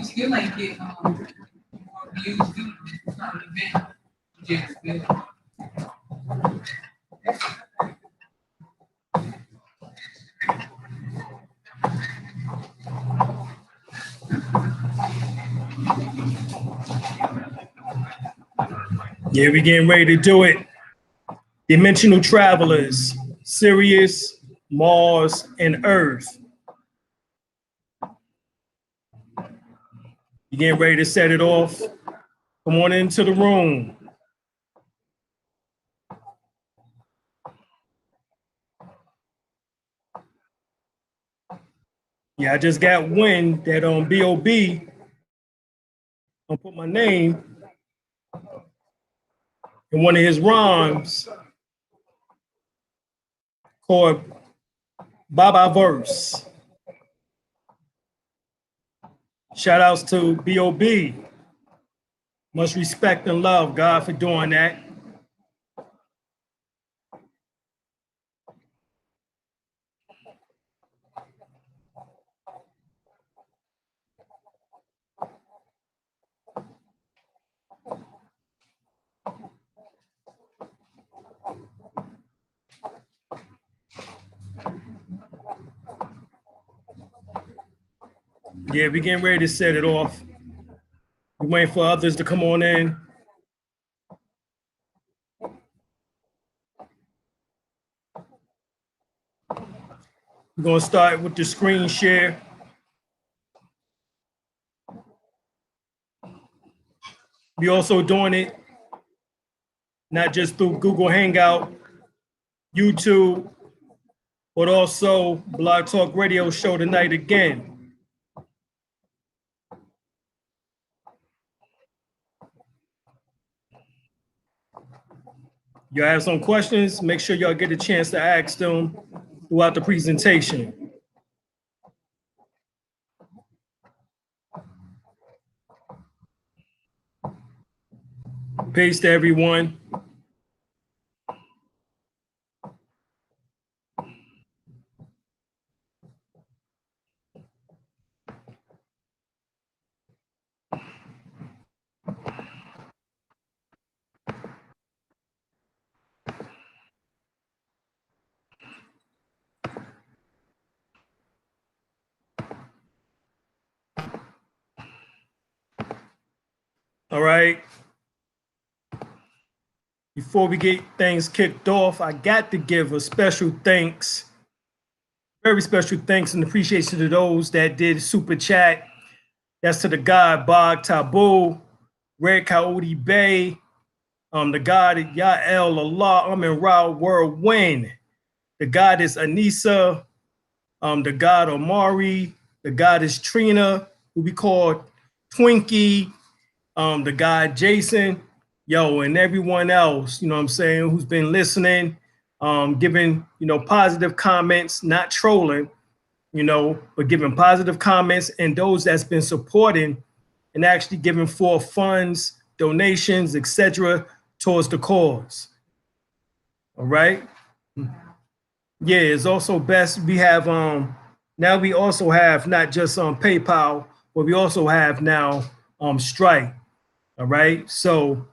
Still ain't getting more views too. It's not an event. Just good. Yeah, we getting ready to do it. Dimensional travelers, Sirius, Mars, and Earth. You getting ready to set it off? Come on into the room. Yeah, I just got wind that on B.O.B. I'll put my name in one of his rhymes called Baba Verse. Shout outs to B.O.B. Much respect and love, God, for doing that. Yeah, we're getting ready to set it off. We're waiting for others to come on in. We're going to start with the screen share. We're also doing it not just through Google Hangout, YouTube, but also Blog Talk Radio show tonight again. Y'all have some questions, make sure y'all get a chance to ask them throughout the presentation. Peace to everyone. All right. Before we get things kicked off, I got to give a special thanks, very special thanks and appreciation to those that did super chat. That's to the God Bog Taboo, Red Coyote Bay, the God Yael Allah, Amin Ra Whirlwind, the goddess Anissa, the God Omari, the goddess Trina, who we call Twinkie, the God Jason, yo, and everyone else, you know what I'm saying, who's been listening, giving, you know, positive comments, not trolling, you know, but giving positive comments, and those that's been supporting and actually giving forth funds, donations, etc. towards the cause. All right. Yeah, it's also best we have now we also have not just PayPal, but we also have now Stripe. All right. So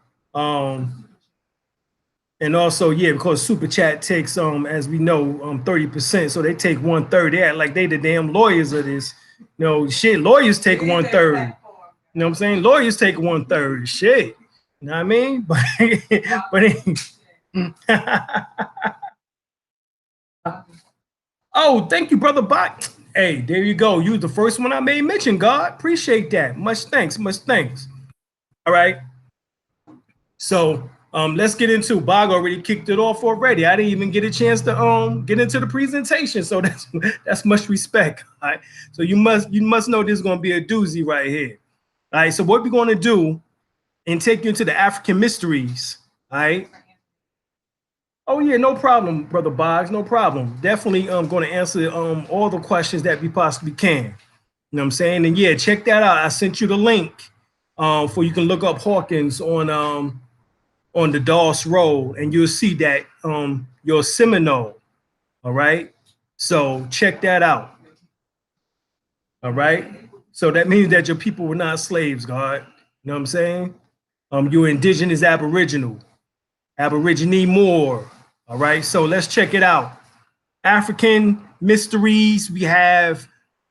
and also, yeah, because Super Chat takes as we know 30%, so they take 1/3. They act like they the damn lawyers of this. You know, shit, lawyers take 1/3. You know what I'm saying? Lawyers take 1/3. Shit. You know what I mean? But oh, thank you, brother Bot. Hey, there you go. You was the first one I made mention, God. Appreciate that. Much thanks, much thanks. All right. So let's get into Bog already kicked it off already. I didn't even get a chance to get into the presentation. So that's much respect. All right. So you must know this is gonna be a doozy right here. All right. So what we're gonna do and take you into the African mysteries. All right. Oh yeah, no problem, brother Boggs, no problem. Definitely going to answer all the questions that we possibly can. You know what I'm saying? And yeah, check that out. I sent you the link For you can look up Hawkins on the DOS roll, and you'll see that your Seminole. All right. So check that out. All right. So that means that your people were not slaves, God. You know what I'm saying? You're indigenous aboriginal, aborigine Moor. All right. So let's check it out. African mysteries. We have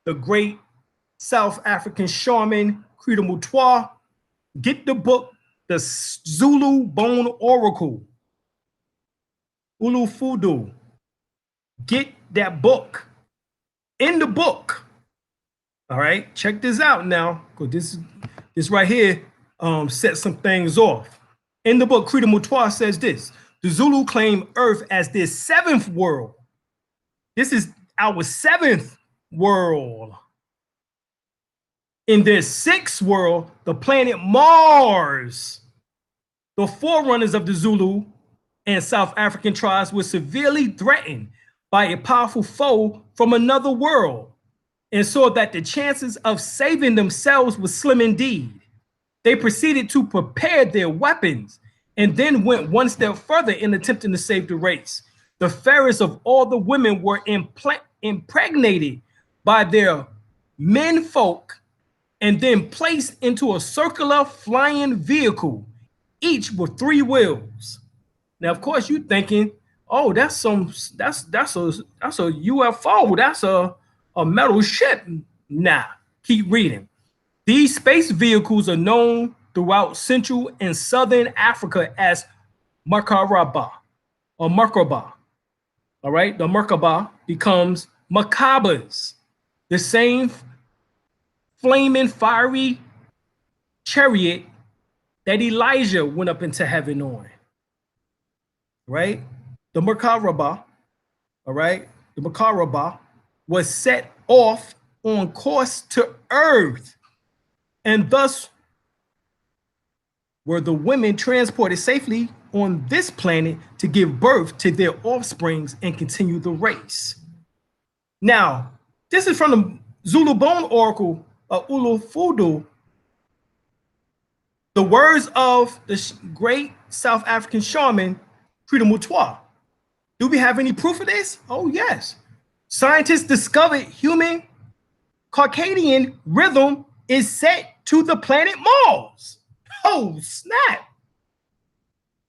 the great South African shaman, Credo Mutwa. Get the book, The Zulu Bone Oracle, Ulu Fudu. Get that book. In the book. All right, check this out now, because this right here sets some things off. In the book, Credo Mutwa says this: the Zulu claim Earth as their seventh world. This is our seventh world. In their sixth world, the planet Mars, the forerunners of the Zulu and South African tribes were severely threatened by a powerful foe from another world, and saw that the chances of saving themselves was slim indeed. They proceeded to prepare their weapons and then went one step further in attempting to save the race. The fairest of all the women were impregnated by their menfolk and then placed into a circular flying vehicle, each with 3 wheels. Now, of course, you're thinking, oh, that's a UFO, that's a metal ship. Nah, keep reading. These space vehicles are known throughout Central and Southern Africa as Merkabah or Merkabah. All right, the Merkabah becomes Merkabahs, the same flaming fiery chariot that Elijah went up into heaven on. Right? The Merkabah, all right, the Merkabah was set off on course to Earth, and thus were the women transported safely on this planet to give birth to their offsprings and continue the race. Now, this is from the Zulu Bone Oracle of Ulu Fudu. The words of the great South African shaman, Credo Mutwa. Do we have any proof of this? Oh, yes. Scientists discovered human circadian rhythm is set to the planet Mars. Oh, snap.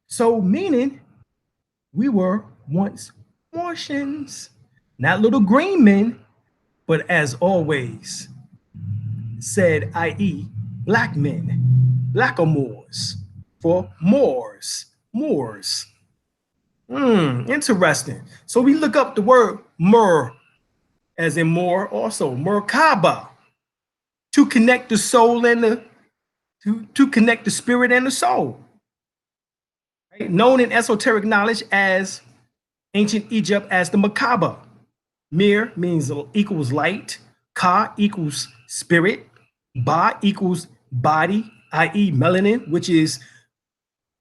So meaning we were once Martians, not little green men, but as always said, i.e. black men, blackamoors for Moors. Interesting. So we look up the word Mer, as in more, also Merkabah, to connect the soul and to connect the spirit and the soul. Right? Known in esoteric knowledge as ancient Egypt as the Merkabah. Mir means equals light, Ka equals spirit, Ba equals body, i.e. melanin, which is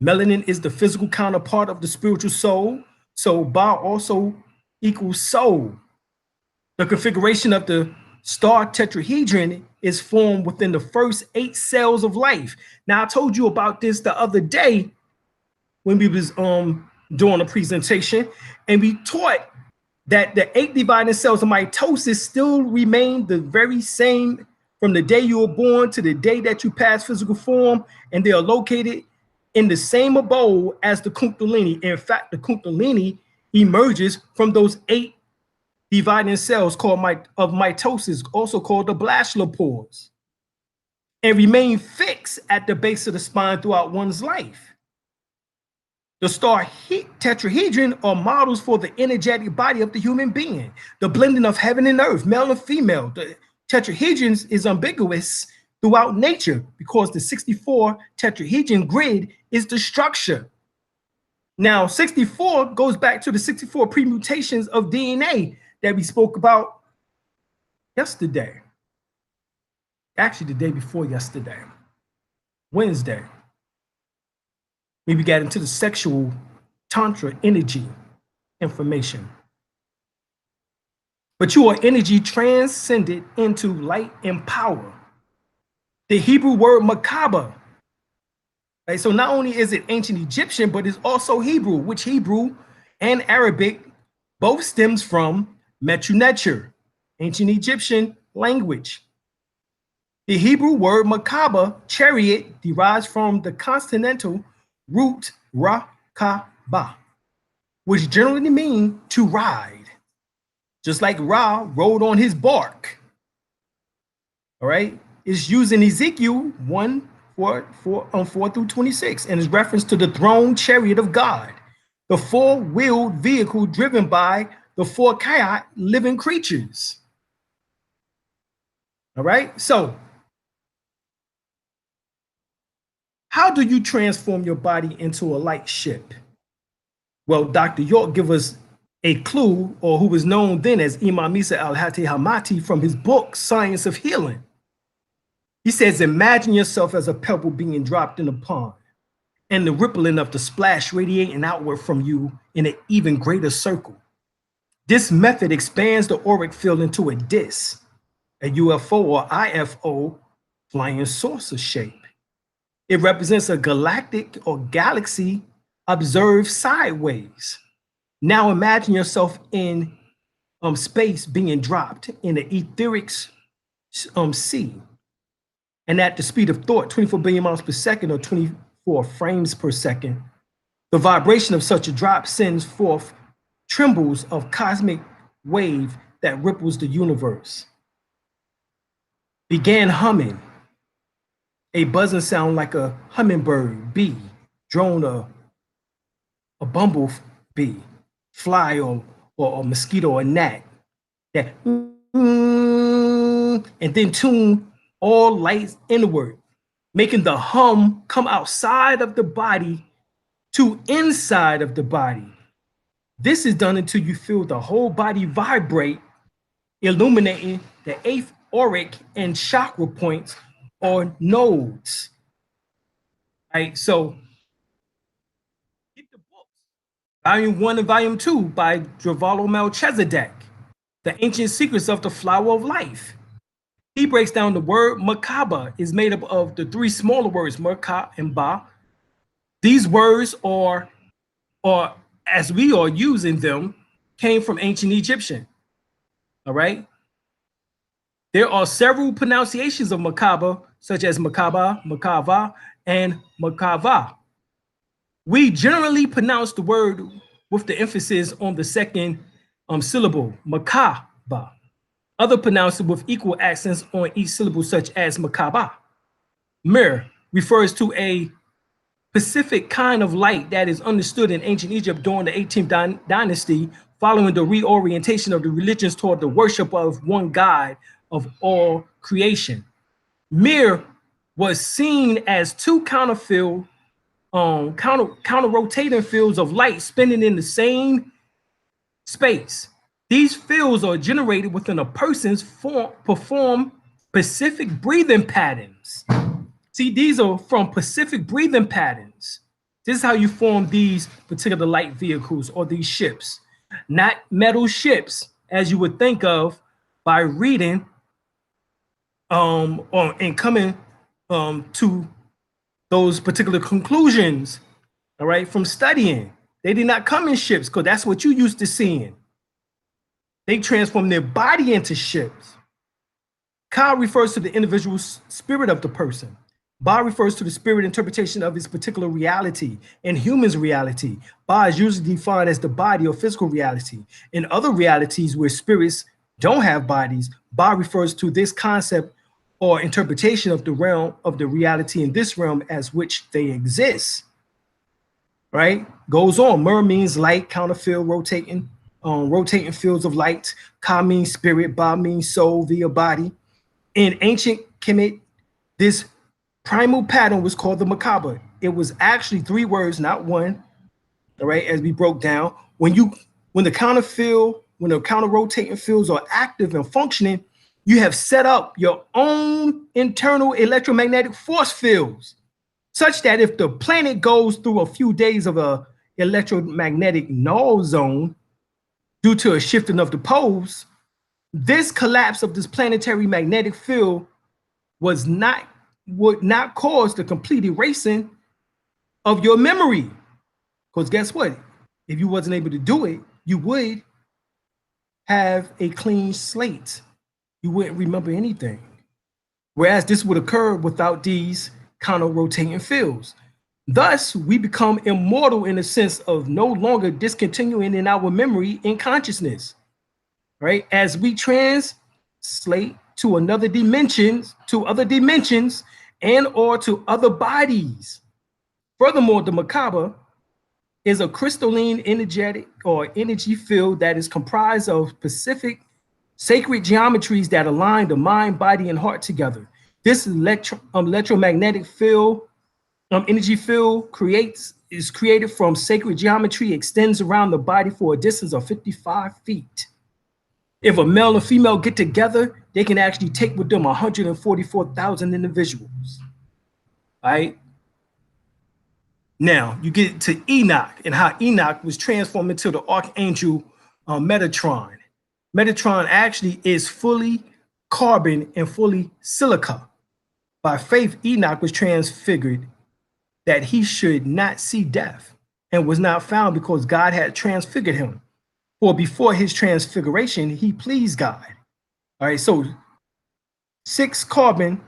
melanin is the physical counterpart of the spiritual soul. So Ba also equals soul. The configuration of the star tetrahedron is formed within the first 8 cells of life. Now, I told you about this the other day when we was doing a presentation, and we taught that the 8 dividing cells of mitosis still remain the very same from the day you were born to the day that you pass physical form, and they are located in the same abode as the Kundalini. In fact, the Kundalini emerges from those 8 dividing cells called of mitosis, also called the blastula pores, and remain fixed at the base of the spine throughout one's life. The star tetrahedron are models for the energetic body of the human being, the blending of heaven and earth, male and female. The tetrahedrons is ambiguous throughout nature because the 64 tetrahedron grid is the structure. Now, 64 goes back to the 64 permutations of DNA that we spoke about yesterday. Actually, the day before yesterday, Wednesday. We got into the sexual tantra energy information. But you are energy transcended into light and power. The Hebrew word Merkabah. Right? So not only is it ancient Egyptian, but it's also Hebrew, which Hebrew and Arabic both stems from Metu, ancient Egyptian language. The Hebrew word Merkabah, chariot, derives from the consonantal root Rakabah, which generally means to ride, just like Ra rode on his bark. All right, it's used in Ezekiel 1:4 through 26, and is reference to the throne chariot of God, the four-wheeled vehicle driven by the four kayat living creatures. All right, so how do you transform your body into a light ship? Well, Dr. York give us a clue, or who was known then as Imam Isa al-Hati Hamati, from his book, Science of Healing. He says, imagine yourself as a pebble being dropped in a pond, and the rippling of the splash radiating outward from you in an even greater circle. This method expands the auric field into a disc, a UFO or IFO, flying saucer shape. It represents a galactic or galaxy observed sideways. Now imagine yourself in space being dropped in an etheric sea, and at the speed of thought, 24 billion miles per second or 24 frames per second. The vibration of such a drop sends forth trembles of cosmic wave that ripples the universe. Began humming, a buzzing sound like a hummingbird, bee, drone, a bumblebee, fly, or a mosquito or gnat, that and then tune all lights inward, making the hum come outside of the body to inside of the body. This is done until you feel the whole body vibrate, illuminating the 8th auric and chakra points or nodes. Right, so get the books, Volume 1 and Volume 2 by Drevalo Melchizedek, The Ancient Secrets of the Flower of Life. He breaks down the word Merkabah is made up of the three smaller words, Merka and Ba. These words are, or as we are using them, came from ancient Egyptian. All right. There are several pronunciations of Merkabah, such as Merkabah, Merkava, and Merkava. We generally pronounce the word with the emphasis on the second syllable, Merkabah. Other pronounce it with equal accents on each syllable, such as Merkabah. Mir refers to a specific kind of light that is understood in ancient Egypt during the 18th dynasty, following the reorientation of the religions toward the worship of one God of all creation. Mir was seen as two counter-rotating fields of light spinning in the same space. These fields are generated within a person's perform specific breathing patterns. See, these are from specific breathing patterns. This is how you form these particular light vehicles or these ships, not metal ships as you would think of by reading and coming to those particular conclusions, all right, from studying. They did not come in ships because that's what you used to seeing. They transform their body into ships. Ka refers to the individual spirit of the person. Ba refers to the spirit interpretation of his particular reality and human's reality. Ba is usually defined as the body or physical reality. In other realities where spirits don't have bodies, Ba refers to this concept or interpretation of the realm of the reality in this realm as which they exist. Right? Goes on. Mer means light, counterfield, rotating fields of light. Ka means spirit. Ba means soul via body. In ancient Kemet, this primal pattern was called the Merkabah. It was actually three words, not one. All right, as we broke down. When the counter-rotating fields are active and functioning, you have set up your own internal electromagnetic force fields, such that if the planet goes through a few days of a electromagnetic null zone due to a shifting of the poles, this collapse of this planetary magnetic field was not would not cause the complete erasing of your memory. Because guess what? If you wasn't able to do it, you would have a clean slate. You wouldn't remember anything. Whereas this would occur without these counter-rotating fields. Thus, we become immortal in the sense of no longer discontinuing in our memory and consciousness, right? As we translate to another dimensions, to other dimensions, and or to other bodies. Furthermore, the Merkabah is a crystalline energetic or energy field that is comprised of specific sacred geometries that align the mind, body, and heart together. This electromagnetic field, energy field is created from sacred geometry, extends around the body for a distance of 55 feet. If a male and female get together, they can actually take with them 144,000 individuals, right? Now, you get to Enoch and how Enoch was transformed into the archangel Metatron. Metatron actually is fully carbon and fully silica. By faith, Enoch was transfigured that he should not see death and was not found because God had transfigured him. For before his transfiguration, he pleased God. All right, so 6 carbon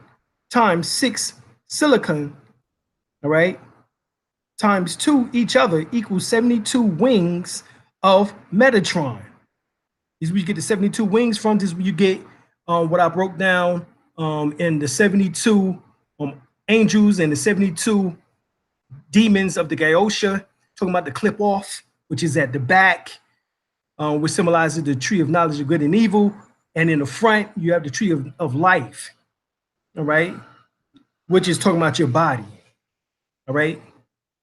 times 6 silicon, all right, times 2 each other equals 72 wings of Metatron. This is where you get the 72 wings from. This is where you get what I broke down in the 72 angels and the 72 demons of the Gaosha, talking about the clip off, which is at the back, which symbolizes the tree of knowledge of good and evil. And in the front, you have the tree of life, all right, which is talking about your body, all right?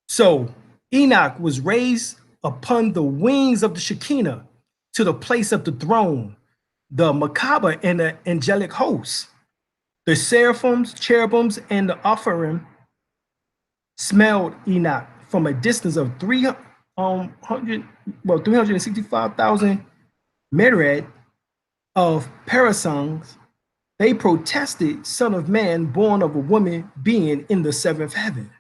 So Enoch was raised upon the wings of the Shekinah to the place of the throne, the Merkabah and the angelic hosts. The seraphims, cherubims, and the Opharim smelled Enoch from a distance of 365,000 myriad of parasangs. They protested, Son of Man, born of a woman, being in the 7th heaven.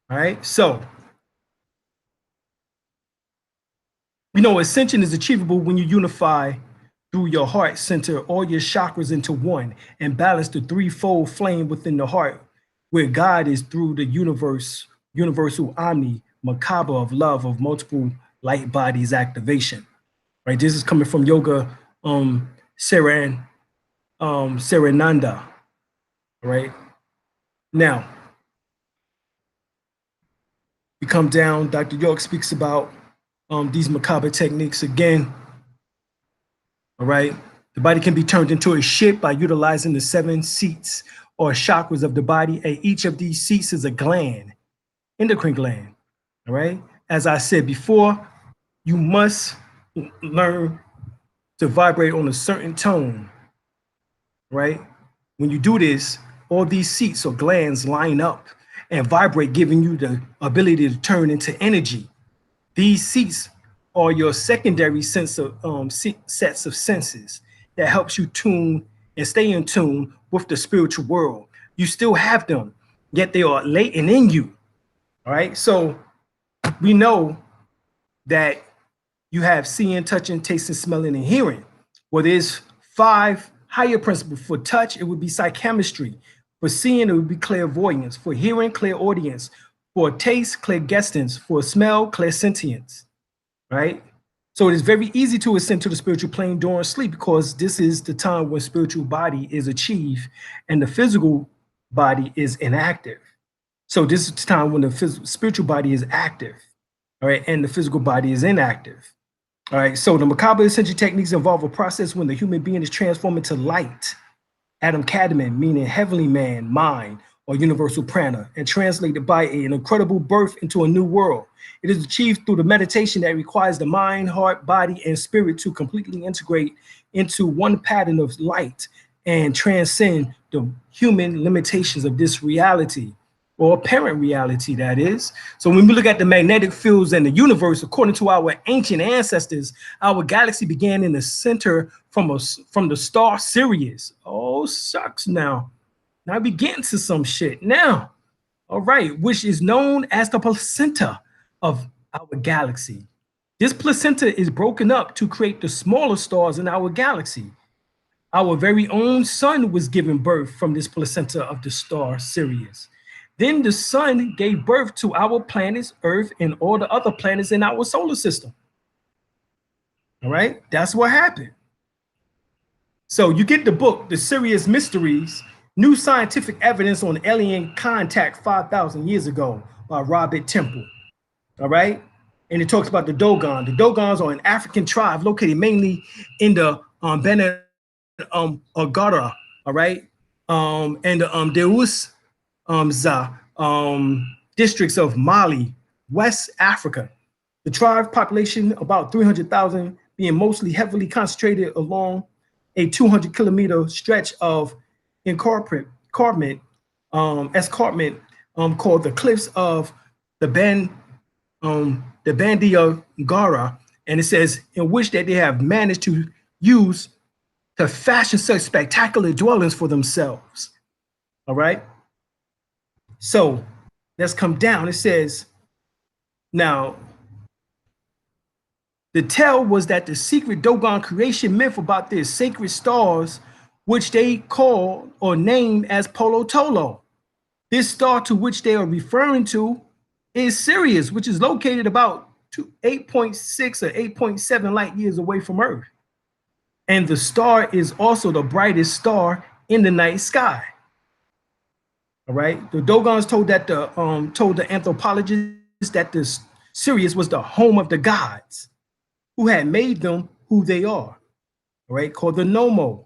All right, so we know ascension is achievable when you unify through your heart center all your chakras into one and balance the threefold flame within the heart, where God is through the universal omni, Merkabah of love of multiple light bodies activation. Right, this is coming from Yoga Sarananda. Right, now we come down. Dr. York speaks about these Merkabah techniques again. All right, the body can be turned into a ship by utilizing the 7 seats or chakras of the body. And each of these seats is a gland, endocrine gland. All right, as I said before, you must learn to vibrate on a certain tone. Right, when you do this, all these seats or glands line up and vibrate, giving you the ability to turn into energy. These seats are your secondary sense of sets of senses that helps you tune and stay in tune with the spiritual world. You still have them, yet they are latent in you. All right, so we know that you have seeing, touching, tasting, smelling, and hearing. Well, there's 5 higher principles. For touch, it would be psychchemistry. For seeing, it would be clairvoyance. For hearing, clairaudience. For taste, clairgustance. For smell, clairsentience. Right? So it is very easy to ascend to the spiritual plane during sleep because this is the time when spiritual body is achieved and the physical body is inactive. So this is the time when the spiritual body is active, all right, and the physical body is inactive. All right, so the Merkabah ascension techniques involve a process when the human being is transformed into light, Adam Kadmon, meaning heavenly man, mind, or universal prana, and translated by an incredible birth into a new world. It is achieved through the meditation that requires the mind, heart, body, and spirit to completely integrate into one pattern of light and transcend the human limitations of this reality, or apparent reality, that is. So when we look at the magnetic fields and the universe, according to our ancient ancestors, our galaxy began in the center from the star Sirius. Oh, shucks now. Now we get into some shit now. All right, which is known as the placenta of our galaxy. This placenta is broken up to create the smaller stars in our galaxy. Our very own sun was given birth from this placenta of the star Sirius. Then the sun gave birth to our planets, Earth, and all the other planets in our solar system. All right, that's what happened. So you get the book, The Sirius Mysteries, New Scientific Evidence on Alien Contact 5,000 Years Ago by Robert Temple. All right, and it talks about the Dogon. The Dogons are an African tribe located mainly in the Benin Agara, all right, and the Deus districts of Mali, West Africa. The tribe population about 300,000, being mostly heavily concentrated along a 200-kilometer stretch of escarpment called the Cliffs of the Bandia Gara, and it says in which that they have managed to use to fashion such spectacular dwellings for themselves. All right. So let's come down. It says, now, the tale was that the secret Dogon creation myth about their sacred stars, which they call or name as Polo Tolo. This star to which they are referring to is Sirius, which is located about 8.6 or 8.7 light years away from Earth. And the star is also the brightest star in the night sky. All right. The Dogons told the anthropologists that the Sirius was the home of the gods who had made them who they are. All right, called the Nomo.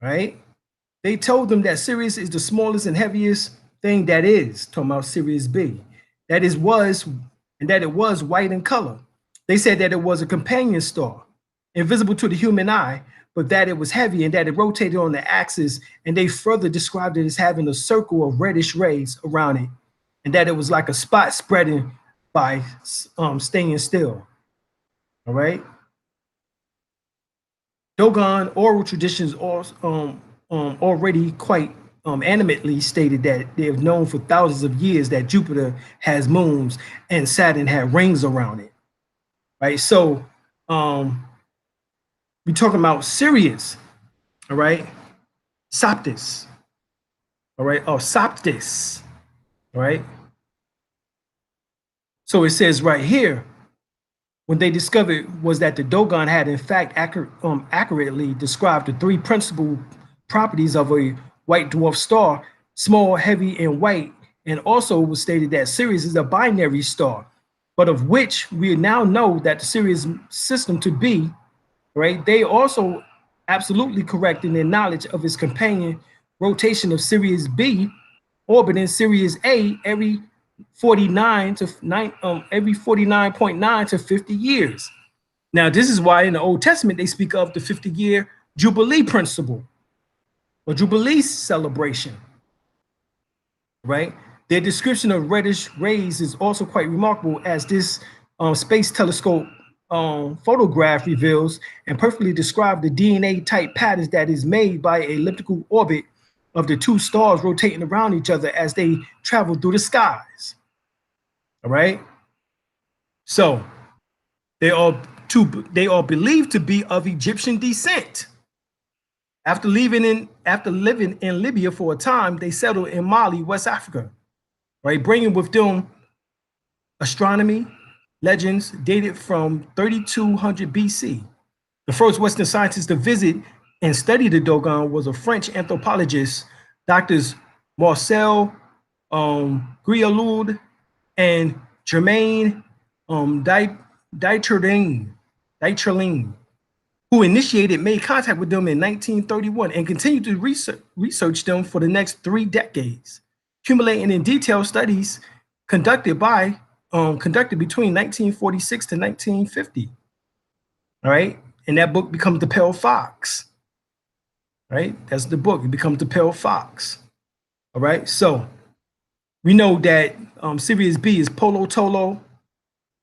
Right. They told them that Sirius is the smallest and heaviest thing that is, talking about Sirius B. That it was white in color. They said that it was a companion star, invisible to the human eye, but that it was heavy and that it rotated on the axis, and they further described it as having a circle of reddish rays around it, and that it was like a spot spreading by staying still. All right. Dogon oral traditions already quite animately stated that they have known for thousands of years that Jupiter has moons and Saturn had rings around it. Right. So we're talking about Sirius. All right. Soptis. All right. Or Soptis. All right. So it says right here, when they discovered was that the Dogon had in fact accurately described the three principal properties of a white dwarf star: small, heavy, and white. And also was stated that Sirius is a binary star, but of which we now know that the Sirius system to be, right? They also absolutely correct in their knowledge of its companion rotation of Sirius B orbiting Sirius A every 49.9 to 50 years. Now, this is why in the Old Testament they speak of the 50-year Jubilee principle or Jubilee celebration, right? Their description of reddish rays is also quite remarkable, as this space telescope photograph reveals and perfectly describes the DNA type patterns that is made by an elliptical orbit of the two stars rotating around each other as they travel through the skies. All right. So they are believed to be of Egyptian descent. After living in Libya for a time, they settled in Mali, West Africa, right, bringing with them astronomy legends dated from 3200 BC. The first Western scientist to visit and study the Dogon was a French anthropologist, Doctors Marcel Griaud and Germain Dieterling, who made contact with them in 1931 and continued to research them for the next 3 decades, accumulating in detail studies conducted between 1946 to 1950. All right, and that book becomes The Pale Fox. Right, that's the book. It becomes The Pale Fox. All right, so we know that Sirius B is Polo Tolo,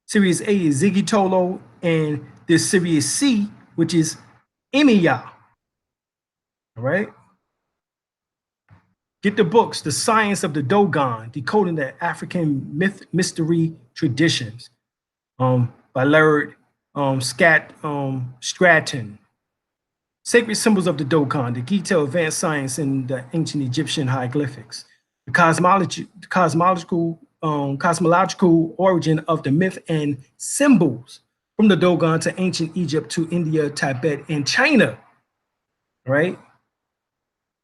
Sirius A is Ziggy Tolo, and there's Sirius C, which is Emiya. All right. Get the books, The Science of the Dogon, Decoding the African Mystery Traditions, by Laird Stratton. Sacred Symbols of the Dogon, the detailed advanced science in the ancient Egyptian hieroglyphics, the cosmological origin of the myth and symbols from the Dogon to ancient Egypt to India, Tibet, and China, right?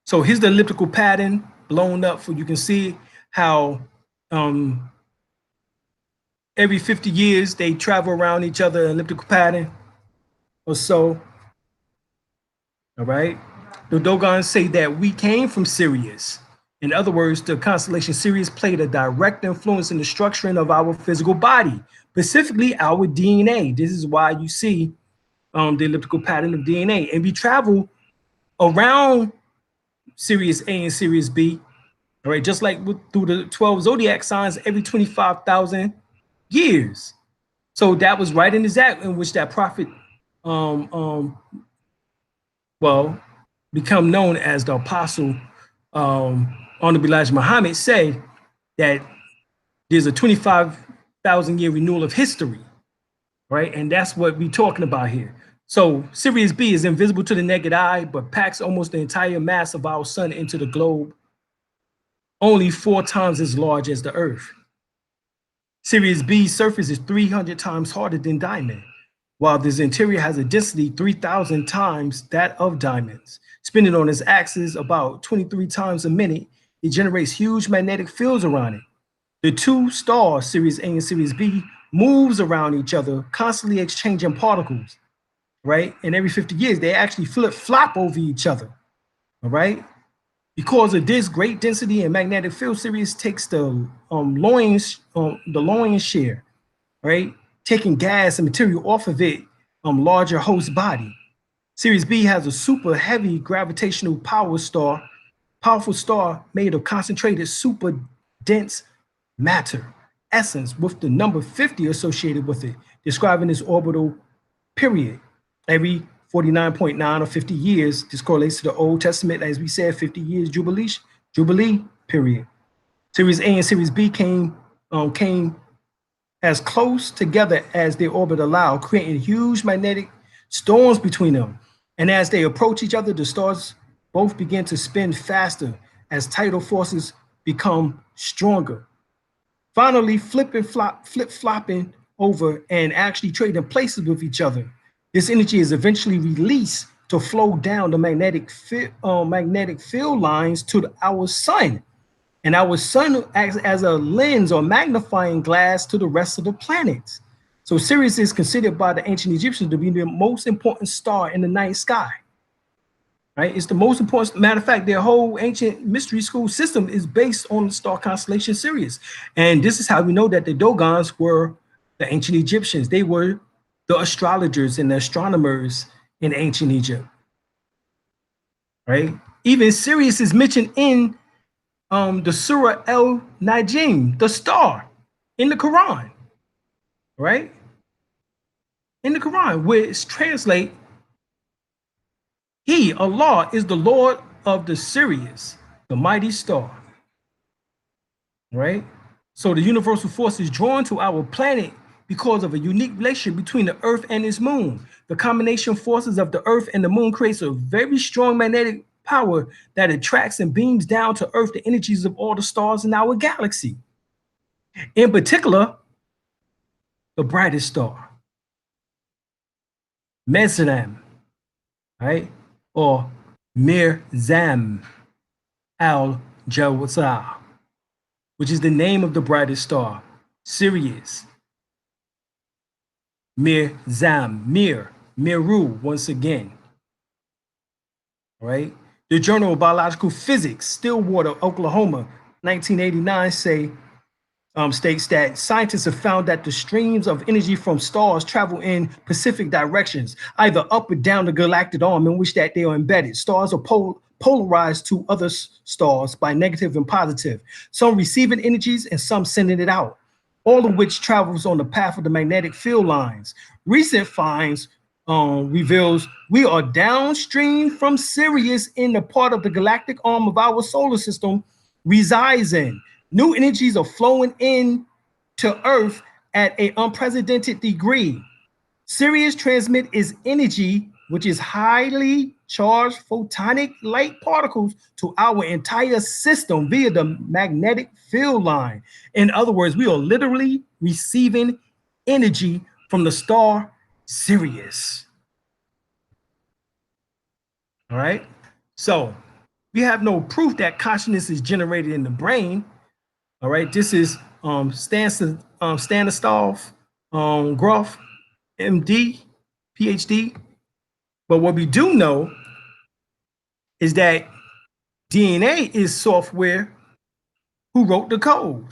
So here's the elliptical pattern blown up for you can see how every 50 years they travel around each other, elliptical pattern or so. All right. The Dogons say that we came from Sirius. In other words, the constellation Sirius played a direct influence in the structuring of our physical body, specifically our DNA. This is why you see the elliptical pattern of DNA. And we travel around Sirius A and Sirius B, all right, just like through the 12 zodiac signs every 25,000 years. So that was right in the exact in which that prophet become known as the apostle Honorable Elijah Muhammad said that there's a 25,000 year renewal of history, right? And that's what we're talking about here. So Sirius B is invisible to the naked eye, but packs almost the entire mass of our sun into the globe, only 4 times as large as the Earth. Sirius B's surface is 300 times harder than diamond, while this interior has a density 3,000 times that of diamonds. Spinning on its axis about 23 times a minute, it generates huge magnetic fields around it. The two stars, Sirius A and Sirius B, moves around each other, constantly exchanging particles, right? And every 50 years, they actually flip-flop over each other, all right? Because of this great density and magnetic field, Sirius takes the Lorentz share, right? Taking gas and material off of it, larger host body. Sirius B has a super heavy gravitational powerful star made of concentrated super dense matter essence with the number 50 associated with it, describing its orbital period. Every 49.9 or 50 years, this correlates to the Old Testament, as we said, 50 years Jubilee period. Sirius A and Sirius B came as close together as their orbit allowed, creating huge magnetic storms between them. And as they approach each other, the stars both begin to spin faster as tidal forces become stronger. Finally, flip-flopping over and actually trading places with each other. This energy is eventually released to flow down the magnetic field lines to our sun. And our sun acts as a lens or magnifying glass to the rest of the planets. So Sirius is considered by the ancient Egyptians to be the most important star in the night sky, right? It's the most important. Matter of fact, their whole ancient mystery school system is based on the star constellation Sirius. And this is how we know that the Dogons were the ancient Egyptians. They were the astrologers and the astronomers in ancient Egypt, right? Even Sirius is mentioned in the Surah El-Najm, the star, in the Quran, right? In the Quran, which translate, He, Allah, is the Lord of the Sirius, the mighty star, right? So the universal force is drawn to our planet because of a unique relationship between the Earth and its moon. The combination forces of the Earth and the moon creates a very strong magnetic power that attracts and beams down to Earth the energies of all the stars in our galaxy. In particular, the brightest star, Mezzanam, right? Or Mirzam al-Jawza, which is the name of the brightest star, Sirius. Miru, once again, right? The Journal of Biological Physics, Stillwater, Oklahoma, 1989 states that scientists have found that the streams of energy from stars travel in specific directions, either up or down the galactic arm in which that they are embedded. Stars are polarized to other stars by negative and positive, some receiving energies and some sending it out, all of which travels on the path of the magnetic field lines. Recent finds reveals we are downstream from Sirius in the part of the galactic arm of our solar system resides in. New energies are flowing in to Earth at an unprecedented degree. Sirius transmit its energy, which is highly charged photonic light particles, to our entire system via the magnetic field line. In other words, we are literally receiving energy from the star Sirius. All right. So we have no proof that consciousness is generated in the brain. All right. This is Stanislav Grof, MD, PhD. But what we do know is that DNA is software who wrote the code.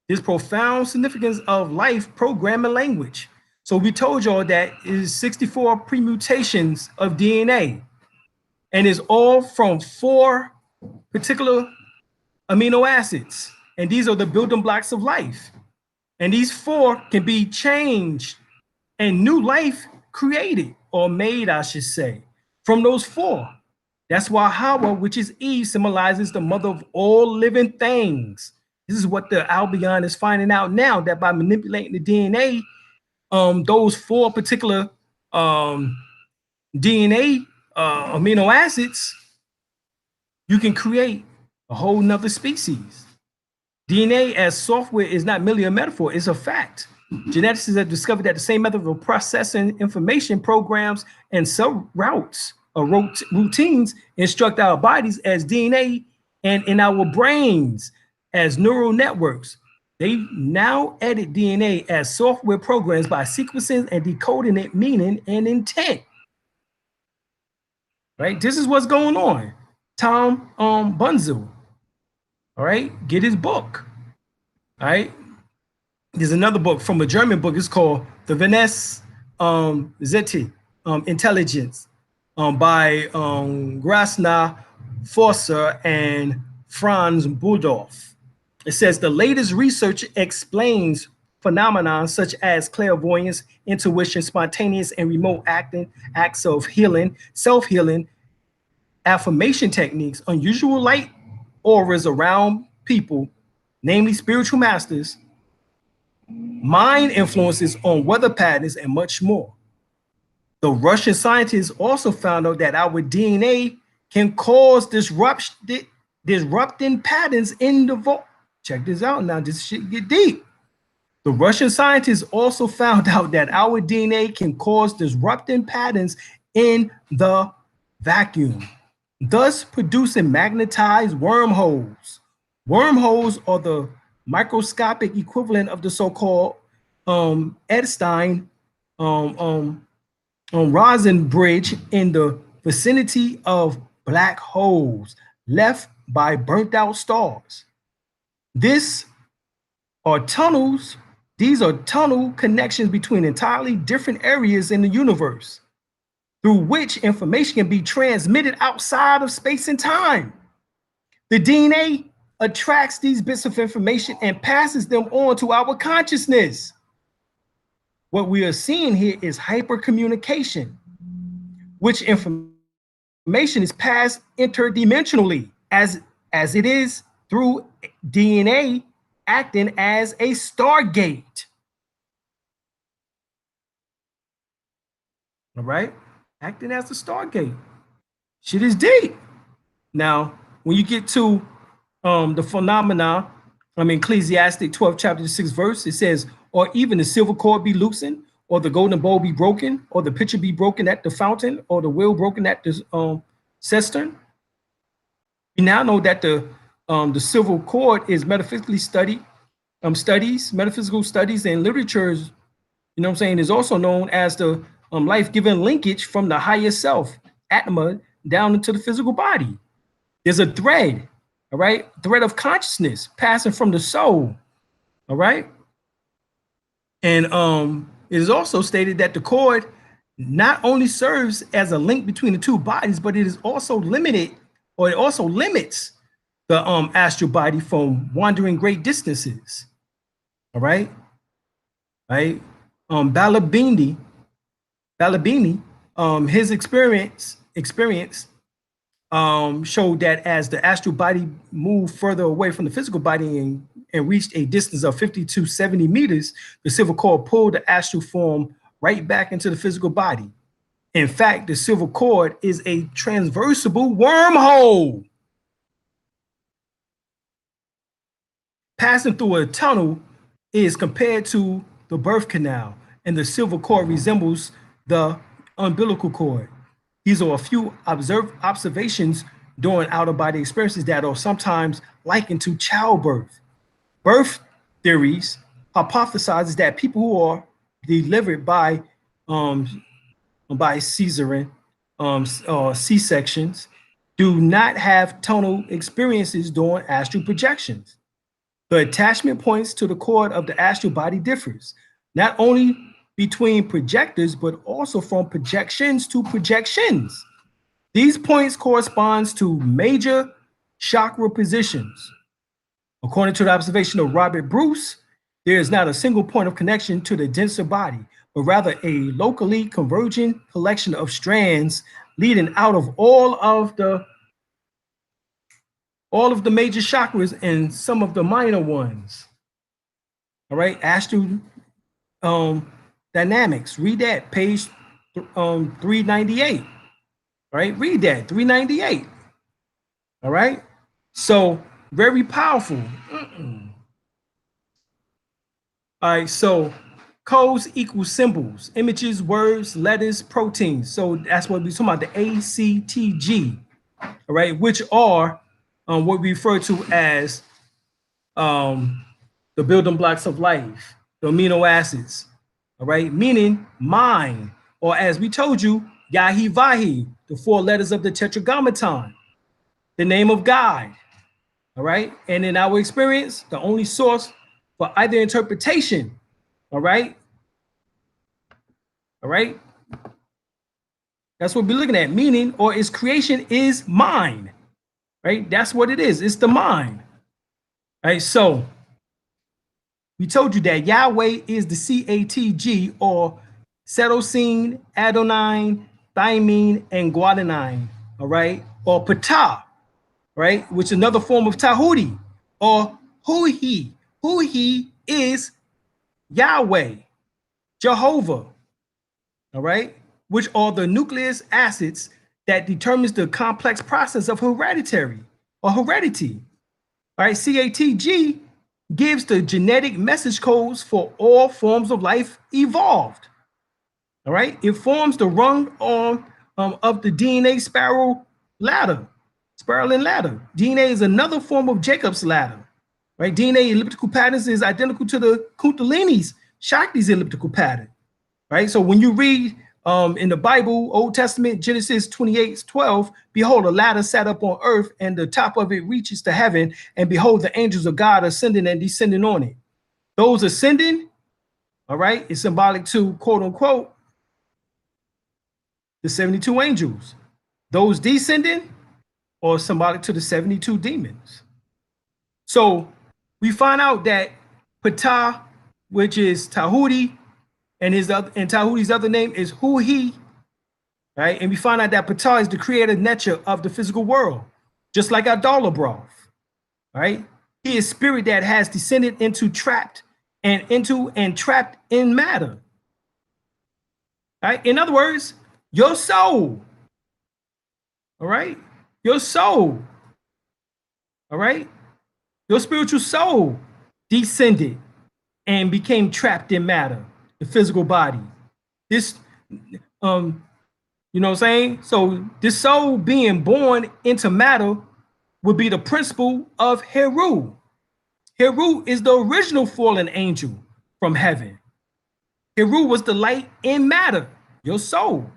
This profound significance of life programming language. So we told y'all that it is 64 permutations of DNA, and it's all from 4 particular amino acids. And these are the building blocks of life. And these 4 can be changed and new life created, or made, I should say, from those 4. That's why Hawa, which is Eve, symbolizes the mother of all living things. This is what the Albion is finding out now, that by manipulating the DNA, those 4 particular DNA amino acids, you can create a whole nother species. DNA as software is not merely a metaphor, it's a fact. Geneticists have discovered that the same method of processing information, programs, and cell routes or routines instruct our bodies as DNA, and in our brains as neural networks. They now edit DNA as software programs by sequencing and decoding it meaning and intent. Right? This is what's going on. Tom Bunzel, all right, get his book. All right. There's another book from a German book. It's called The Venice Zeti Intelligence by Grasna Forser and Franz Budorf. It says the latest research explains phenomena such as clairvoyance, intuition, spontaneous and remote acts of healing, self-healing, affirmation techniques, unusual light auras around people, namely spiritual masters, mind influences on weather patterns, and much more. The Russian scientists also found out that our DNA can cause disrupting patterns in the vault. Check this out now, this shit get deep. The Russian scientists also found out that our DNA can cause disrupting patterns in the vacuum, thus producing magnetized wormholes. Wormholes are the microscopic equivalent of the so-called Epstein Rosen bridge in the vicinity of black holes left by burnt out stars. These are tunnel connections between entirely different areas in the universe through which information can be transmitted outside of space and time. The DNA attracts these bits of information and passes them on to our consciousness. What we are seeing here is hypercommunication, which information is passed interdimensionally as it is through DNA acting as a stargate. All right, acting as a stargate. Shit is deep. Now, when you get to the phenomena, Ecclesiastic 12, chapter 6 verse, it says, or even the silver cord be loosened, or the golden bowl be broken, or the pitcher be broken at the fountain, or the wheel broken at the cistern. We now know that the silver cord is metaphysically metaphysical studies and literatures, is also known as the life-giving linkage from the higher self, Atma, down into the physical body. There's a thread, all right? Thread of consciousness passing from the soul, all right? And it is also stated that the cord not only serves as a link between the two bodies, but it is also limits the astral body from wandering great distances, all right? Right? Balabindi, Balabini, his experience showed that as the astral body moved further away from the physical body and reached a distance of 50 to 70 meters, the silver cord pulled the astral form right back into the physical body. In fact, the silver cord is a transversible wormhole. Passing through a tunnel is compared to the birth canal, and the silver cord resembles the umbilical cord. These are a few observations during out-of-body experiences that are sometimes likened to childbirth. Birth theories hypothesizes that people who are delivered by cesarean or C-sections do not have tonal experiences during astral projections. The attachment points to the cord of the astral body differs, not only between projectors, but also from projections to projections. These points correspond to major chakra positions. According to the observation of Robert Bruce, there is not a single point of connection to the denser body, but rather a locally converging collection of strands leading out of all of the major chakras and some of the minor ones. All right, astral dynamics. Read that, page 398. All right, read that, 398. All right, so very powerful. All right, so codes equal symbols, images, words, letters, proteins. So that's what we're talking about, the ACTG. All right, which are what we refer to as the building blocks of life, the amino acids, all right, meaning mind, or as we told you, Yahi Vahi, the 4 letters of the Tetragrammaton, the name of God, all right, and in our experience, the only source for either interpretation, all right, that's what we're looking at, meaning, or its creation is mind, right? That's what it is, it's the mind, right? So we told you that Yahweh is the CATG, or cytosine, adenine, thymine, and guanine, all right? Or Ptah, right? Which is another form of Tahuti, or Hui. Hui is Yahweh, Jehovah, all right? Which are the nucleic acids that determines the complex process of heredity, all right? CATG gives the genetic message codes for all forms of life evolved. All right, it forms the rung on of the DNA spiral ladder, spiraling ladder. DNA is another form of Jacob's ladder. Right, DNA elliptical patterns is identical to the Kundalini's Shakti's elliptical pattern. Right, so when you read in the Bible, Old Testament, Genesis 28:12, behold, a ladder sat up on earth, and the top of it reaches to heaven, and behold, the angels of God ascending and descending on it. Those ascending, all right, is symbolic to, quote unquote, the 72 angels. Those descending are symbolic to the 72 demons. So we find out that Ptah, which is Tahuti, and Tahuti's other name is Hui, right? And we find out that Ptah is the creative nature of the physical world, just like our Dolobroth, right? He is spirit that has descended into trapped in matter, right? In other words, your soul, all right? Your soul, all right? Your spiritual soul descended and became trapped in matter, the physical body. This, you know what I'm saying? So this soul being born into matter would be the principle of Heru. Heru is the original fallen angel from heaven. Heru was the light in matter, your soul.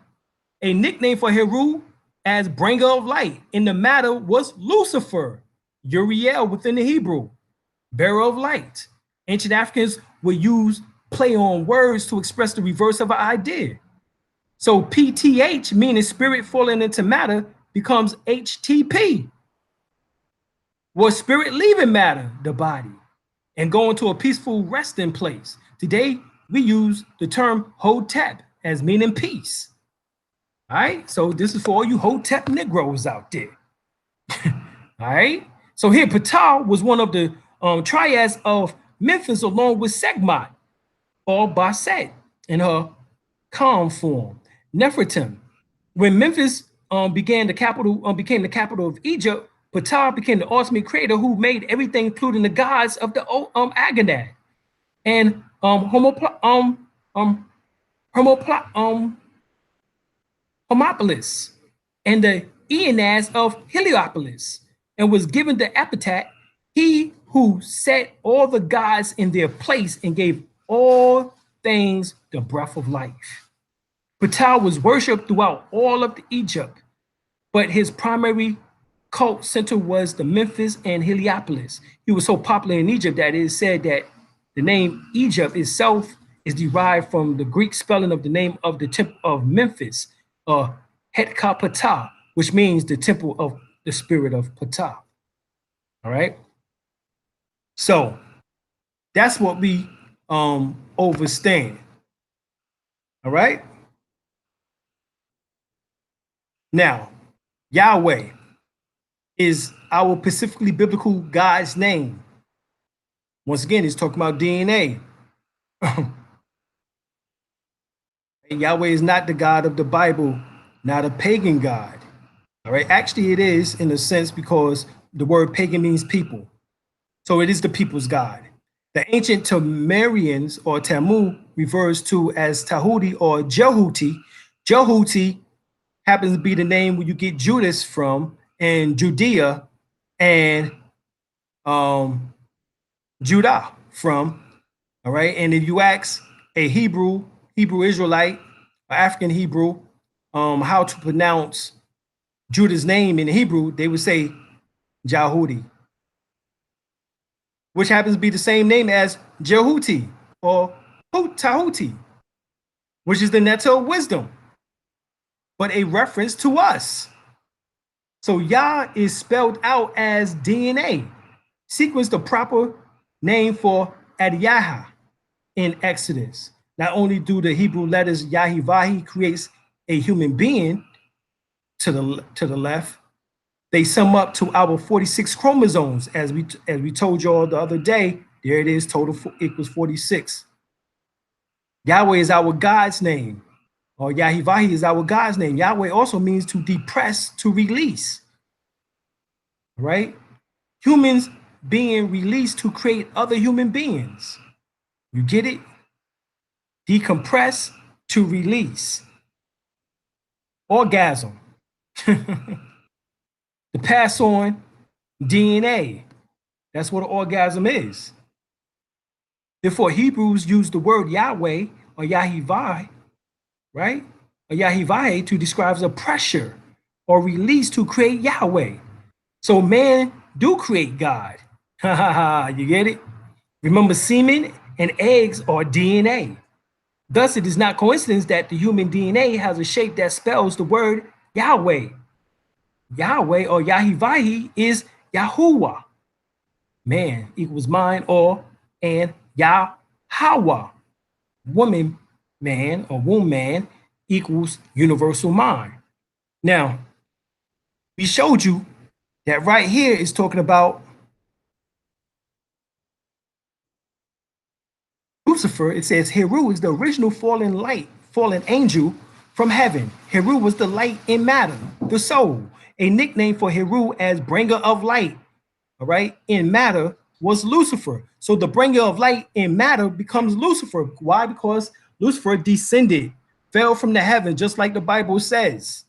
A nickname for Heru as bringer of light in the matter was Lucifer, Uriel within the Hebrew, bearer of light. Ancient Africans would use play on words to express the reverse of an idea. So PTH, meaning spirit falling into matter, becomes HTP, was spirit leaving matter, the body, and going to a peaceful resting place. Today, we use the term Hotep, as meaning peace. All right, so this is for all you Hotep Negroes out there. All right, so here Ptah was one of the triads of Memphis along with Segmot or Basset in her calm form. Nefertim. When Memphis became the capital of Egypt, Ptah became the ultimate creator who made everything, including the gods of the Agonad and Hermopolis and the Aeneas of Heliopolis, and was given the epithet, he who set all the gods in their place and gave all things the breath of life. Ptah was worshipped throughout all of Egypt, but his primary cult center was the Memphis and Heliopolis. He was so popular in Egypt that it is said that the name Egypt itself is derived from the Greek spelling of the name of the temple of Memphis, Hetka-Ptah, which means the temple of the spirit of Ptah. All right. So that's what we overstand. All right. Now, Yahweh is our specifically biblical God's name. Once again, he's talking about DNA. Yahweh is not the God of the Bible, not a pagan God. All right. Actually, it is in a sense because the word pagan means people. So it is the people's God. The ancient Tamarians or Tamu refers to as Tahuti or Jehuti. Jehuti happens to be the name where you get Judas from, and Judea and Judah from. All right. And if you ask a Hebrew Israelite, or African Hebrew, how to pronounce Judah's name in Hebrew, they would say Jahudi, which happens to be the same name as Jehuti or Tahuti, which is the Neto wisdom, but a reference to us. So Yah is spelled out as DNA. Sequence the proper name for Adiyaha in Exodus. Not only do the Hebrew letters Yahivahi creates a human being to the left, they sum up to our 46 chromosomes. As we told you all the other day, there it is, total equals 46. Yahweh is our God's name, or Yahivahi is our God's name. Yahweh also means to depress, to release, right? Humans being released to create other human beings. You get it? Decompress to release. Orgasm. To pass on DNA. That's what an orgasm is. Therefore, Hebrews use the word Yahweh or Yahivah, right? Or Yahivah to describe a pressure or release to create Yahweh. So man do create God. You get it? Remember, semen and eggs are DNA. Thus, it is not coincidence that the human DNA has a shape that spells the word Yahweh. Yahweh or Yahivahi is Yahuwah. Man equals mind and Yahweh. Woman, man or womb man equals universal mind. Now, we showed you that right here is talking about Lucifer. It says Heru is the original fallen angel from heaven. Heru was the light in matter, the soul. A nickname for Heru as bringer of light, all right, in matter was Lucifer. So the bringer of light in matter becomes Lucifer. Why? Because Lucifer descended, fell from the heaven, just like the Bible says,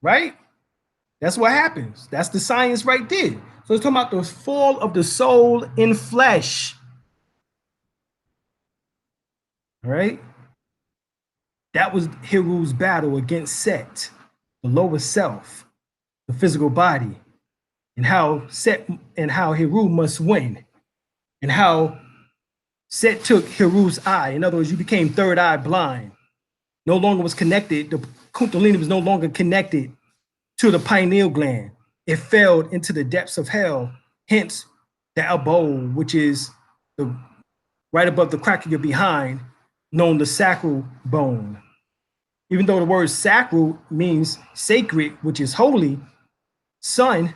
right? That's what happens. That's the science right there. So it's talking about the fall of the soul in flesh, all right? That was Heru's battle against Set, the lower self, the physical body, and how Heru must win, and how Set took Heru's eye. In other words, you became third eye blind. No longer was connected. The Kundalini was no longer connected to the pineal gland. It fell into the depths of hell. Hence, the elbow, which is right above the crack of your behind, known the sacral bone. even though the word sacral means sacred, which is holy, sun,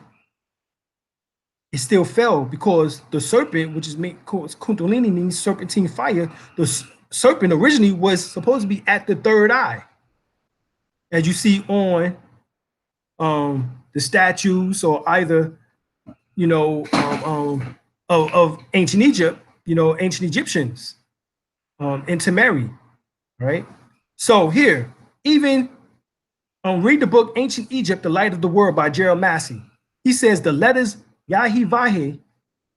it still fell because the serpent, which is Kundalini, means serpentine fire. The serpent originally was supposed to be at the third eye, as you see on the statues, or either, you know, of ancient Egypt, you know, ancient Egyptians, in Tamari, right? So here, even read the book Ancient Egypt, The Light of the World by Gerald Massey. He says the letters Yahi-Vahe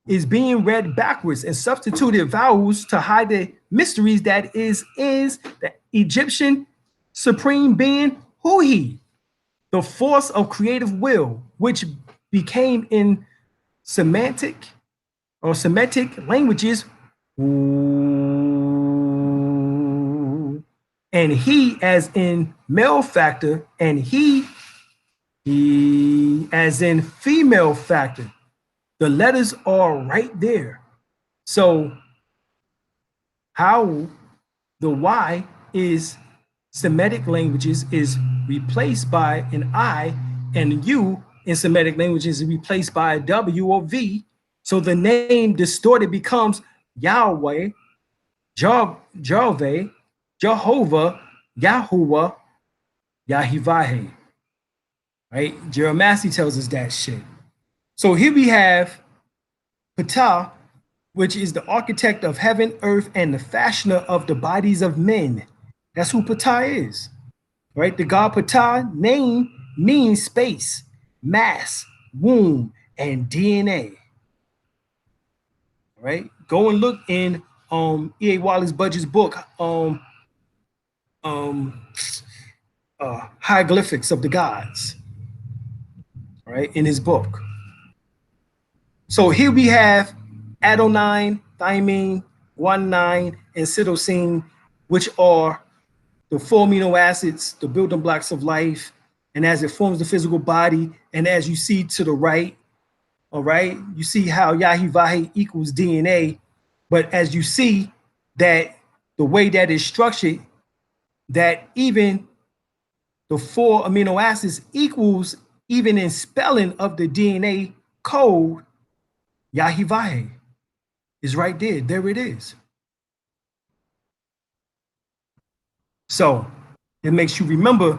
is being read backwards and substituted vowels to hide the mysteries that is the Egyptian supreme being Hui, the force of creative will, which became in Semitic languages, and he as in male factor, and he as in female factor. The letters are right there. So how the Y is Semitic languages is replaced by an I, and U in Semitic languages is replaced by a W or V. So the name distorted becomes Yahweh, Jehovah, Jehovah, Yahuwah, Yahivahe. Right? Gerald Massey tells us that shit. So here we have Ptah, which is the architect of heaven, earth, and the fashioner of the bodies of men. That's who Ptah is, right? The god Ptah name means space, mass, womb, and DNA, right? Go and look in E.A. Wallace Budge's book, Hieroglyphics of the Gods, right? In his book. So here we have adenine, thymine, guanine, and cytosine, which are the 4 amino acids, the building blocks of life. And as it forms the physical body, and as you see to the right, all right, you see how Yahi-Vahe equals DNA. But as you see that the way that is structured, that even the 4 amino acids equals, even in spelling of the DNA code, Yahi-Vahe is right there. There it is. So it makes you remember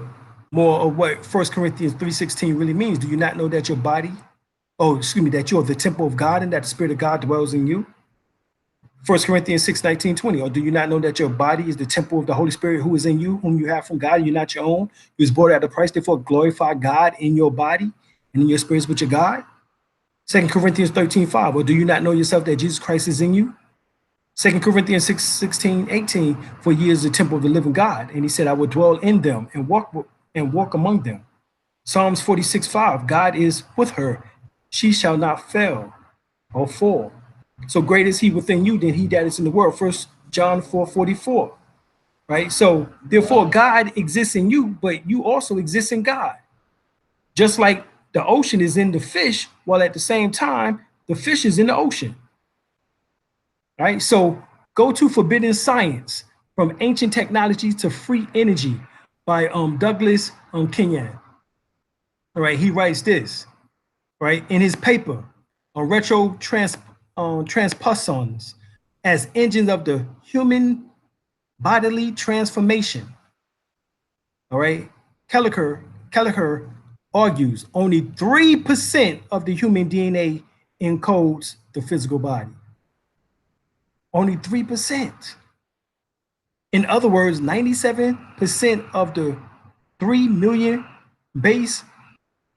more of what 1 Corinthians 3:16 really means. Do you not know that your body, that you are the temple of God and that the Spirit of God dwells in you? 1 Corinthians 6:19-20. Or do you not know that your body is the temple of the Holy Spirit who is in you, whom you have from God, and you're not your own? You was bought at a price, therefore glorify God in your body and in your spirits with your God. 2 Corinthians 13:5. Or do you not know yourself that Jesus Christ is in you? 2 Corinthians 6:16-18. For ye is the temple of the living God. And he said, I will dwell in them and walk among them. Psalms 46:5. God is with her. She shall not fail or fall. So great is he within you than he that is in the world. 1 John 4:44. Right? So therefore God exists in you, but you also exist in God. Just like the ocean is in the fish, while at the same time, the fish is in the ocean. Right? So go to Forbidden Science, From Ancient Technology to Free Energy by Douglas Kenyon. All right, he writes this, right, in his paper on transposons as engines of the human bodily transformation. All right, Kelleher argues only 3% of the human DNA encodes the physical body. Only 3%. In other words, 97% of the 3 million base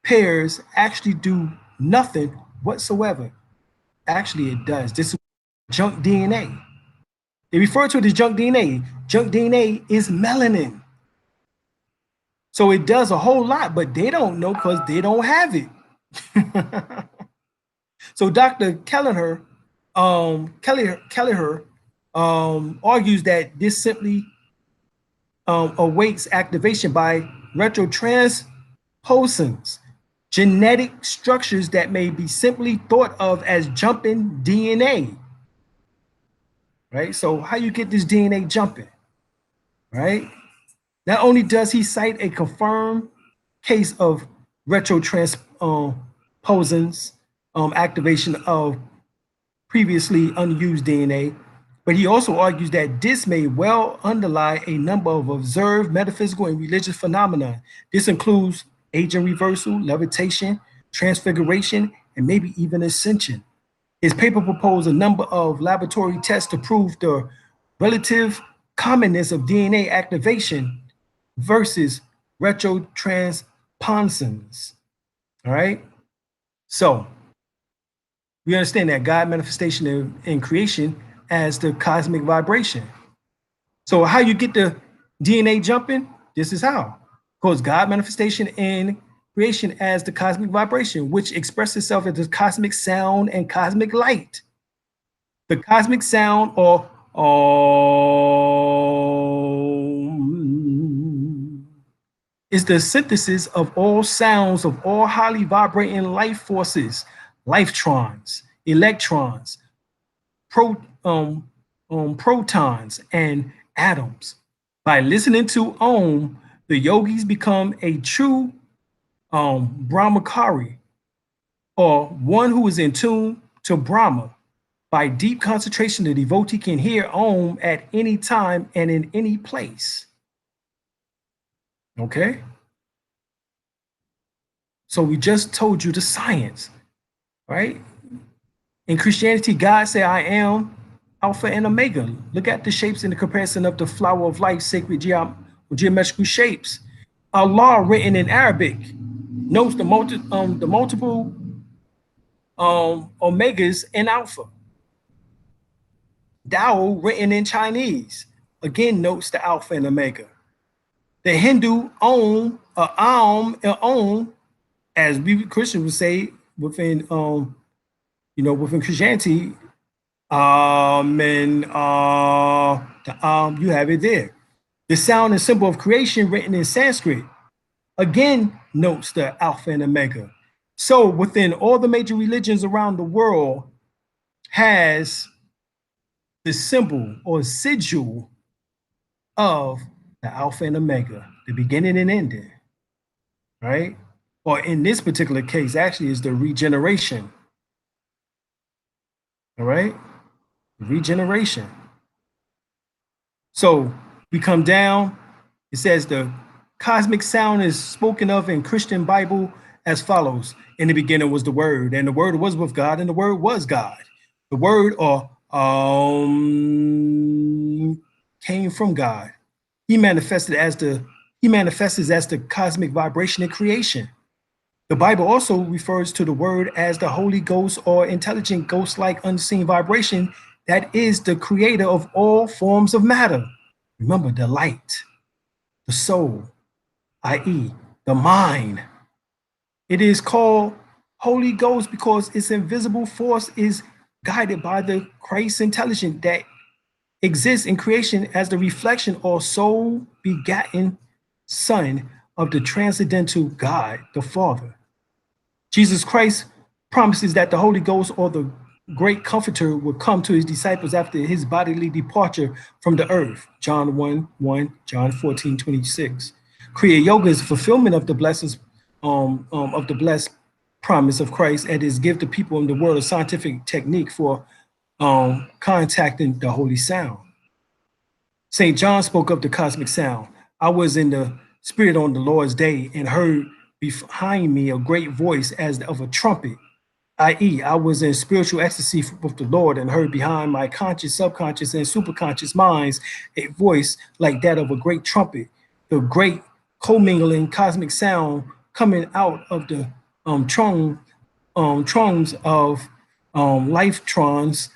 pairs actually do nothing whatsoever. Actually, it does. This is junk DNA. They refer to it as junk DNA. Junk DNA is melanin. So it does a whole lot, but they don't know because they don't have it. So Dr. Kelleher argues that this simply awaits activation by retrotransposons, genetic structures that may be simply thought of as jumping DNA. Right? So how you get this DNA jumping? Right? Not only does he cite a confirmed case of retrotransposons activation of previously unused DNA, but he also argues that this may well underlie a number of observed metaphysical and religious phenomena. This includes agent reversal, levitation, transfiguration, and maybe even ascension. His paper proposed a number of laboratory tests to prove the relative commonness of DNA activation versus retrotransposons. All right. So we understand that God manifestation in creation as the cosmic vibration. So how you get the DNA jumping? This is how. Because God manifestation in creation as the cosmic vibration, which expresses itself as the cosmic sound and cosmic light. The cosmic sound, or is the synthesis of all sounds of all highly vibrating life forces, lifetrons, electrons, protons, and atoms. By listening to Om, the yogis become a true Brahmachari, or one who is in tune to Brahma. By deep concentration, the devotee can hear Om at any time and in any place. Okay? So we just told you the science, right? In Christianity, God said, I am Alpha and Omega. Look at the shapes in the comparison of the flower of life, sacred geometrical shapes. Allah, written in Arabic, notes the multiple omegas in Alpha. Tao, written in Chinese, again notes the Alpha and Omega. The Hindu Om, Om, as we Christians would say within within Christianity, and you have it there. The sound and symbol of creation, written in Sanskrit, again notes the Alpha and Omega. So within all the major religions around the world has the symbol or sigil of the Alpha and Omega, the beginning and ending, right? Or in this particular case, actually is the regeneration, all right? Regeneration. So we come down, it says the cosmic sound is spoken of in Christian Bible as follows. In the beginning was the Word, and the Word was with God, and the Word was God. The Word came from God. He manifested as the cosmic vibration in creation. The Bible also refers to the Word as the Holy Ghost, or intelligent ghost-like unseen vibration that is the creator of all forms of matter. Remember, the light, the soul, i.e., the mind. It is called Holy Ghost because its invisible force is guided by the Christ intelligence that exists in creation as the reflection or soul begotten Son of the transcendental God, the Father. Jesus Christ promises that the Holy Ghost, or the great comforter, will come to his disciples after his bodily departure from the earth. John 1:1, John 14:26. Kriya Yoga is fulfillment of the blessings of the blessed promise of Christ, and is give to people in the world a scientific technique for contacting the holy sound. St. John spoke of the cosmic sound. I was in the spirit on the Lord's day and heard behind me a great voice as of a trumpet, i.e., I was in spiritual ecstasy with the Lord and heard behind my conscious, subconscious, and superconscious minds a voice like that of a great trumpet, the great commingling cosmic sound coming out of the trons of lifetrons,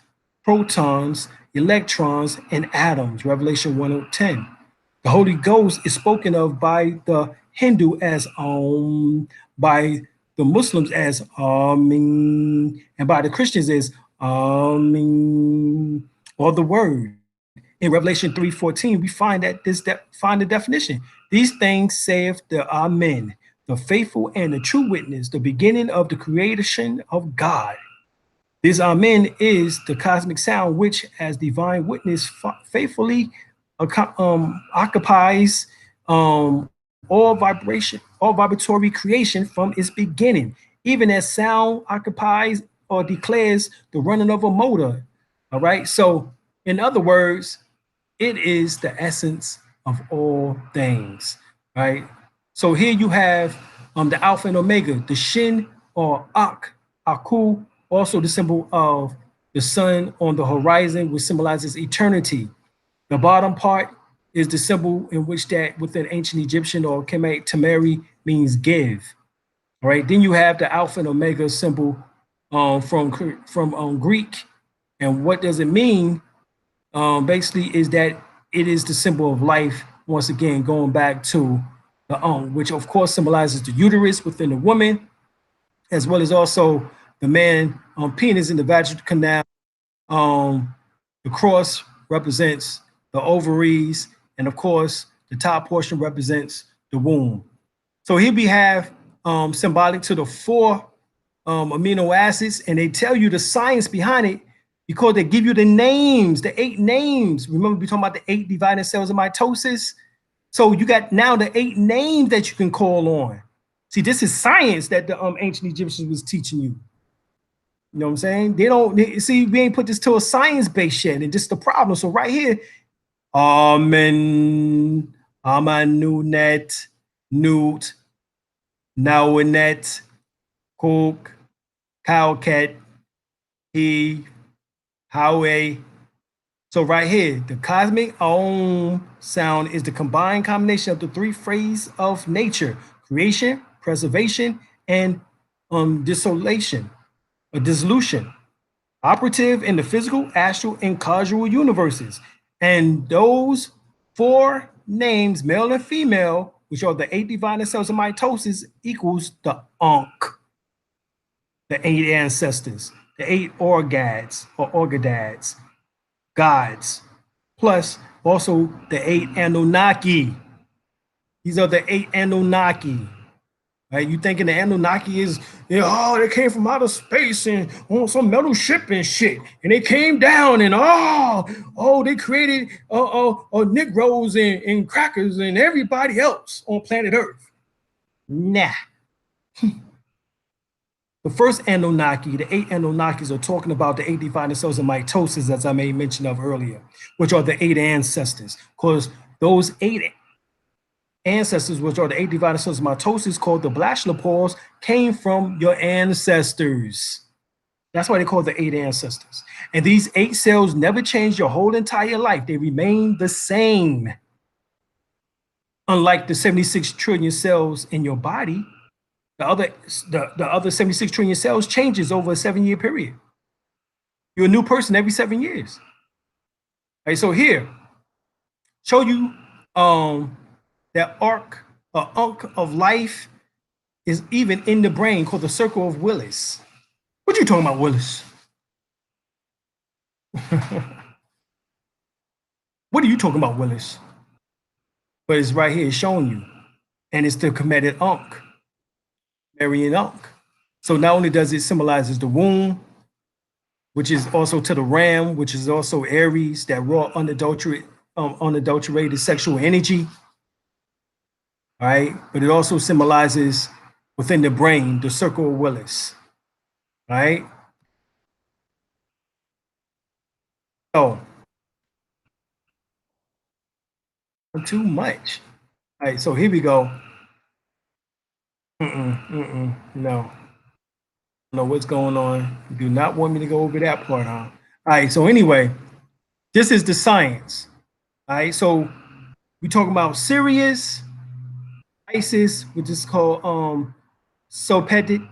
protons, electrons, and atoms, Revelation 1:10. The Holy Ghost is spoken of by the Hindu as by the Muslims as Amin, and by the Christians as Amin, or the Word. In Revelation 3:14, we find that find the definition. These things saith the Amen, the faithful and the true witness, the beginning of the creation of God. This Amen is the cosmic sound, which, as divine witness, faithfully occupies um, all vibratory creation from its beginning, even as sound occupies or declares the running of a motor. All right. So, in other words, it is the essence of all things. Right. So here you have the Alpha and Omega, the Shin or Ak, Aku, also the symbol of the sun on the horizon, which symbolizes eternity. The bottom part is the symbol in which that within ancient Egyptian or Kemet Tameri means give. All right. Then you have the Alpha and Omega symbol from Greek, and what does it mean? Basically, is that it is the symbol of life. Once again, going back to the which of course symbolizes the uterus within the woman, as well as also the man penis in the vaginal canal. The cross represents the ovaries, and of course, the top portion represents the womb. So here we have symbolic to the 4 amino acids, and they tell you the science behind it because they give you the names, the 8 names. Remember, we talking about the 8 dividing cells of mitosis. So you got now the 8 names that you can call on. See, this is science that the ancient Egyptians was teaching you. You know what I'm saying? See, we ain't put this to a science base yet, and this is the problem. So right here, Amen, Amanunet, Newt, Nawanet, Cook, Cowcat, He, Howe. So right here, the cosmic Om sound is the combined combination of the 3 phases of nature: creation, preservation, and dissolution, operative in the physical, astral, and causal universes. And those 4 names, male and female, which are the 8 dividing cells of mitosis, equals the Ankh, the 8 ancestors, the 8 orgads or orgadads, gods, plus also the 8 Anunnaki. These are the 8 Anunnaki. Right? You thinking the Anunnaki is, they came from outer space and on some metal ship and shit, and they came down and they created Negroes and crackers and everybody else on planet Earth. Nah. The first Anunnaki, the 8 Anunnakis, are talking about the 8 dividing cells of mitosis, as I made mention of earlier, which are the 8 ancestors, because those 8 ancestors, which are the 8 dividing cells of mitosis, called the blastospores, came from your ancestors. That's why they call the 8 ancestors. And these 8 cells never change your whole entire life. They remain the same. Unlike the 76 trillion cells in your body, the other 76 trillion cells changes over a 7-year period. You're a new person every 7 years. All right, so here, show you that unk of life is even in the brain, called the circle of Willis. What you talking about, Willis? What are you talking about, Willis? But it's right here, it's showing you. And it's the Kemetic Ankh, Marian Ankh. So not only does it symbolizes the womb, which is also to the ram, which is also Aries, that raw, unadulterated sexual energy. All right, but it also symbolizes within the brain, the circle of Willis. All right. So, too much. All right, so here we go. No. Know what's going on. You do not want me to go over that part, huh? All right, so anyway, this is the science. All right, so we talking about Sirius, Isis, which is called Sophetit,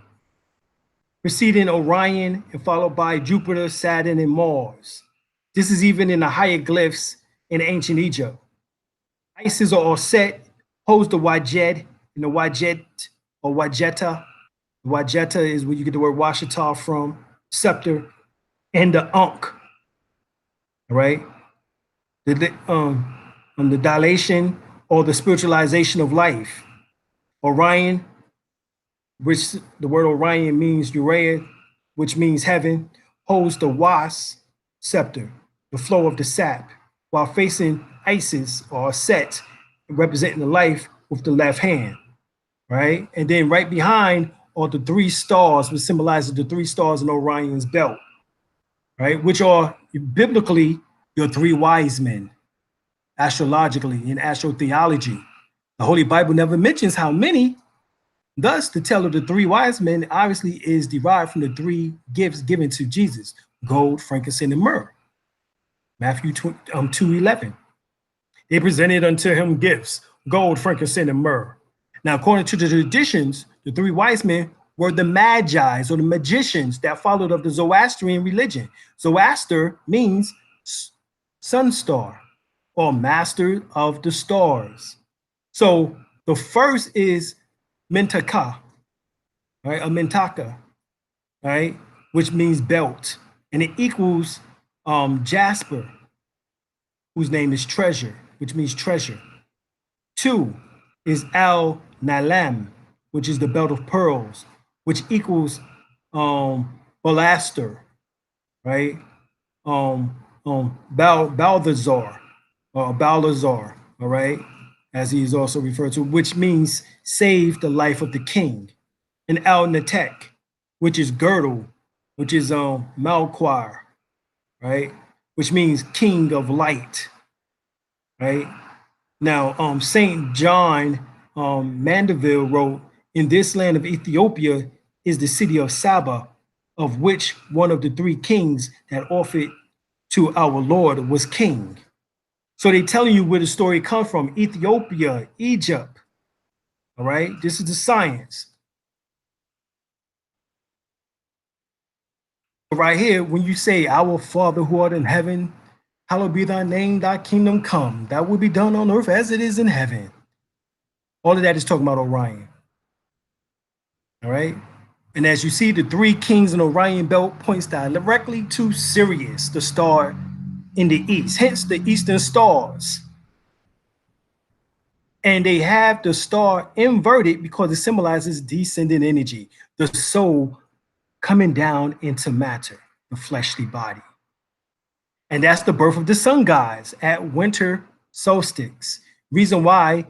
preceding Orion and followed by Jupiter, Saturn, and Mars. This is even in the hieroglyphs in ancient Egypt. Isis or Set holds the Wajed and the Wajet or Wajeta. Wajeta is where you get the word Washita from, scepter, and the Ankh. All right. The dilation or the spiritualization of life. Orion, which the word Orion means Urea, which means heaven, holds the Was scepter, the flow of the sap, while facing Isis or Set representing the life with the left hand, right? And then right behind are the three stars, which symbolizes the three stars in Orion's belt, right? Which are biblically your three wise men, astrologically in astrotheology. The Holy Bible never mentions how many. Thus, the tale of the three wise men obviously is derived from the three gifts given to Jesus: gold, frankincense, and myrrh. Matthew 2:11. They presented unto him gifts, gold, frankincense, and myrrh. Now, according to the traditions, the three wise men were the magi, or the magicians that followed of the Zoroastrian religion. Zoroaster means sun star or master of the stars. So the first is Mentaka, right? A Mentaka, right? Which means belt. And it equals Jasper, whose name is treasure, which means treasure. 2 is Al-Nalam, which is the belt of pearls, which equals Balaster, right? Balthazar, or Balazar, all right? As he is also referred to, which means save the life of the king. And Al-Natek, which is girdle, which is Malquar, right? Which means king of light, right? Now, St. John Mandeville wrote, in this land of Ethiopia is the city of Saba, of which one of the three kings that offered to our Lord was king. So they telling you where the story comes from: Ethiopia, Egypt. All right, this is the science. Right here, when you say, our Father who art in heaven, hallowed be thy name, thy kingdom come, that will be done on earth as it is in heaven. All of that is talking about Orion. All right. And as you see, the three kings in Orion belt points directly to Sirius, the star in the east, hence the eastern stars. And they have the star inverted because it symbolizes descending energy, the soul coming down into matter, the fleshly body. And that's the birth of the sun gods at winter solstice. Reason why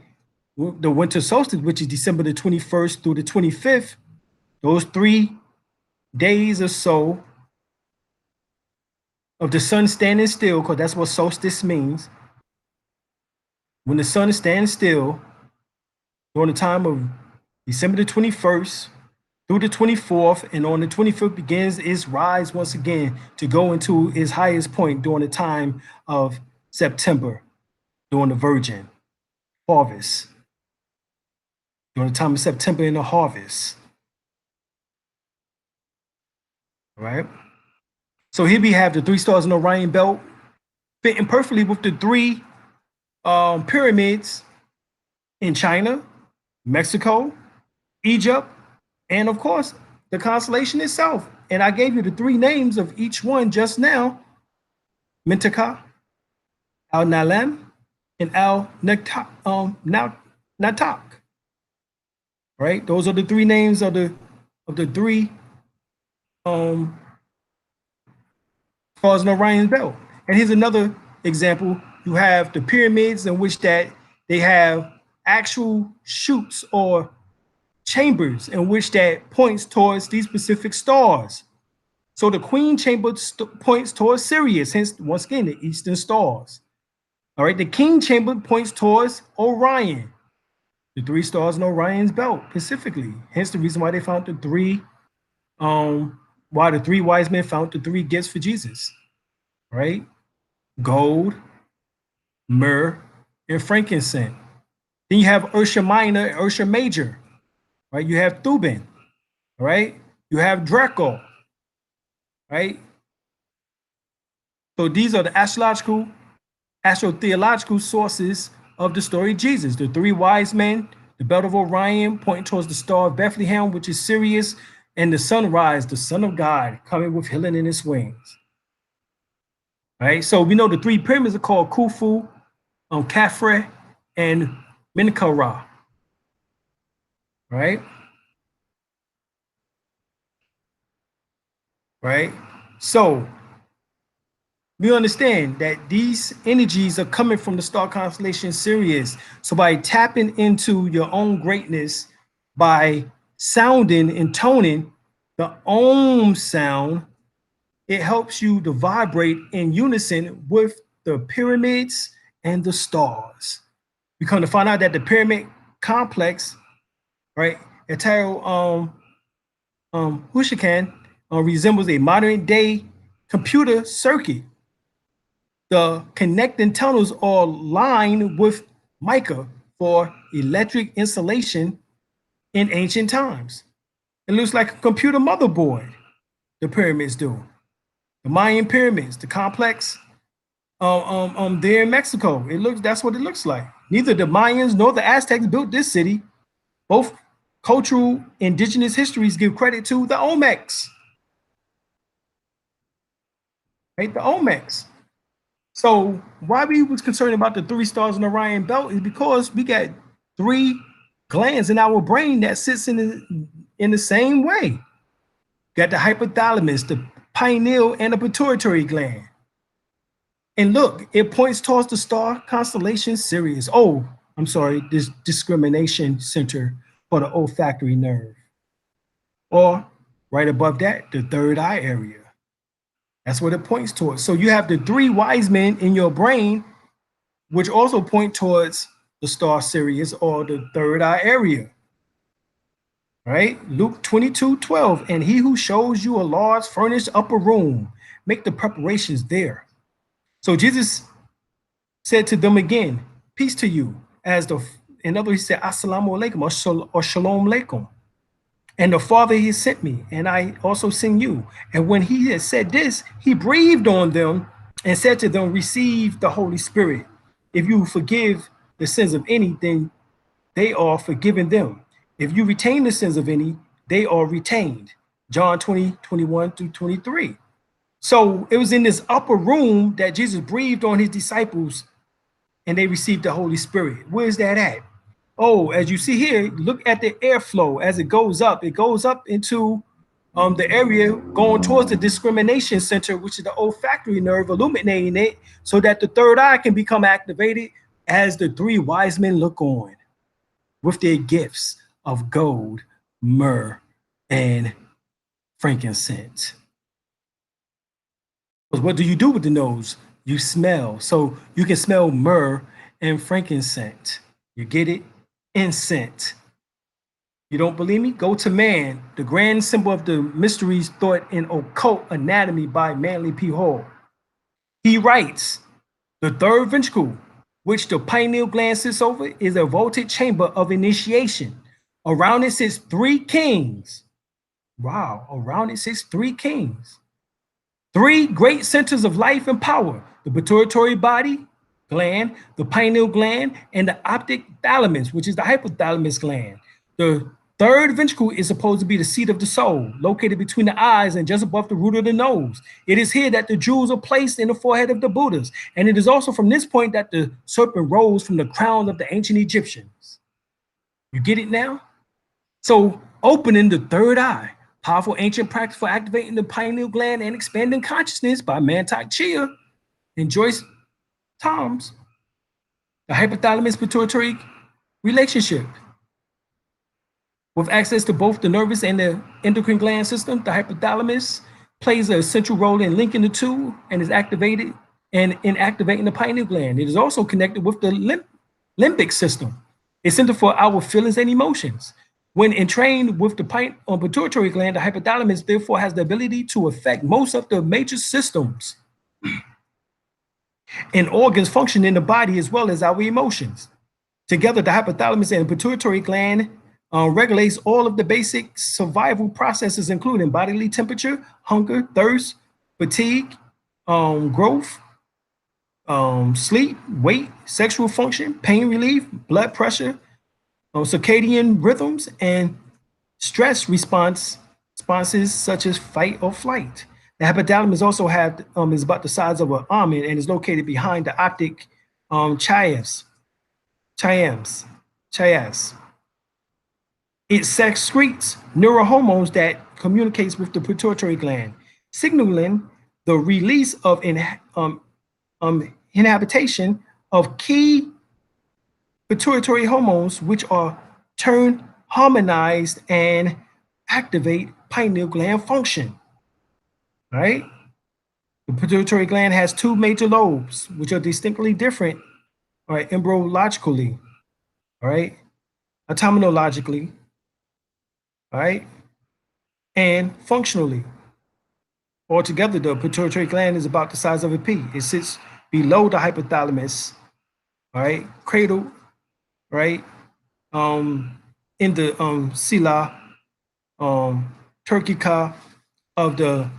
the winter solstice, which is December the 21st through the 25th, those 3 days or so of the sun standing still, because that's what solstice means. When the sun is standing still during the time of December the 21st through the 24th, and on the 25th begins its rise once again to go into its highest point during the time of September, during the virgin harvest, during the time of September in the harvest. All right. So here we have the 3 stars in Orion belt fitting perfectly with the 3 pyramids in China, Mexico, Egypt, and of course, the constellation itself. And I gave you the 3 names of each one just now: Mentaka, Al-Nalam, and Al-Natak. Right? Those are the 3 names of the 3 stars in Orion's belt. And here's another example. You have the pyramids, in which that they have actual chutes or chambers in which that points towards these specific stars. So the queen chamber points towards Sirius, hence once again the eastern stars. All right, the king chamber points towards Orion, the 3 stars in Orion's belt specifically. Hence the reason why they found the 3 why the 3 wise men found the 3 gifts for Jesus, right? Gold, myrrh, and frankincense. Then you have Ursa Minor and Ursa Major, right? You have Thuban, right? You have Draco, right? So these are the astrotheological sources of the story of Jesus. The 3 wise men, the belt of Orion pointing towards the star of Bethlehem, which is Sirius, and the sunrise, the Son of God, coming with healing in his wings. Right? So we know the 3 pyramids are called Khufu, Khafre, and Menkaure. Right? Right? So we understand that these energies are coming from the star constellation Sirius. So by tapping into your own greatness, by sounding and toning the Om sound, it helps you to vibrate in unison with the pyramids and the stars. We come to find out that the pyramid complex, right, Etero Hushikan, resembles a modern day computer circuit. The connecting tunnels are lined with mica for electric insulation in ancient times. It looks like a computer motherboard, the pyramids do. The Mayan pyramids, the complex there in Mexico. That's what it looks like. Neither the Mayans nor the Aztecs built this city. Both cultural indigenous histories give credit to the Olmecs. Right, the Olmecs. So why we was concerned about the 3 stars in the Orion belt is because we got 3 glands in our brain that sits in the same way. Got the hypothalamus, the pineal, and the pituitary gland. And look, it points towards the star constellation Sirius. Oh, I'm sorry, this discrimination center for the olfactory nerve. Or right above that, the third eye area. That's what it points towards. So you have the 3 wise men in your brain, which also point towards the star Sirius or the third eye area. Right? Luke 22:12, and he who shows you a large furnished upper room, make the preparations there. So Jesus said to them again, peace to you, in other words, he said, assalamu alaikum or shalom alaikum. And the Father, he sent me, and I also send you. And when he had said this, he breathed on them and said to them, receive the Holy Spirit. If you forgive the sins of any, then they are forgiven them. If you retain the sins of any, they are retained. John 20:21-23. So it was in this upper room that Jesus breathed on his disciples and they received the Holy Spirit. Where's that at? Oh, as you see here, look at the airflow as it goes up. It goes up into the area going towards the discrimination center, which is the olfactory nerve, illuminating it so that the third eye can become activated as the 3 wise men look on with their gifts of gold, myrrh, and frankincense. What do you do with the nose? You smell. So you can smell myrrh and frankincense. You get it? Incense. You don't believe me? Go to Man, the grand symbol of the mysteries thought in occult anatomy by Manly P. Hall. He writes, the third ventricle, which the pineal gland sits over, is a vaulted chamber of initiation. Around it sits 3 kings. Wow, around it sits 3 kings. 3 great centers of life and power, the pituitary body gland, the pineal gland, and the optic thalamus, which is the hypothalamus gland. The third ventricle is supposed to be the seat of the soul, located between the eyes and just above the root of the nose. It is here that the jewels are placed in the forehead of the Buddhas. And it is also from this point that the serpent rose from the crown of the ancient Egyptians. You get it now? So opening the third eye, powerful ancient practice for activating the pineal gland and expanding consciousness by Mantak Chia and Joyce Toms. The hypothalamus pituitary relationship. With access to both the nervous and the endocrine gland system, the hypothalamus plays a central role in linking the two and is activated and in activating the pineal gland. It is also connected with the limbic system, a center for our feelings and emotions. When entrained with the pituitary gland, the hypothalamus therefore has the ability to affect most of the major systems and organs function in the body as well as our emotions. Together, the hypothalamus and pituitary gland regulates all of the basic survival processes, including bodily temperature, hunger, thirst, fatigue, growth, sleep, weight, sexual function, pain relief, blood pressure, circadian rhythms, and stress responses such as fight or flight. The hypothalamus also is about the size of an almond and is located behind the optic chiasm. It secretes neurohormones that communicates with the pituitary gland, signaling the release of inhibition of key pituitary hormones, which are turn harmonized and activate pineal gland function. Right? The pituitary gland has two major lobes, which are distinctly different, all right, embryologically, all right, autonomologically, all right, and functionally. Altogether, the pituitary gland is about the size of a pea. It sits below the hypothalamus, all right, cradle, right, in the sila turcica of the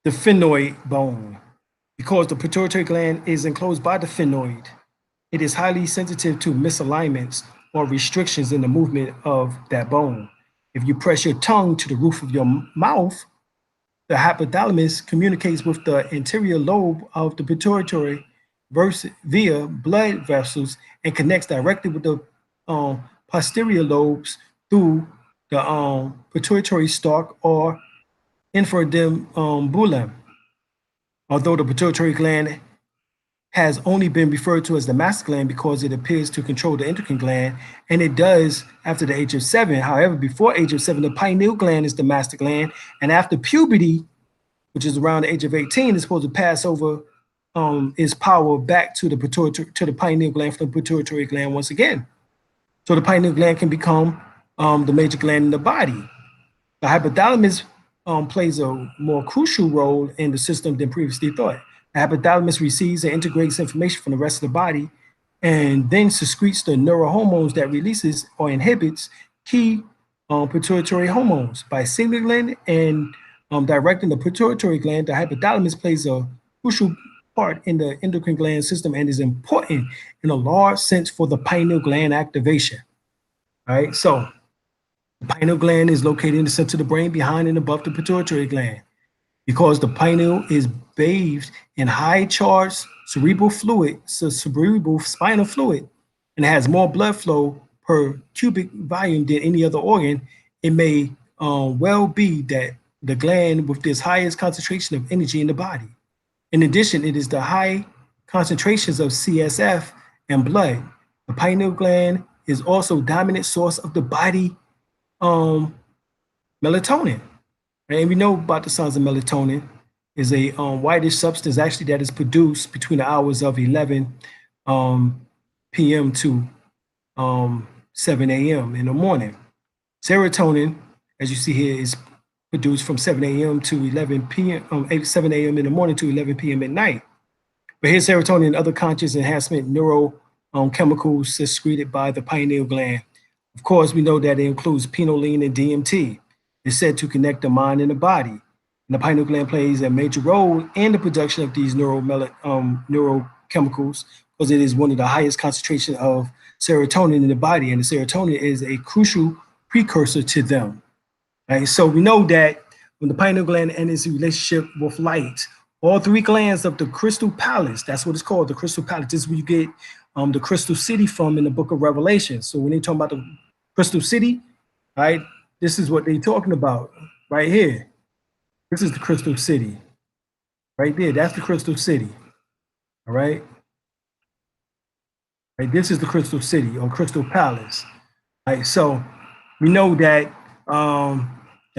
phenoid bone. Because the pituitary gland is enclosed by the phenoid, it is highly sensitive to misalignments or restrictions in the movement of that bone. If you press your tongue to the roof of your mouth, the hypothalamus communicates with the anterior lobe of the pituitary via blood vessels and connects directly with the posterior lobes through the pituitary stalk or infundibulum. Although the pituitary gland has only been referred to as the master gland because it appears to control the endocrine gland, and it does after the age of 7. However, before age of 7, the pineal gland is the master gland, and after puberty, which is around the age of 18, is supposed to pass over its power back to the pituitary, to the pineal gland from the pituitary gland once again. So the pineal gland can become the major gland in the body. The hypothalamus plays a more crucial role in the system than previously thought. The hypothalamus receives and integrates information from the rest of the body and then secretes the neurohormones that releases or inhibits key pituitary hormones. By signaling and directing the pituitary gland, the hypothalamus plays a crucial part in the endocrine gland system and is important in a large sense for the pineal gland activation. All right, so the pineal gland is located in the center of the brain behind and above the pituitary gland. Because the pineal is bathed in high charged cerebral fluid, so cerebral spinal fluid, and has more blood flow per cubic volume than any other organ, it may well be that the gland with this highest concentration of energy in the body. In addition, it is the high concentrations of CSF and blood. The pineal gland is also a dominant source of the body melatonin. And we know about the sons of melatonin is a whitish substance actually that is produced between the hours of 11 p.m. to 7 a.m. in the morning. Serotonin, as you see here, is produced from 7 a.m. to 11 p.m. 7 a.m. in the morning to 11 p.m. at night. But here's serotonin and other conscious enhancement neurochemicals secreted by the pineal gland. Of course, we know that it includes pinoline and DMT. It's said to connect the mind and the body. And the pineal gland plays a major role in the production of these neurochemicals because it is one of the highest concentration of serotonin in the body, and the serotonin is a crucial precursor to them. Right? So we know that when the pineal gland and its relationship with light, all three glands of the crystal palace, that's what it's called, the crystal palace. This is where you get the crystal city from in the book of Revelation. So when they talk about the crystal city, right, this is what they're talking about right here. This is the crystal city right there. That's the crystal city. All right. Right. This is the crystal city or crystal palace. Right. So we know that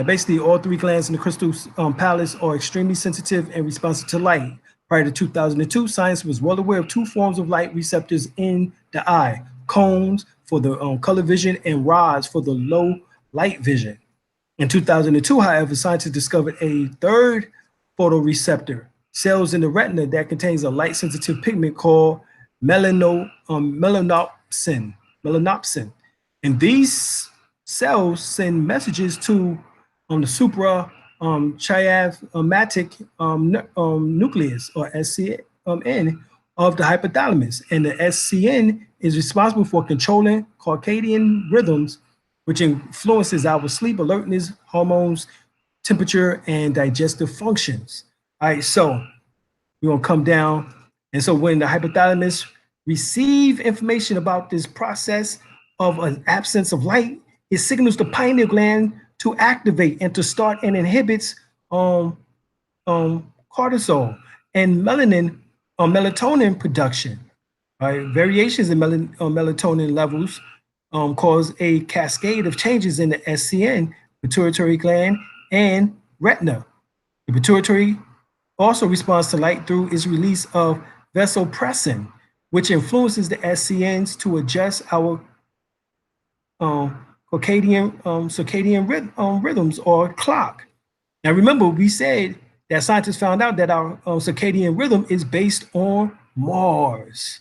basically all three glands in the crystal palace are extremely sensitive and responsive to light. Prior to 2002, science was well aware of two forms of light receptors in the eye: cones for the color vision and rods for the low light vision. In 2002, however, scientists discovered a third photoreceptor, cells in the retina that contains a light-sensitive pigment called melanopsin. And these cells send messages to the suprachiasmatic nucleus, or SCN, of the hypothalamus. And the SCN is responsible for controlling circadian rhythms, which influences our sleep, alertness, hormones, temperature, and digestive functions. All right, so we're gonna come down. And so when the hypothalamus receives information about this process of an absence of light, it signals the pineal gland to activate and to start and inhibits cortisol and melatonin production. Right? Variations in melatonin levels cause a cascade of changes in the SCN, pituitary gland, and retina. The pituitary also responds to light through its release of vasopressin, which influences the SCNs to adjust our circadian rhythms or clock. Now, remember, we said that scientists found out that our circadian rhythm is based on Mars.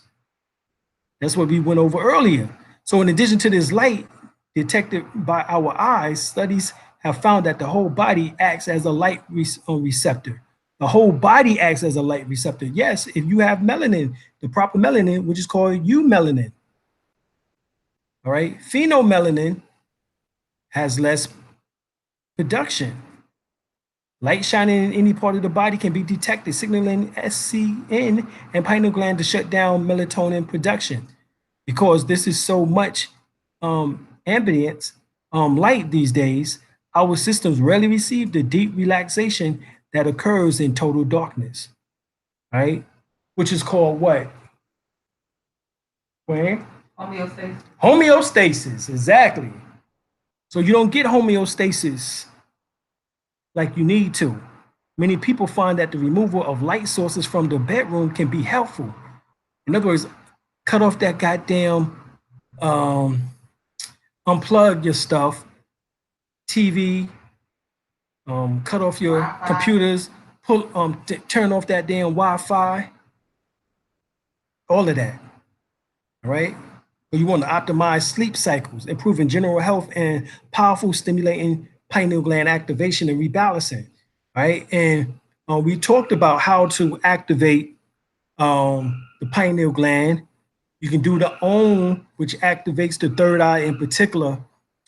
That's what we went over earlier. So in addition to this light detected by our eyes, studies have found that the whole body acts as a light receptor. The whole body acts as a light receptor. Yes, if you have melanin, the proper melanin, which is called eumelanin. All right, phenomelanin has less production. Light shining in any part of the body can be detected, signaling SCN and pineal gland to shut down melatonin production. Because this is so much ambient light these days, our systems rarely receive the deep relaxation that occurs in total darkness, right? Which is called what? Wayne? Homeostasis. Homeostasis, exactly. So you don't get homeostasis like you need to. Many people find that the removal of light sources from the bedroom can be helpful. In other words, cut off that goddamn, unplug your stuff, TV, cut off your Wi-Fi. computers, turn off that damn Wi-Fi, all of that, all right? You want to optimize sleep cycles, improving general health, and powerful stimulating pineal gland activation and rebalancing, right? And we talked about how to activate the pineal gland. You can do the OM, which activates the third eye in particular,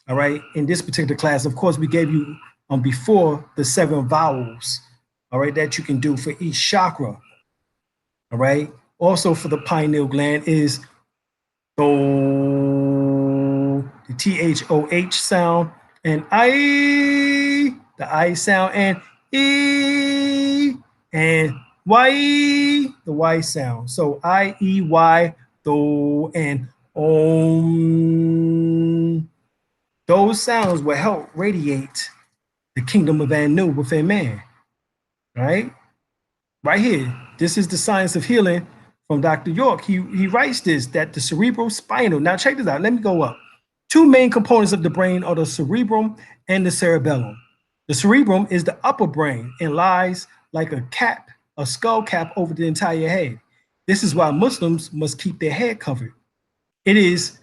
all right, in this particular class. Of course, we gave you before the 7 vowels, all right, that you can do for each chakra, all right? Also for the pineal gland is the THOH sound, and I, the I sound, and E, and Y, the Y sound. So I, E, Y, Do, and Om. Those sounds will help radiate the kingdom of Anu within man, right? Right here, this is the science of healing from Dr. York. He writes this, that the cerebrospinal, now check this out, let me go up. 2 main components of the brain are the cerebrum and the cerebellum. The cerebrum is the upper brain and lies like a cap, a skull cap over the entire head. This is why Muslims must keep their head covered. It is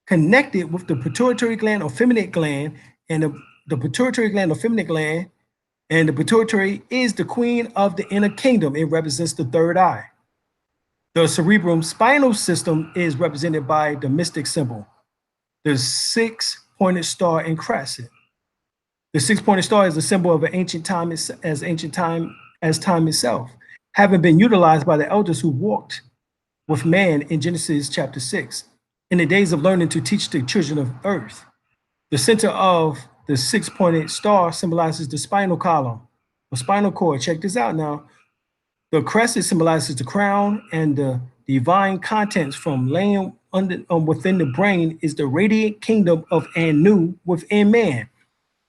connected with the pituitary gland or feminine gland, and the pituitary gland or feminine gland, and the pituitary is the queen of the inner kingdom. It represents the third eye. The cerebrum spinal system is represented by the mystic symbol, the 6-pointed star and crescent. The 6-pointed star is a symbol of an ancient time as time itself, having been utilized by the elders who walked with man in Genesis chapter 6. In the days of learning to teach the children of earth, the center of the 6-pointed star symbolizes the spinal column, the spinal cord. Check this out now. The crescent symbolizes the crown, and the divine contents from laying within the brain is the radiant kingdom of Anu within man.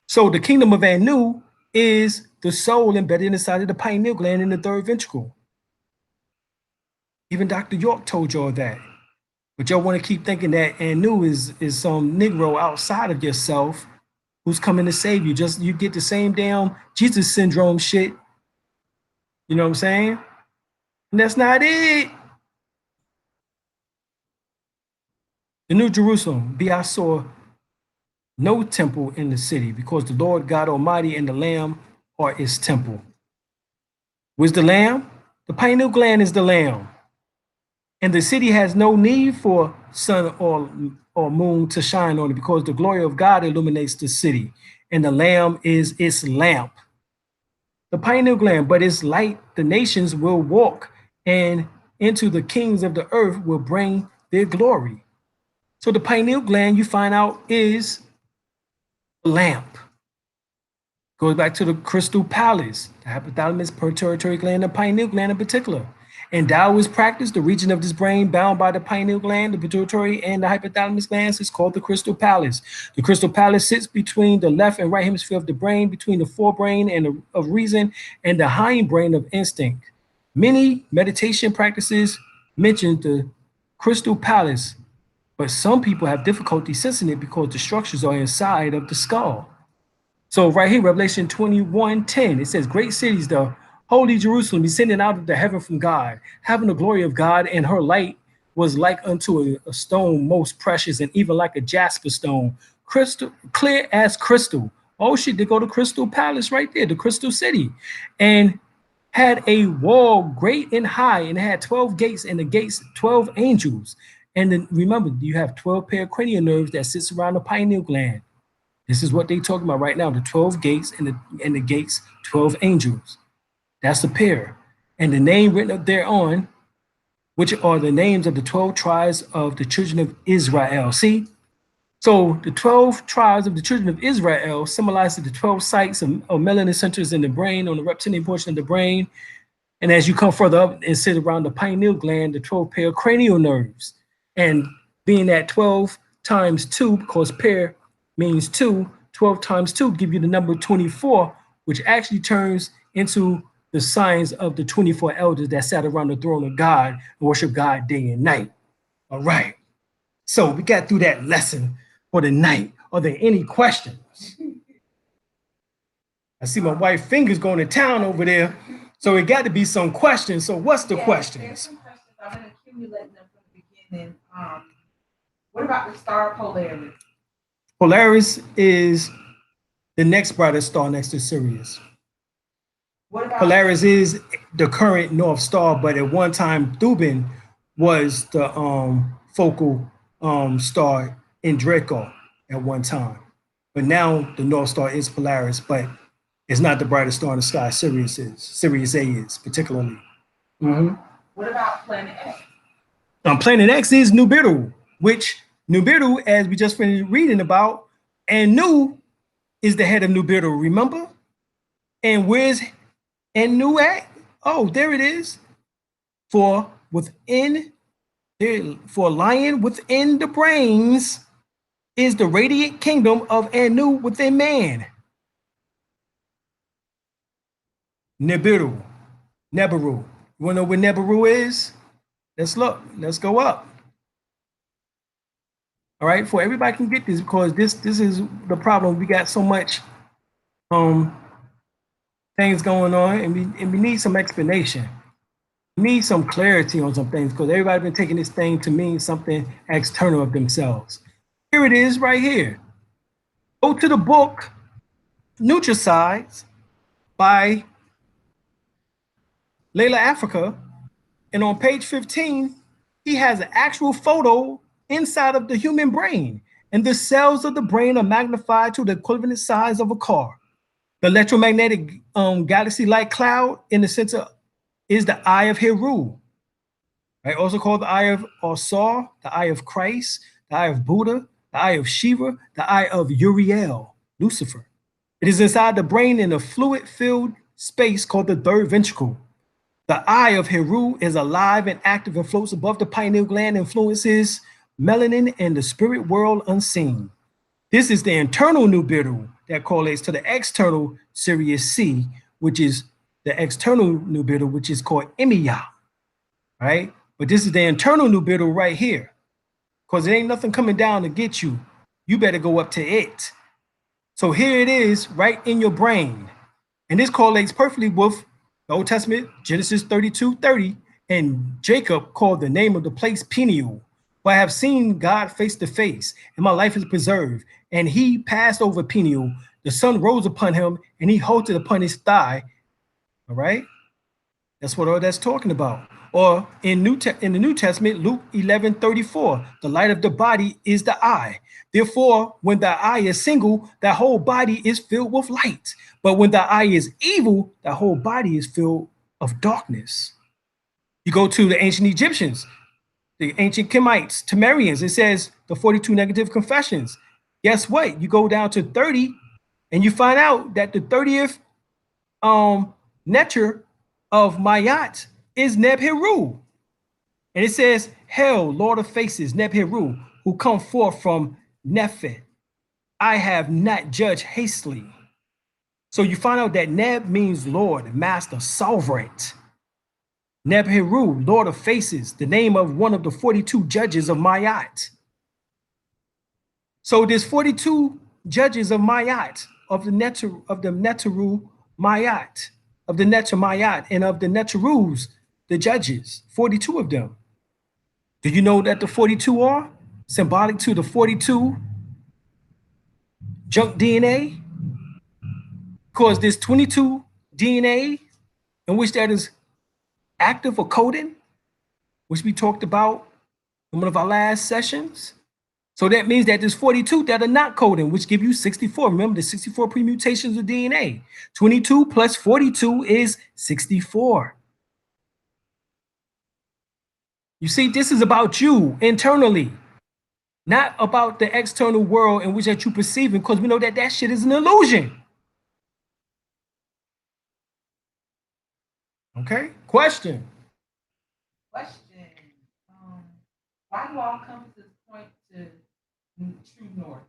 So the kingdom of Anu is the soul embedded inside of the pineal gland in the third ventricle. Even Dr. York told y'all that. But y'all want to keep thinking that Anu is some Negro outside of yourself who's coming to save you. Just you get the same damn Jesus syndrome shit. You know what I'm saying? And that's not it. The New Jerusalem, I saw no temple in the city, because the Lord God Almighty and the Lamb are its temple. Where's the Lamb? The pineal gland is the Lamb. And the city has no need for sun or moon to shine on it, because the glory of God illuminates the city, and the Lamb is its lamp. The pineal gland, but its light, the nations will walk, and into the kings of the earth will bring their glory. So the pineal gland, you find out, is a lamp. Goes back to the crystal palace, the hypothalamus, pituitary gland, the pineal gland in particular. In Taoist practice, the region of this brain bound by the pineal gland, the pituitary, and the hypothalamus glands is called the crystal palace. The crystal palace sits between the left and right hemisphere of the brain, between the forebrain and of reason and the hindbrain of instinct. Many meditation practices mention the crystal palace, but some people have difficulty sensing it because the structures are inside of the skull. So right here, Revelation 21:10, it says, great cities, the holy Jerusalem, descending out of the heaven from God, having the glory of God, and her light was like unto a stone most precious, and even like a jasper stone, crystal clear as crystal. Oh shit, they go to Crystal Palace right there, the Crystal City, and had a wall great and high, and it had 12 gates, and the gates 12 angels. And then remember, you have 12 pair of cranial nerves that sits around the pineal gland. This is what they're talking about right now, the 12 gates and the gates, 12 angels. That's the pair. And the name written up thereon, which are the names of the 12 tribes of the children of Israel. See? So the 12 tribes of the children of Israel symbolize the 12 sites of melanin centers in the brain, on the reptilian portion of the brain. And as you come further up and sit around the pineal gland, the 12 pair of cranial nerves. And being that 12 times 2, because pair means 2, 12 times 2 give you the number 24, which actually turns into the signs of the 24 elders that sat around the throne of God and worship God day and night. All right. So we got through that lesson for the night. Are there any questions? I see my white fingers going to town over there. So it got to be some questions. So what's the questions? There's some questions. I've been accumulating them from the beginning. What about the star Polaris? Polaris is the next brightest star next to Sirius. What about Polaris is the current North Star, but at one time Dogon was the focal star in Draco at one time. But now the North Star is Polaris, but it's not the brightest star in the sky. Sirius is. Sirius A is, particularly. What about Planet X? Planet X is Nibiru, which Nibiru, as we just finished reading about, and Nu is the head of Nibiru, remember? And where's Nu at? Oh, there it is. For lion within the brains is the radiant kingdom of Anu within man. Nibiru. You wanna know where Nibiru is? Let's look. Let's go up. All right, for everybody can get this, because this is the problem. We got so much things going on, and we need some explanation. We need some clarity on some things, because everybody's been taking this thing to mean something external of themselves. Here it is right here. Go to the book Nutricides by Layla Africa, and on page 15, he has an actual photo inside of the human brain, and the cells of the brain are magnified to the equivalent size of a car. The electromagnetic galaxy-like cloud in the center is the eye of Heru, right? Also called the eye of Osar, the eye of Christ, the eye of Buddha, the eye of Shiva, the eye of Uriel, Lucifer. It is inside the brain in a fluid-filled space called the third ventricle. The eye of Heru is alive and active and floats above the pineal gland, influences melanin and the spirit world unseen. This is the internal Nibiru that correlates to the external Sirius C, which is the external Nibiru, which is called Emiya, right? But this is the internal Nibiru right here, because there ain't nothing coming down to get you. You better go up to it. So here it is right in your brain. And this correlates perfectly with the Old Testament, Genesis 32:30, and Jacob called the name of the place Peniel. For I have seen God face to face, and my life is preserved. And he passed over Peniel. The sun rose upon him, and he halted upon his thigh. All right? That's what all that's talking about. Or in the New Testament, Luke 11:34, the light of the body is the eye. Therefore, when the eye is single, the whole body is filled with light. But when the eye is evil, the whole body is filled of darkness. You go to the ancient Egyptians, the ancient Kemites, Temerians, it says the 42 negative confessions. Guess what? You go down to 30, And you find out that the 30th Neter of Mayat is Nibiru. And it says, "Hail, Lord of faces, Nibiru, who come forth from Nephet. I have not judged hastily." So you find out that Neb means Lord, Master, Sovereign. Nibiru, Lord of faces, the name of one of the 42 judges of Mayat. So there's 42 judges of Mayat, of the Neteru Mayat, of the Neter Mayat, and of the Neterus, the judges, 42 of them. Do you know that the 42 are symbolic to the 42 junk DNA? Because there's 22 DNA in which that is active or coding, which we talked about in one of our last sessions. So that means that there's 42 that are not coding, which give you 64. Remember the 64 permutations of DNA. 22 plus 42 is 64. You see, this is about you internally, not about the external world in which that you perceiving, because we know that that shit is an illusion. Okay, question. Why do all compasses point to true north?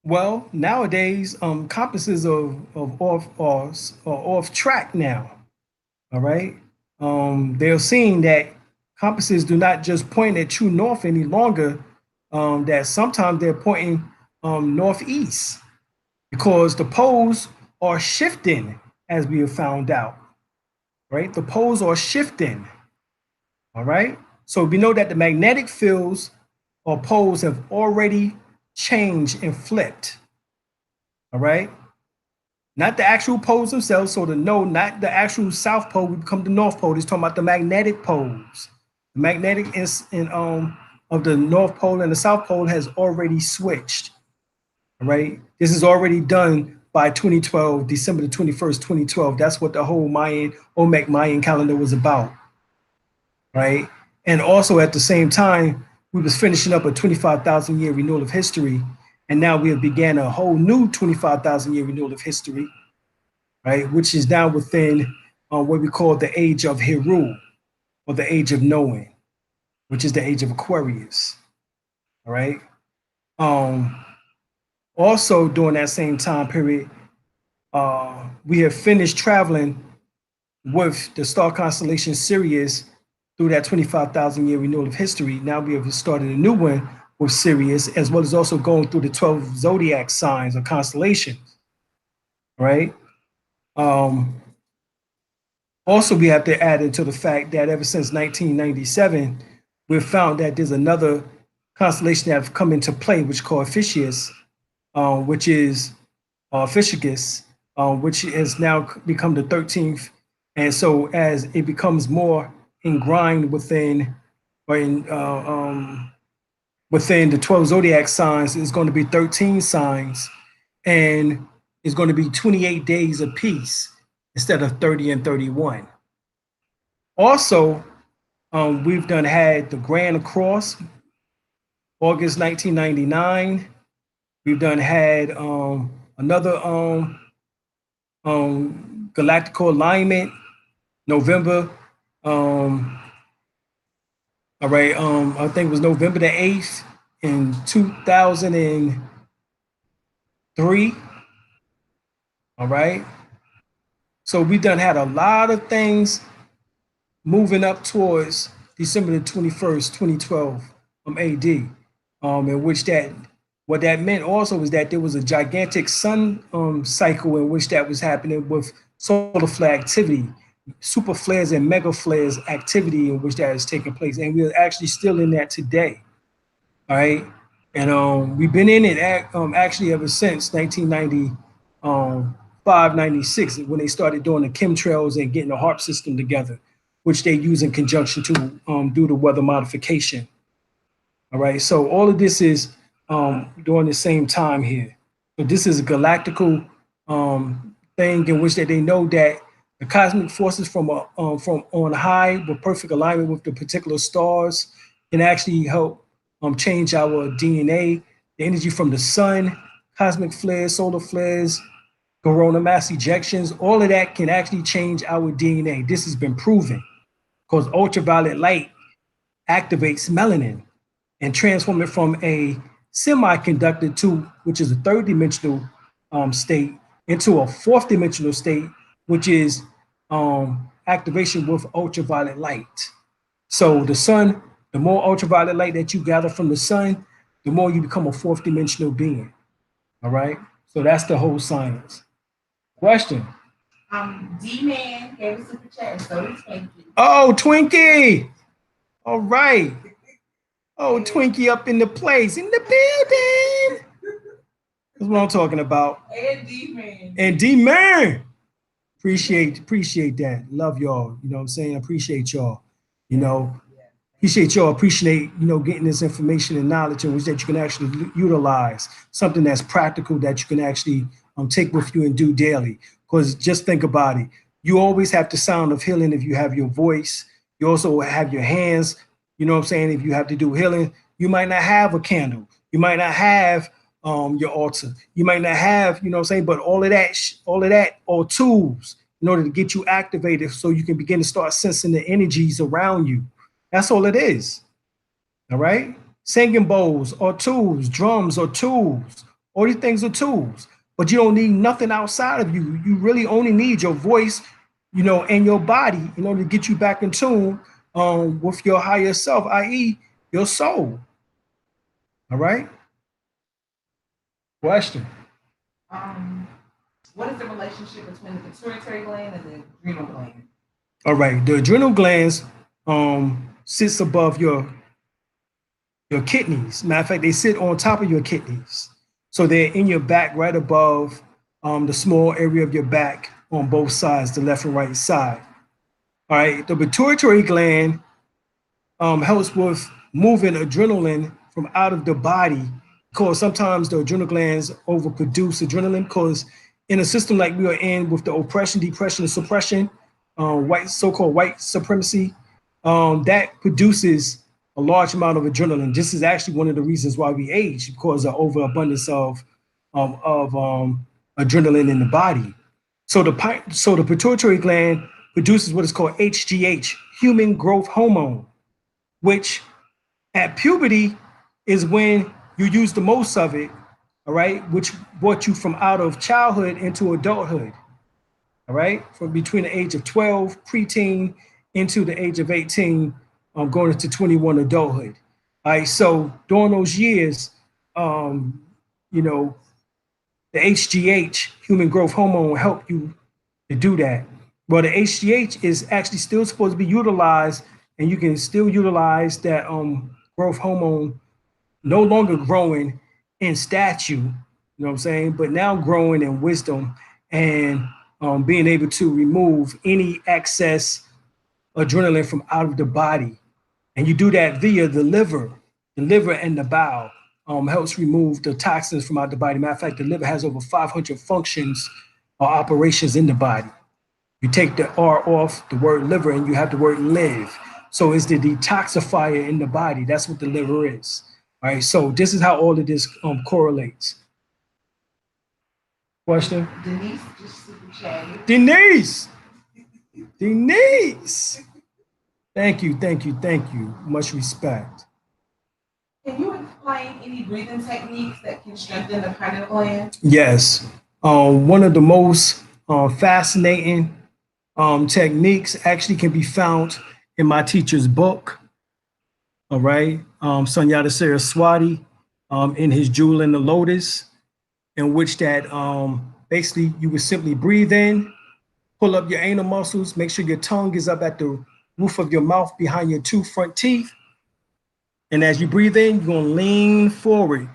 Well, nowadays, compasses are off track now. All right. They're seeing that compasses do not just point at true north any longer. That sometimes they're pointing northeast, because the poles are shifting, as we have found out. Right, the poles are shifting. All right. So we know that the magnetic fields or poles have already changed and flipped. All right. Not the actual poles themselves. So not the actual South Pole would become the North Pole. It's talking about the magnetic poles. The magnetic of the North Pole and the South Pole has already switched. All right. This is already done by 2012, December the 21st, 2012. That's what the whole Olmec Mayan calendar was about. Right. And also at the same time, we was finishing up a 25,000 year renewal of history. And now we have began a whole new 25,000 year renewal of history, right? Which is now within what we call the age of Heru, or the age of knowing, which is the age of Aquarius, all right? Also during that same time period, we have finished traveling with the star constellation Sirius through that 25,000 year renewal of history. Now we have started a new one with Sirius, as well as also going through the 12 zodiac signs or constellations, right? Also, we have to add into the fact that ever since 1997, we've found that there's another constellation that have come into play, which is called Ficus, which is Ficus, which has now become the 13th. And so as it becomes more ingrained within, within the 12 zodiac signs, is going to be 13 signs, and it's going to be 28 days apiece instead of 30 and 31. Also, we've had the Grand Across, August 1999. We've had another galactical alignment, November. All right, I think it was November the 8th in 2003. All right. So we had a lot of things moving up towards December the 21st, 2012 AD, in which what that meant also was that there was a gigantic sun cycle in which that was happening with solar flare activity, super flares and mega flares activity in which that is taking place. And we're actually still in that today. All right. And we've been in it actually ever since 1995, 96, when they started doing the chemtrails and getting the HARP system together, which they use in conjunction to do the weather modification. All right. So all of this is during the same time here. So this is a galactical thing in which that they know that the cosmic forces from on high with perfect alignment with the particular stars can actually help change our DNA. The energy from the sun cosmic flares, solar flares, corona mass ejections, all of that can actually change our DNA. This has been proven because ultraviolet light activates melanin and transform it from a semiconductor to, which is a third dimensional state, into a fourth dimensional state, which is activation with ultraviolet light. So the sun, the more ultraviolet light that you gather from the sun, the more you become a fourth dimensional being. All right. So that's the whole science. Question. D-Man gave a super chat, and so did Twinkie. Oh, Twinkie. All right. Oh, Twinkie up in the place, in the building. That's what I'm talking about. And D-Man. And D-Man. Appreciate that. Love y'all. You know what I'm saying? Appreciate y'all. You know, appreciate y'all. Appreciate, you know, getting this information and knowledge in which that you can actually utilize. Something that's practical that you can actually take with you and do daily. Because just think about it. You always have the sound of healing if you have your voice. You also have your hands. You know what I'm saying? If you have to do healing, you might not have a candle. You might not have your altar. You might not have, you know what I'm saying? But all of that are tools in order to get you activated so you can begin to start sensing the energies around you. That's all it is. All right? Singing bowls are tools. Drums are tools. All these things are tools. But you don't need nothing outside of you. You really only need your voice, you know, and your body in order to get you back in tune with your higher self, i.e. your soul. All right? Question. What is the relationship between the pituitary gland and the adrenal gland? All right. The adrenal glands sits above your kidneys. Matter of fact, they sit on top of your kidneys. So they're in your back, right above the small area of your back on both sides, the left and right side. All right. The pituitary gland helps with moving adrenaline from out of the body, because sometimes the adrenal glands overproduce adrenaline, because in a system like we are in with the oppression, depression, and suppression, so-called white supremacy, that produces a large amount of adrenaline. This is actually one of the reasons why we age, because of overabundance of adrenaline in the body. So the pituitary gland produces what is called HGH, human growth hormone, which at puberty is when you use the most of it, all right, which brought you from out of childhood into adulthood, all right, from between the age of 12, preteen, into the age of 18, going into 21 adulthood. All right, so during those years, you know, the HGH, human growth hormone, will help you to do that. Well, the HGH is actually still supposed to be utilized, and you can still utilize that growth hormone, no longer growing in stature, you know what I'm saying, but now growing in wisdom and being able to remove any excess adrenaline from out of the body. And you do that via the liver and the bowel. Helps remove the toxins from out the body. Matter of fact, the liver has over 500 functions or operations in the body. You take the R off the word liver and you have the word live. So it's the detoxifier in the body. That's what the liver is. All right, so this is how all of this correlates. Question? Denise just super chatted. Denise. Thank you. Much respect. Can you explain any breathing techniques that can strengthen the pineal gland? Yes. One of the most fascinating techniques actually can be found in my teacher's book. All right. Sunyata Saraswati, in his Jewel in the Lotus, in which that basically you would simply breathe in, pull up your anal muscles, make sure your tongue is up at the roof of your mouth behind your 2 front teeth. And as you breathe in, you're going to lean forward.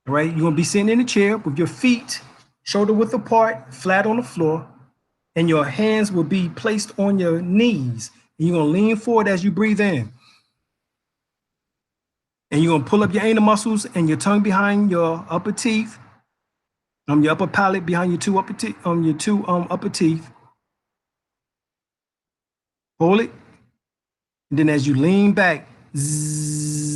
All right. You're going to be sitting in a chair with your feet shoulder width apart, flat on the floor, and your hands will be placed on your knees. And you're going to lean forward as you breathe in. And you're going to pull up your anal muscles and your tongue behind your upper teeth, your upper palate behind your 2 upper teeth, upper teeth. Hold it. And then as you lean back, zzz,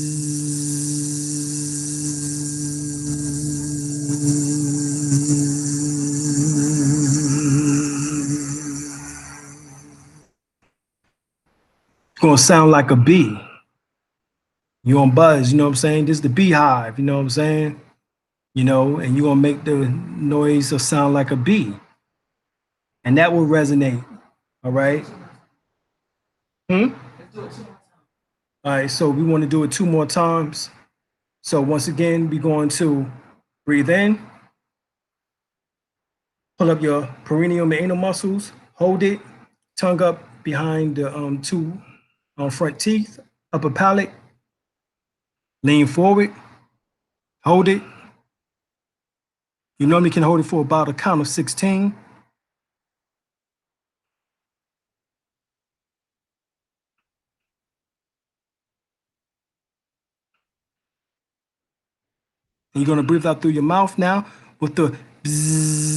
gonna sound like a bee. You gonna buzz, you know what I'm saying? This is the beehive, you know what I'm saying? You know, and you're gonna make the noise or sound like a bee. And that will resonate. All right. All right, so we want to do it 2 more times. So once again, we're going to breathe in, pull up your perineum and anal muscles, hold it, tongue up behind the 2 front teeth, upper palate, lean forward, hold it. You normally can hold it for about a count of 16. And you're gonna breathe out through your mouth now with the bzzz.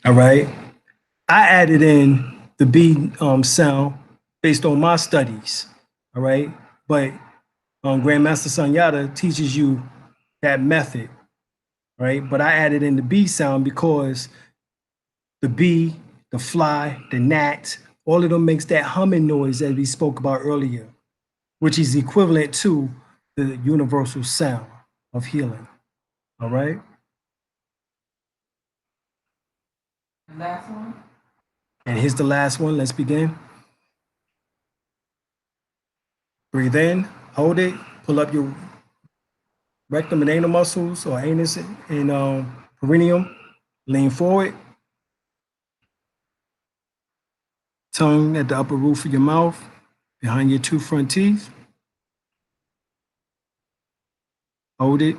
All right. I added in the B sound based on my studies. All right. But Grandmaster Sunyata teaches you that method. Right. But I added in the B sound because the bee, the fly, the gnat, all of them makes that humming noise that we spoke about earlier, which is equivalent to the universal sound of healing. All right. Last one. And here's the last one. Let's begin. Breathe in, hold it, pull up your rectum and anal muscles or anus and perineum, lean forward. Tongue at the upper roof of your mouth, behind your 2 front teeth. Hold it.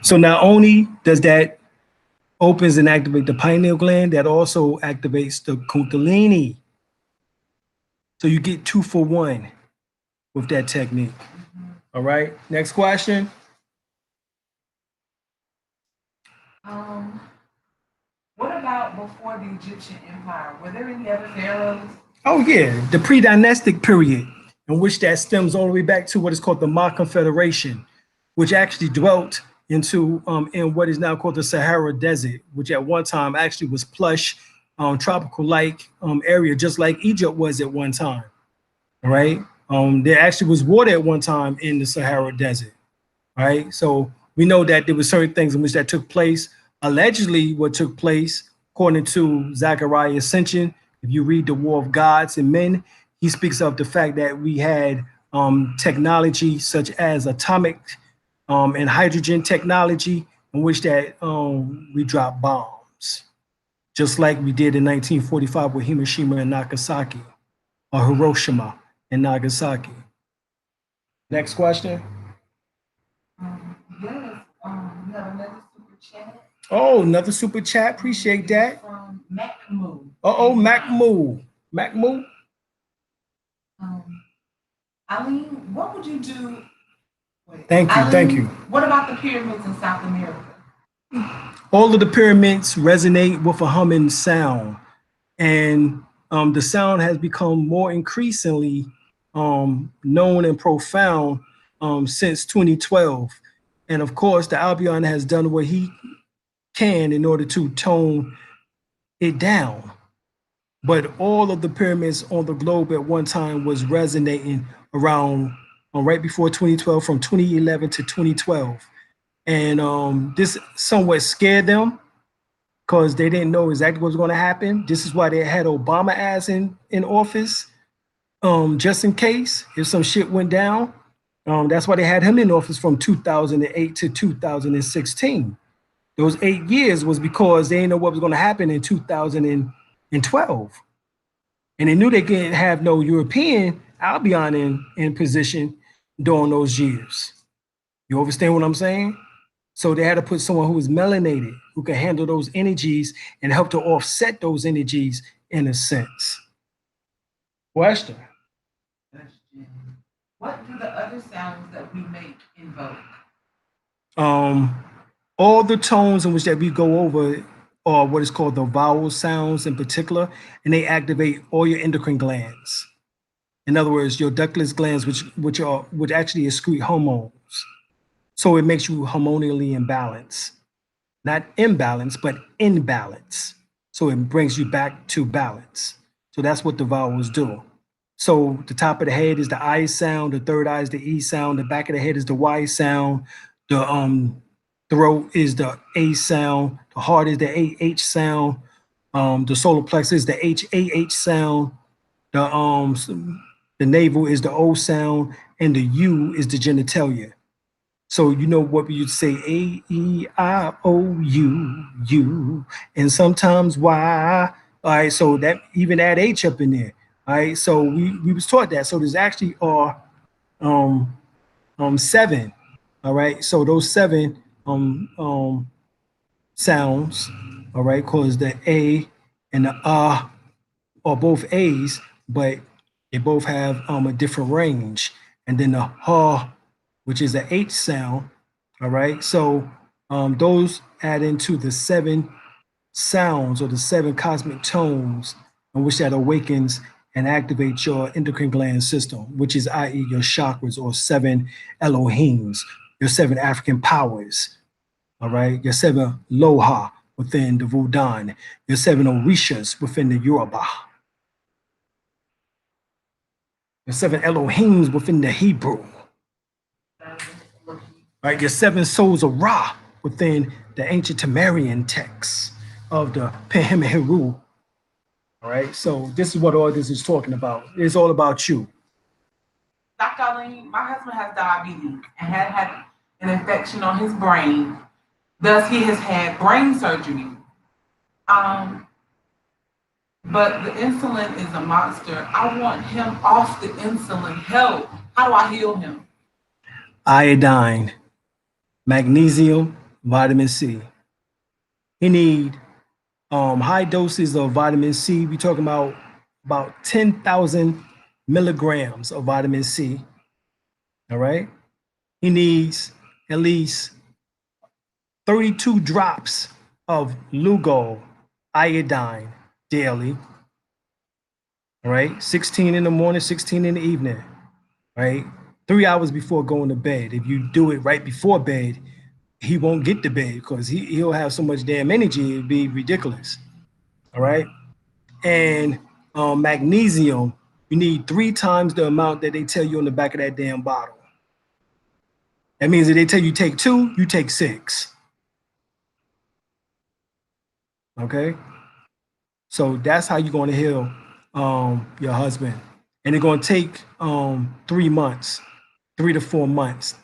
So not only does that opens and activate the pineal gland, that also activates the kundalini. So you get 2 for 1 with that technique. All right, next question. What about before the Egyptian Empire? Were there any other pharaohs? Oh yeah, the pre-dynastic period, in which that stems all the way back to what is called the Ma Confederation, which actually dwelt into in what is now called the Sahara Desert, which at one time actually was plush, tropical-like area, just like Egypt was at one time. Right? There actually was water at one time in the Sahara Desert. Right? So we know that there were certain things in which that took place. Allegedly, what took place, according to Zechariah Ascension, if you read the War of Gods and Men, he speaks of the fact that we had technology such as atomic and hydrogen technology, in which that we dropped bombs, just like we did in 1945 with Hiroshima and Nagasaki, or Hiroshima and Nagasaki. Next question. Yes, we have another super chat. Oh, another super chat. Appreciate that. From Macmoo. Macmoo. Macmoo. Alim, what would you do? Thank you. Alim, thank you. What about the pyramids in South America? All of the pyramids resonate with a humming sound, and the sound has become more increasingly known and profound since 2012. And of course, the Albion has done what he can in order to tone it down. But all of the pyramids on the globe at one time was resonating around right before 2012, from 2011 to 2012. And this somewhat scared them because they didn't know exactly what was going to happen. This is why they had Obama as in office, just in case if some shit went down. That's why they had him in office from 2008 to 2016. Those 8 years was because they didn't know what was going to happen in 2012. And they knew they couldn't have no European Albion in position during those years. You understand what I'm saying? So they had to put someone who was melanated, who can handle those energies and help to offset those energies in a sense. Question? What do the other sounds that we make invoke? All the tones in which that we go over are what is called the vowel sounds in particular, and they activate all your endocrine glands. In other words, your ductless glands, which actually excrete hormones. So it makes you hormonally imbalanced. Not imbalance, but in balance. So it brings you back to balance. So that's what the vowels do. So the top of the head is the I sound, the third eye is the E sound, the back of the head is the Y sound, the throat is the A sound, the heart is the AH sound, the solar plexus is the HAH sound, the navel is the O sound, and the U is the genitalia. So you know what you'd say, A, E, I, O, U, U, and sometimes Y. All right, so that even add H up in there. All right, so we was taught that. So there's actually are 7. All right, so those 7 sounds, all right, cause the A and the are both A's, but they both have a different range. And then the which is the H sound, all right? So those add into the 7 sounds or the 7 cosmic tones in which that awakens and activates your endocrine gland system, which is i.e. your chakras or 7 Elohims, your 7 African powers, all right? Your 7 Loha within the Vudan, your 7 Orishas within the Yoruba, your 7 Elohims within the Hebrew, right, your 7 souls of Ra within the ancient Sumerian texts of the Penhemeheru. All right, so this is what all this is talking about. It's all about you. Dr. Alim, my husband has diabetes and had an infection on his brain. Thus, he has had brain surgery. But the insulin is a monster. I want him off the insulin. Help. How do I heal him? Iodine, magnesium, vitamin C. He need high doses of vitamin C. We're talking about 10,000 milligrams of vitamin C. All right. He needs at least 32 drops of Lugo iodine daily. All right. 16 in the morning, 16 in the evening. Right. 3 hours before going to bed. If you do it right before bed, he won't get to bed because he'll have so much damn energy, it'd be ridiculous. All right. And magnesium, you need 3 times the amount that they tell you on the back of that damn bottle. That means that they tell you take 2, you take 6. Okay. So that's how you're going to heal your husband. And it's going to take 3 months, 3 to 4 months.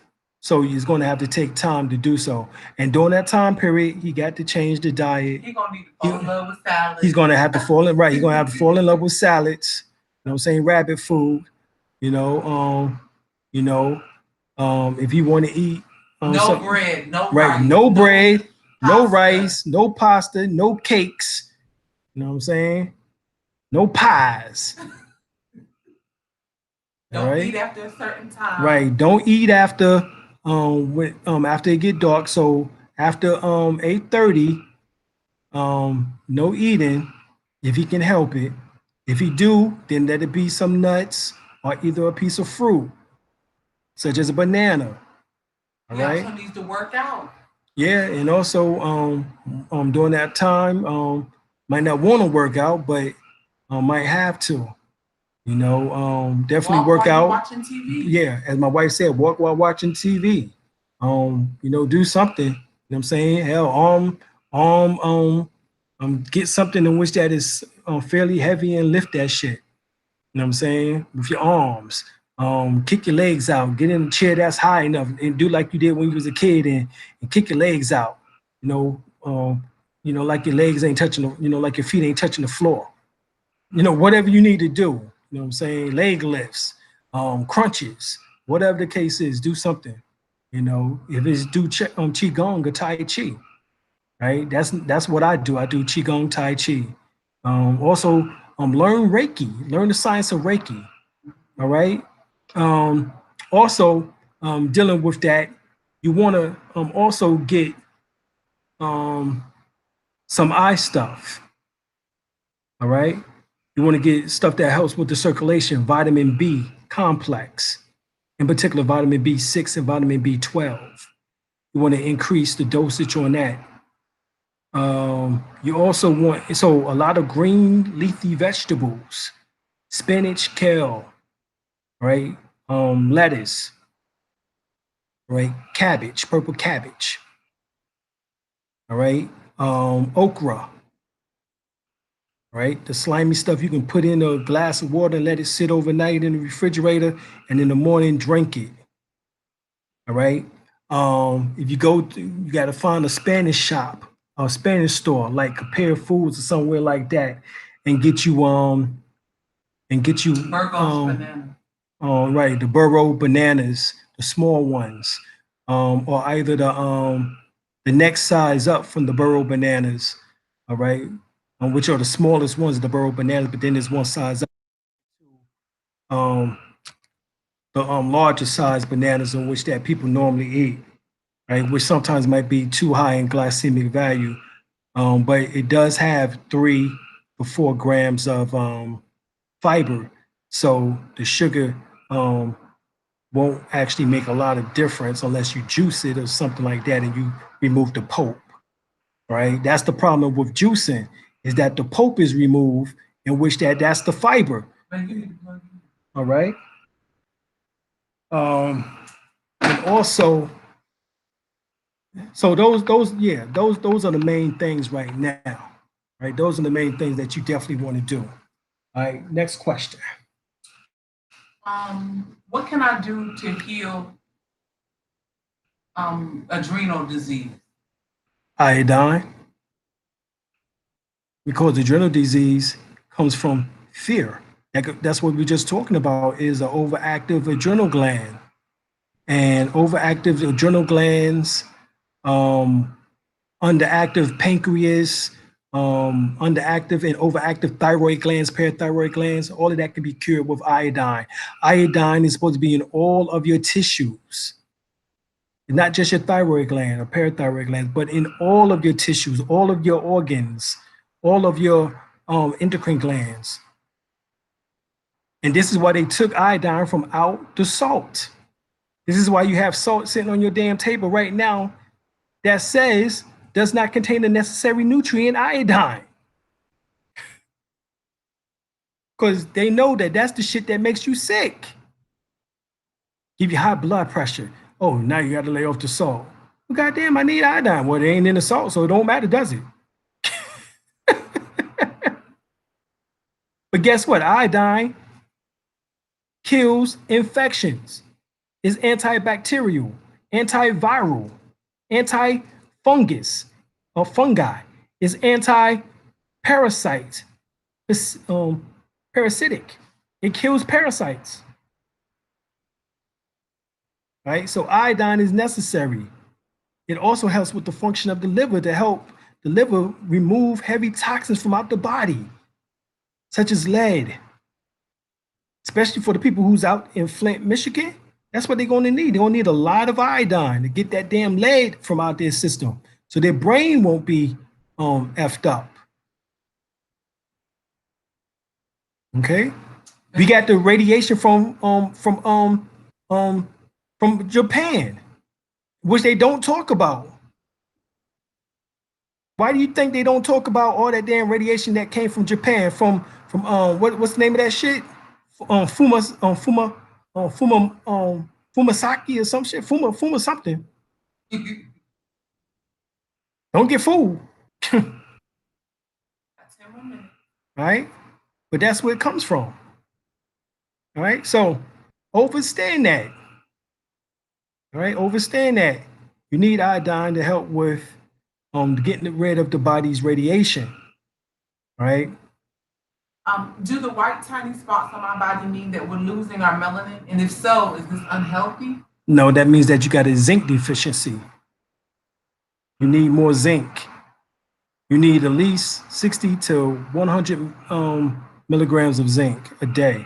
So he's going to have to take time to do so. And during that time period, he got to change the diet. He's going to need to fall in love with salads. He's going to have to fall in, right. He's going to have to fall in love with salads. You know what I'm saying? Rabbit food, if you want to eat. No bread, no right, rice. No bread, no pasta. rice, no pasta, no cakes. You know what I'm saying? No pies. Don't eat after a certain time. Right. Don't eat after after it get dark. So after 8:30, no eating if he can help it. If he do, then let it be some nuts or either a piece of fruit, such as a banana. All he right. also needs to work out. Yeah, and also during that time, might not want to work out, but might have to. Definitely work out. Watching TV. Yeah, as my wife said, walk while watching TV. Do something. You know what I'm saying? Hell, get something in which that is fairly heavy and lift that shit. You know what I'm saying? With your arms. Kick your legs out. Get in a chair that's high enough and do like you did when you was a kid and kick your legs out. Like your legs ain't touching like your feet ain't touching the floor. Whatever you need to do. You know what I'm saying? Leg lifts, crunches, whatever the case is, do something. You know, if it's do qigong or tai chi, right? That's what I do. I do qigong, tai chi. Also, learn Reiki. Learn the science of Reiki. All right. Also, dealing with that, you want to also get some eye stuff. All right. You want to get stuff that helps with the circulation, vitamin B complex, in particular vitamin B6 and vitamin B12. You want to increase the dosage on that. You also want, so a lot of green leafy vegetables, spinach, kale, right? Lettuce, right? Cabbage, purple cabbage, all right? Okra, right? The slimy stuff you can put in a glass of water and let it sit overnight in the refrigerator, and in the morning drink it, all right? If you go to, you got to find a Spanish shop, a Spanish store like Compare Foods or somewhere like that, and get you Burgos banana. right, the burro bananas, the small ones, or either the next size up from the burro bananas, all right, which are the smallest ones, the burro bananas, but then there's one size up, the larger size bananas in which that people normally eat, right, which sometimes might be too high in glycemic value, but it does have 3 to 4 grams of fiber, so the sugar won't actually make a lot of difference unless you juice it or something like that and you remove the pulp, right? That's the problem with juicing, is that the pulp is removed, in which that's the fiber. All right. And also, so those are the main things right now, right? Those are the main things that you definitely want to do. All right, next question. What can I do to heal adrenal disease? Iodine. Because adrenal disease comes from fear. That's what we're just talking about, is an overactive adrenal gland. And overactive adrenal glands, underactive pancreas, underactive and overactive thyroid glands, parathyroid glands, all of that can be cured with iodine. Iodine is supposed to be in all of your tissues, not just your thyroid gland or parathyroid glands, but in all of your tissues, all of your organs, all of your endocrine glands. And this is why they took iodine from out the salt. This is why you have salt sitting on your damn table right now that says does not contain the necessary nutrient iodine. Because they know that that's the shit that makes you sick. Give you high blood pressure. Oh, now you got to lay off the salt. Well, goddamn, I need iodine. Well, it ain't in the salt, so it don't matter, does it? But guess what? Iodine kills infections, is antibacterial, antiviral, anti-fungus or fungi, is anti-parasite, parasitic. It kills parasites. Right? So iodine is necessary. It also helps with the function of the liver to help the liver remove heavy toxins from out the body, such as lead. Especially for the people who's out in Flint, Michigan, that's what they're going to need. They're going to need a lot of iodine to get that damn lead from out their system, so their brain won't be effed up. Okay, we got the radiation from Japan, which they don't talk about. Why do you think they don't talk about all that damn radiation that came from Japan? From what's the name of that shit? Fumasaki or some shit. Fuma something. Don't get fooled. Right? But that's where it comes from. All right. So understand that. All right. Understand that. You need iodine to help with getting rid of the body's radiation. Right? Do the white tiny spots on my body mean that we're losing our melanin? And if so, is this unhealthy? No, that means that you got a zinc deficiency. You need more zinc. You need at least 60 to 100 milligrams of zinc a day.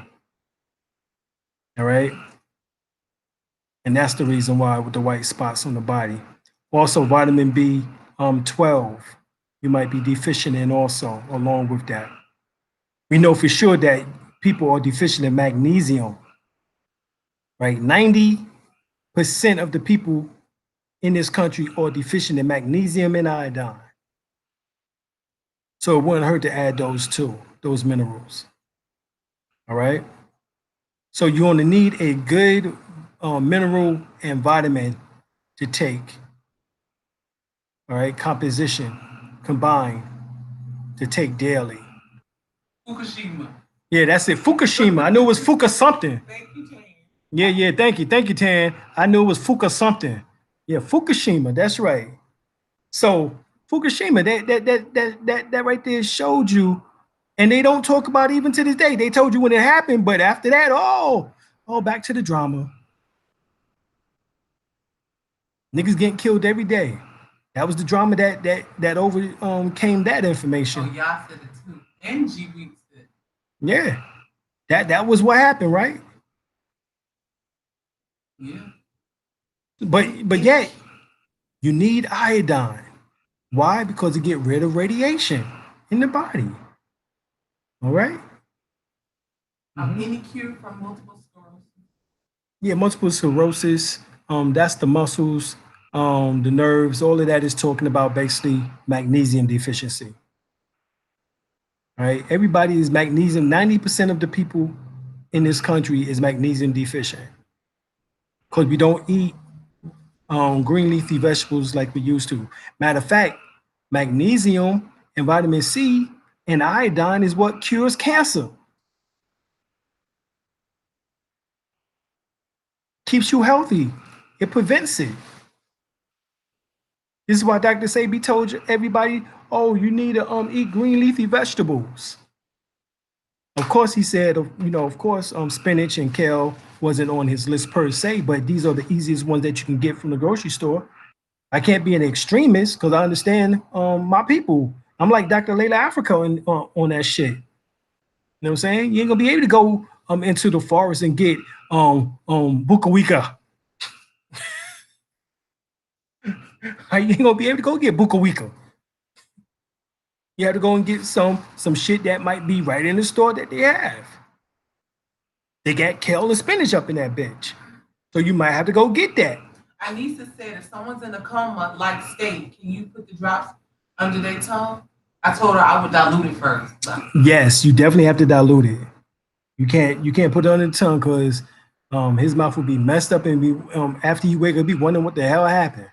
All right. And that's the reason why with the white spots on the body. Also, vitamin B12, you might be deficient in also, along with that. We know for sure that people are deficient in magnesium, right? 90% of the people in this country are deficient in magnesium and iodine. So it wouldn't hurt to add those two, those minerals. All right. So you're going to need a good mineral and vitamin to take. All right. Composition combined to take daily. Fukushima. Yeah, that's it. Fukushima. I knew it was Fuka something. Thank you, Tan. Yeah, thank you. Thank you, Tan. I knew it was Fuka something. Yeah, Fukushima. That's right. So Fukushima, that right there showed you, and they don't talk about it even to this day. They told you when it happened, but after that, back to the drama. Niggas getting killed every day. That was the drama that overcame that information. Oh, y'all said it too. And G Weeks said. Yeah, that was what happened, right? Yeah. But yet, you need iodine. Why? Because it get rid of radiation in the body. All right. Any cure for multiple sclerosis? Yeah, multiple sclerosis. That's the muscles, the nerves. All of that is talking about basically magnesium deficiency. All right. Everybody is magnesium. 90% of the people in this country is magnesium deficient because we don't eat green leafy vegetables like we used to. Matter of fact, magnesium and vitamin C and iodine is what cures cancer. Keeps you healthy. It prevents it. This is why Dr. Sebi told everybody, oh, you need to eat green leafy vegetables. Of course, he said, of course, spinach and kale wasn't on his list per se, but these are the easiest ones that you can get from the grocery store. I can't be an extremist because I understand my people. I'm like Dr. Layla Africa on that shit. You know what I'm saying? You ain't gonna be able to go into the forest and get bukawika. You ain't gonna be able to go get bukawika. You have to go and get some shit that might be right in the store that they have. They got kale and spinach up in that bitch. So you might have to go get that. Anissa said if someone's in a coma-like state, can you put the drops under their tongue? I told her I would dilute it first. But. Yes, you definitely have to dilute it. You can't put it under the tongue because his mouth will be messed up and be after you wake up, be wondering what the hell happened.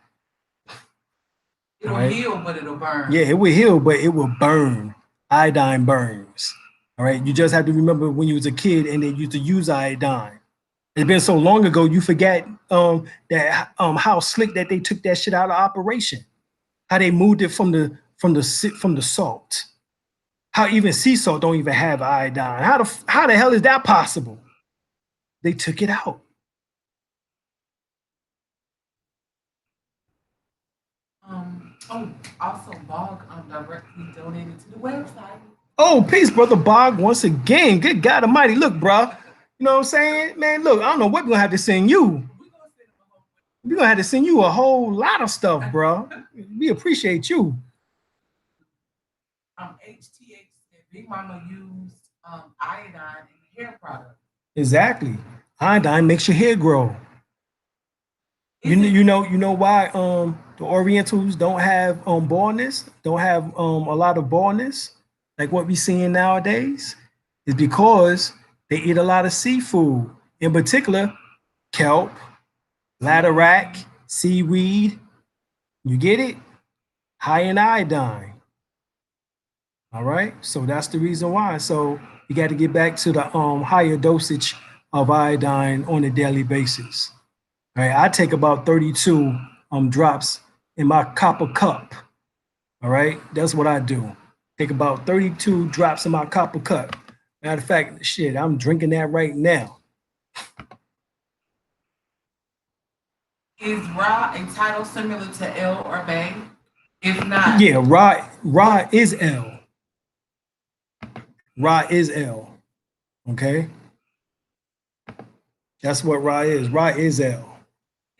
It'll heal, but it'll burn. Yeah, it will heal, but it will burn. Iodine burns. All right. You just have to remember when you was a kid and they used to use iodine. It's been so long ago, you forget that how slick that they took that shit out of operation. How they moved it from the salt. How even sea salt don't even have iodine. How the hell is that possible? They took it out. Also Bog directly donated to the website. Oh, peace, brother Bog, once again. Good God Almighty. Look, bro. You know what I'm saying? Man, look, I don't know what we're gonna have to send you. We're gonna have to send you a whole lot of stuff, bro. We appreciate you. HTX said Big Mama used iodine in the hair product. Exactly. Iodine makes your hair grow. You know why the Orientals don't have baldness, don't have a lot of baldness, like what we're seeing nowadays, is because they eat a lot of seafood, in particular, kelp, laderack, seaweed. You get it? High in iodine. All right, so that's the reason why. So you got to get back to the higher dosage of iodine on a daily basis. All right, I take about 32 drops in my copper cup. All right, that's what I do. Take about 32 drops in my copper cup. Matter of fact, shit, I'm drinking that right now. Is Ra a title similar to El or Bey? If not, Yeah, Ra is El. Ra is El. Okay, that's what Ra is. Ra is El.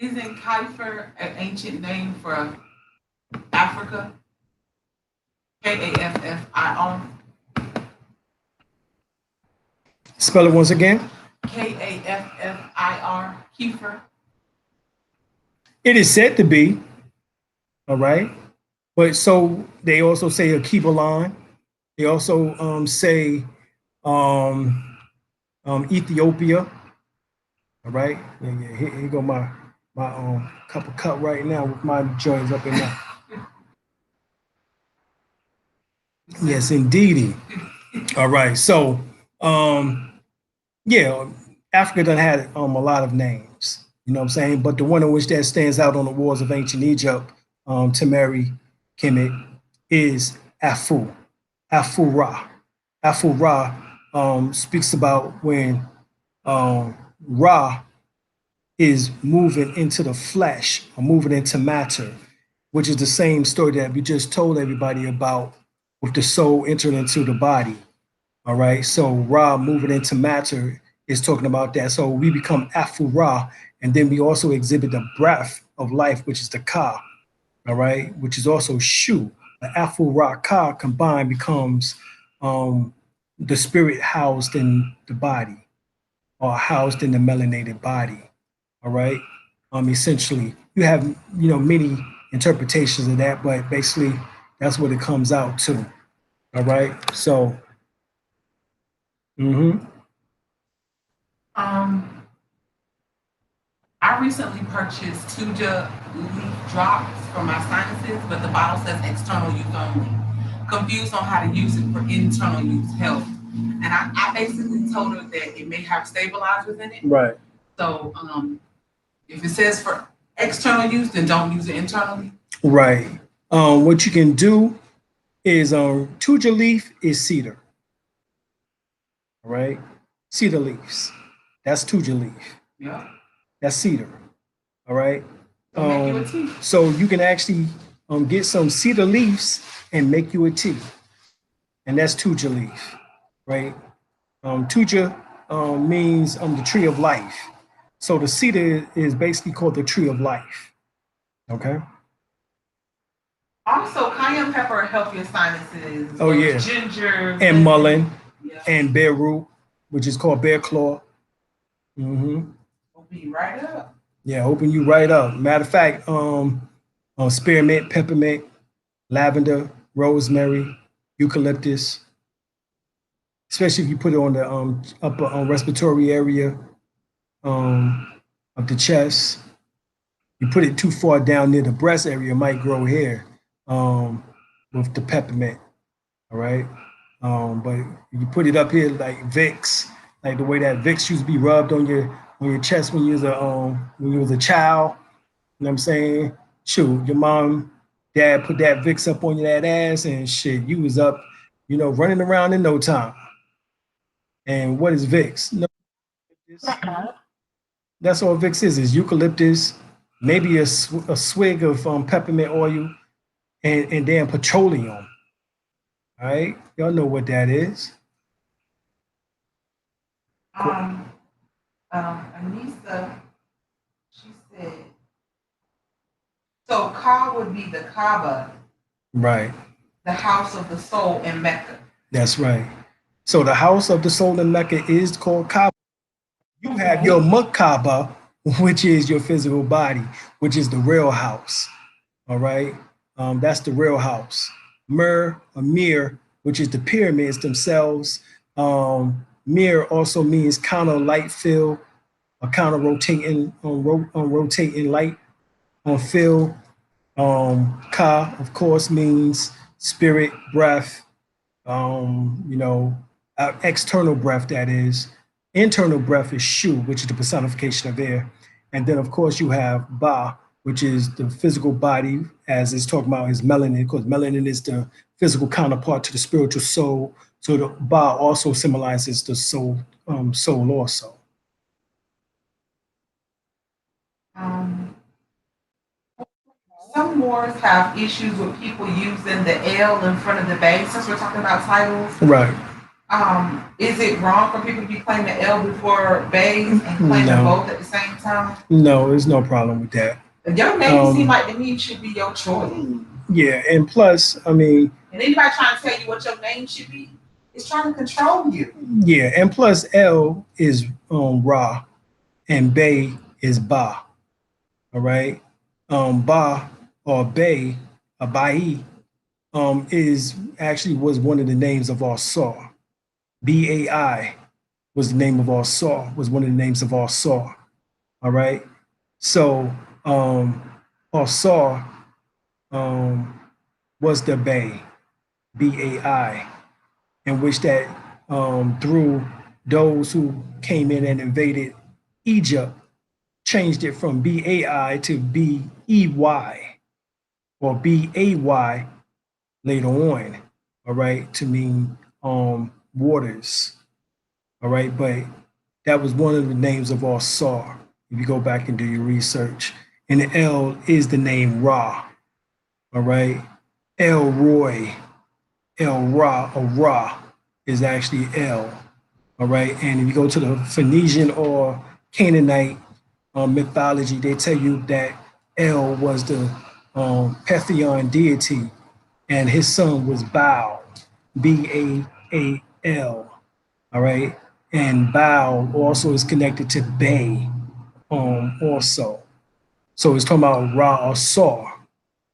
isn't Kafir an ancient name for Africa? Kaffir. Spell it once again. Kaffir. Kefir. It is said to be. All right, but so they also say a Kibalan. They also say Ethiopia. All right, yeah. Here go my cup of cut right now with my joints up in there. Yes, indeedy. All right, so yeah, Africa done had a lot of names. You know what I'm saying? But the one in which that stands out on the walls of ancient Egypt, Temeri, Kemet, is Afu, Afu-Ra. Afu-Ra speaks about when Ra is moving into the flesh or moving into matter, which is the same story that we just told everybody about with the soul entering into the body. All right. So Ra moving into matter is talking about that. So we become Afu-Ra, and then we also exhibit the breath of life, which is the Ka. All right, which is also Shu. The Afu-Ra Ka combined becomes the spirit housed in the body or housed in the melanated body. All right. Essentially, you have many interpretations of that, but basically that's what it comes out to. All right. So, I recently purchased Tuja leaf drops for my sinuses, but the bottle says external use only. Confused on how to use it for internal use health. And I basically told her that it may have stabilizers in it. right. So if it says for external use, then don't use it internally. Right. What you can do is Tuja leaf is cedar. All right. Cedar leaves. That's Tuja leaf. Yeah. That's cedar. All right. So make you a tea. So you can actually get some cedar leaves and make you a tea. And that's Tuja leaf, right? Tuja means the tree of life. So the cedar is basically called the tree of life. Okay. Also, cayenne pepper will help your sinuses. Oh yeah. Ginger. And mullein, yeah. and bear root, which is called bear claw. Open you right up. Yeah, open you right up. Matter of fact, spearmint, peppermint, lavender, rosemary, eucalyptus. Especially if you put it on the upper respiratory area of the chest. You put it too far down near the breast area, it might grow hair with the peppermint. All right. But you put it up here like Vicks, like the way that Vicks used to be rubbed on your chest when you was a child. You know what I'm saying? Shoot, your mom, dad put that Vicks up on that ass and shit, you was up, running around in no time. And what is Vicks? No, that's all Vicks is eucalyptus, maybe a swig of peppermint oil and then petroleum. All right, y'all know what that is. Anissa, she said, so Ka would be the Kaaba, right? The house of the soul in Mecca. That's right. So the house of the soul in Mecca is called Kaaba. You have your Merkabah, which is your physical body, which is the real house. All right, that's the real house. Mir, which is the pyramids themselves. Mir also means counter light field, or counter rotating rotating light on field. Ka, of course, means spirit, breath. External breath, that is. Internal breath is Shu, which is the personification of air. And then, of course, you have Ba, which is the physical body, as it's talking about is melanin, because melanin is the physical counterpart to the spiritual soul. So the Ba also symbolizes the soul, soul also. Some Moors have issues with people using the L in front of the Bay, since we're talking about titles. Right. Is it wrong for people to be claiming the L before Bays and claiming both at the same time? No, there's no problem with that. Your name seems like to me should be your choice. Yeah, and plus, I mean... And anybody trying to tell you what your name should be is trying to control you. Yeah, and plus L is Ra, and Bay is Ba. All right? Ba or Bay, Abai, was one of the names of our Saw. Bai was the name of our Saw, was one of the names of our Saw. All right? So our Saw was the Bay, Bai, in which that through those who came in and invaded Egypt, changed it from Bai to Bey or Bay later on, all right, to mean waters, all right, but that was one of the names of our Saw, if you go back and do your research. And the L is the name Ra, all right, El Roy, El Ra, or Ra is actually El, all right, and if you go to the Phoenician or Canaanite mythology, they tell you that El was the Pantheon deity, and his son was Baal, Baal, all right? And Baal also is connected to Bay, also. So it's talking about Ra or Saw,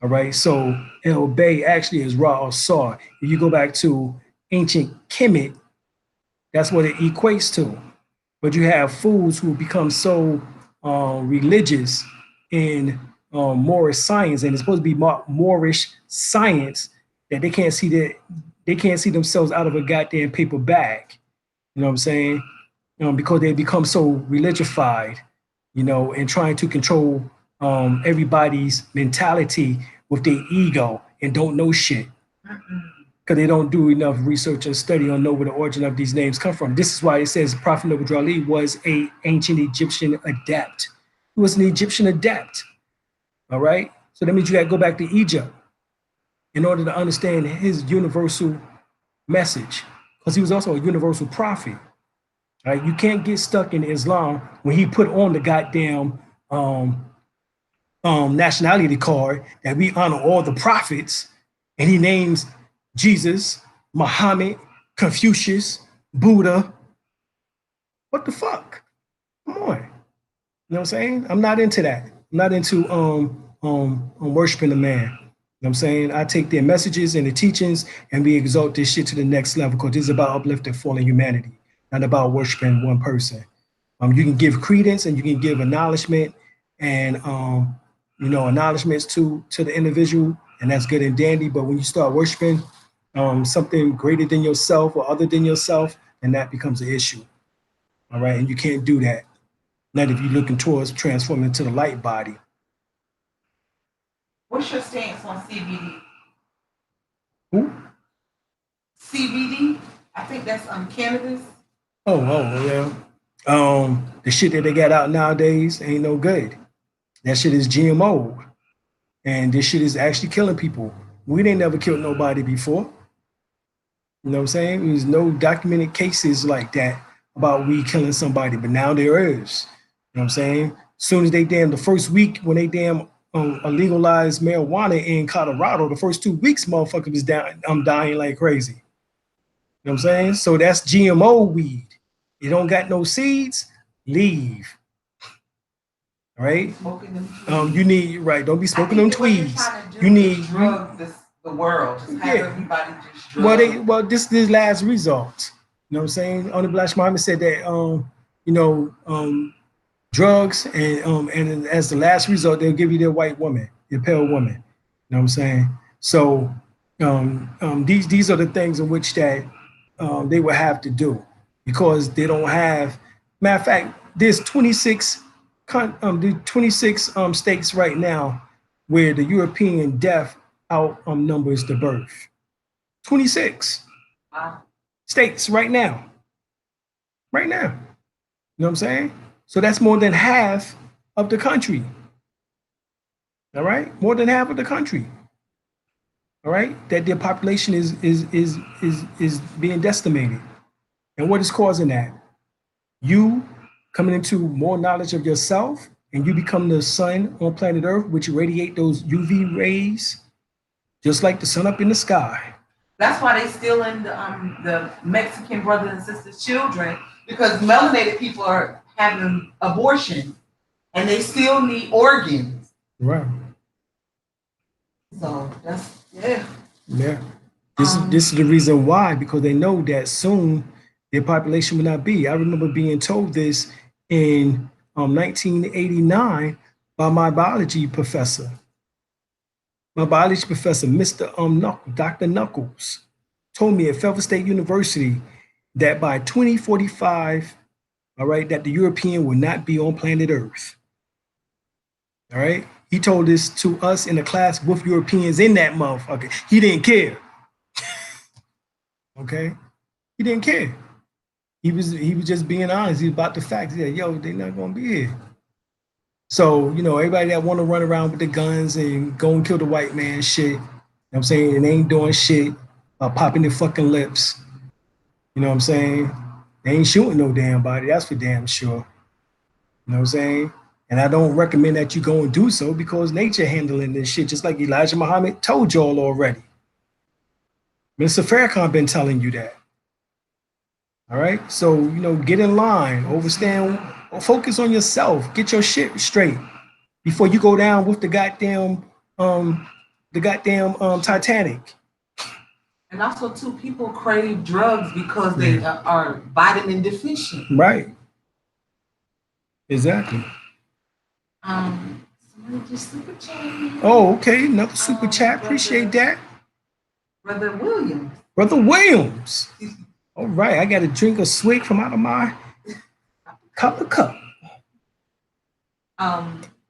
all right? So El-Bey actually is Ra or Saw. If you go back to ancient Kemet, that's what it equates to. But you have fools who become so religious in Moorish science, and it's supposed to be Moorish science, that they can't see themselves out of a goddamn paper bag. You know what I'm saying? Because they become so religified, you know, and trying to control everybody's mentality with their ego and don't know shit. Because they don't do enough research and study or know where the origin of these names come from. This is why it says Prophet Noble Ali was an ancient Egyptian adept. He was an Egyptian adept, all right? So that means you got to go back to Egypt in order to understand his universal message, because he was also a universal prophet, right? You can't get stuck in Islam when he put on the goddamn nationality card that we honor all the prophets, and he names Jesus, Muhammad, Confucius, Buddha. What the fuck? Come on. You know what I'm saying? I'm not into that. I'm not into worshiping the man. You know what I'm saying? I take their messages and the teachings and we exalt this shit to the next level, because this is about uplifting fallen humanity, not about worshiping one person. You can give credence and you can give acknowledgement and acknowledgments to the individual, and that's good and dandy. But when you start worshiping something greater than yourself or other than yourself, and that becomes an issue. All right, and you can't do that. Not if you're looking towards transforming into the light body. What's your stance on CBD? Who? CBD? I think that's cannabis. Oh, yeah. The shit that they got out nowadays ain't no good. That shit is GMO. And this shit is actually killing people. We didn't never killed nobody before. You know what I'm saying? There's no documented cases like that about weed killing somebody, but now there is. You know what I'm saying? As soon as the first week when they legalized marijuana in Colorado, the first 2 weeks, motherfucker was down. I'm dying like crazy. You know what I'm saying? So that's GMO weed. You don't got no seeds, leave. All right? You need, right, don't be smoking them tweeds. You need drug the world. Just have everybody just drug. This last result. You know what I'm saying? Only Black Muhammad said that drugs and as the last result, they'll give you their white woman, your pale woman. You know what I'm saying? So these are the things in which that they will have to do, because they don't have. Matter of fact, there's 26 states right now where the European death outnumbers the birth. 26 states right now. Right now. You know what I'm saying? So that's more than half of the country. All right, more than half of the country. All right, that their population is being decimated. And what is causing that? You coming into more knowledge of yourself, and you become the sun on planet Earth, which radiate those UV rays, just like the sun up in the sky. That's why they still in the Mexican brothers and sisters' children, because melanated people are having abortion, and they still need organs. Right. So that's yeah. Yeah. This is the reason why, because they know that soon their population will not be. I remember being told this in 1989 by my biology professor. My biology professor, Mr. Dr. Knuckles, told me at Felton State University that by 2045, all right, that the European will not be on planet Earth. All right. He told this to us in a class with Europeans in that motherfucker. He didn't care. Okay. He didn't care. He was just being honest. He was about the facts. He said, yo, they're not gonna be here. So, you know, everybody that want to run around with the guns and go and kill the white man shit, you know what I'm saying, and they ain't doing shit, popping their fucking lips. You know what I'm saying? They ain't shooting no damn body, that's for damn sure. You know what I'm saying? And I don't recommend that you go and do so, because nature handling this shit, just like Elijah Muhammad told y'all already. Mr. Farrakhan been telling you that. All right? So, you know, get in line, overstand, focus on yourself, get your shit straight before you go down with the goddamn Titanic. And also, too, people crave drugs because they are vitamin deficient. Right. Exactly. Somebody just super chat. Oh, okay. Another super chat. Appreciate that. Brother Williams. Brother Williams. All right. I got to drink a swig from out of my cup.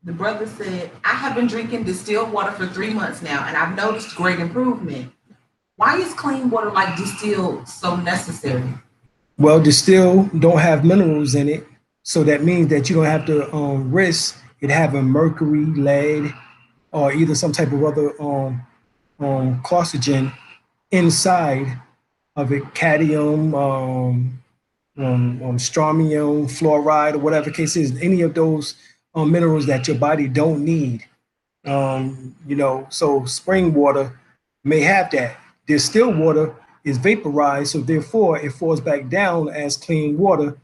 The brother said, I have been drinking distilled water for 3 months now, and I've noticed great improvement. Why is clean water like distilled so necessary? Well, distilled don't have minerals in it. So that means that you don't have to risk it having mercury, lead, or either some type of other carcinogen inside of it, cadmium, strontium, fluoride, or whatever the case is, any of those minerals that your body don't need. You know, so spring water may have that. Distilled water is vaporized, so therefore it falls back down as clean water,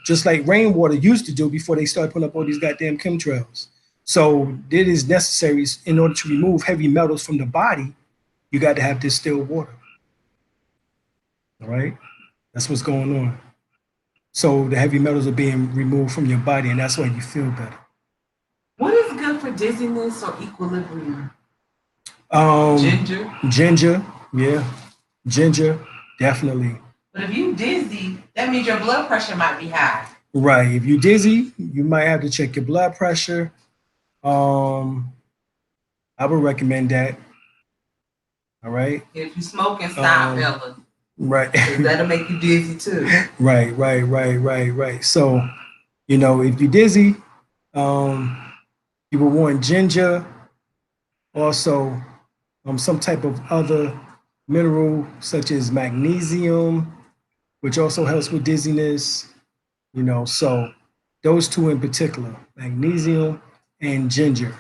just like rainwater used to do before they started putting up all these goddamn chemtrails. So it is necessary in order to remove heavy metals from the body, you got to have distilled water. All right, that's what's going on. So the heavy metals are being removed from your body, and that's why you feel better. What is good for dizziness or equilibrium? Ginger. Ginger, yeah. Ginger, definitely. But if you dizzy, that means your blood pressure might be high. Right. If you're dizzy, you might have to check your blood pressure. I would recommend that. All right. If you smoke and stop, fella. Right. That'll make you dizzy too. Right. So, you know, if you're dizzy, you will want ginger, also some type of other mineral such as magnesium, which also helps with dizziness, you know, so those two in particular, magnesium and ginger.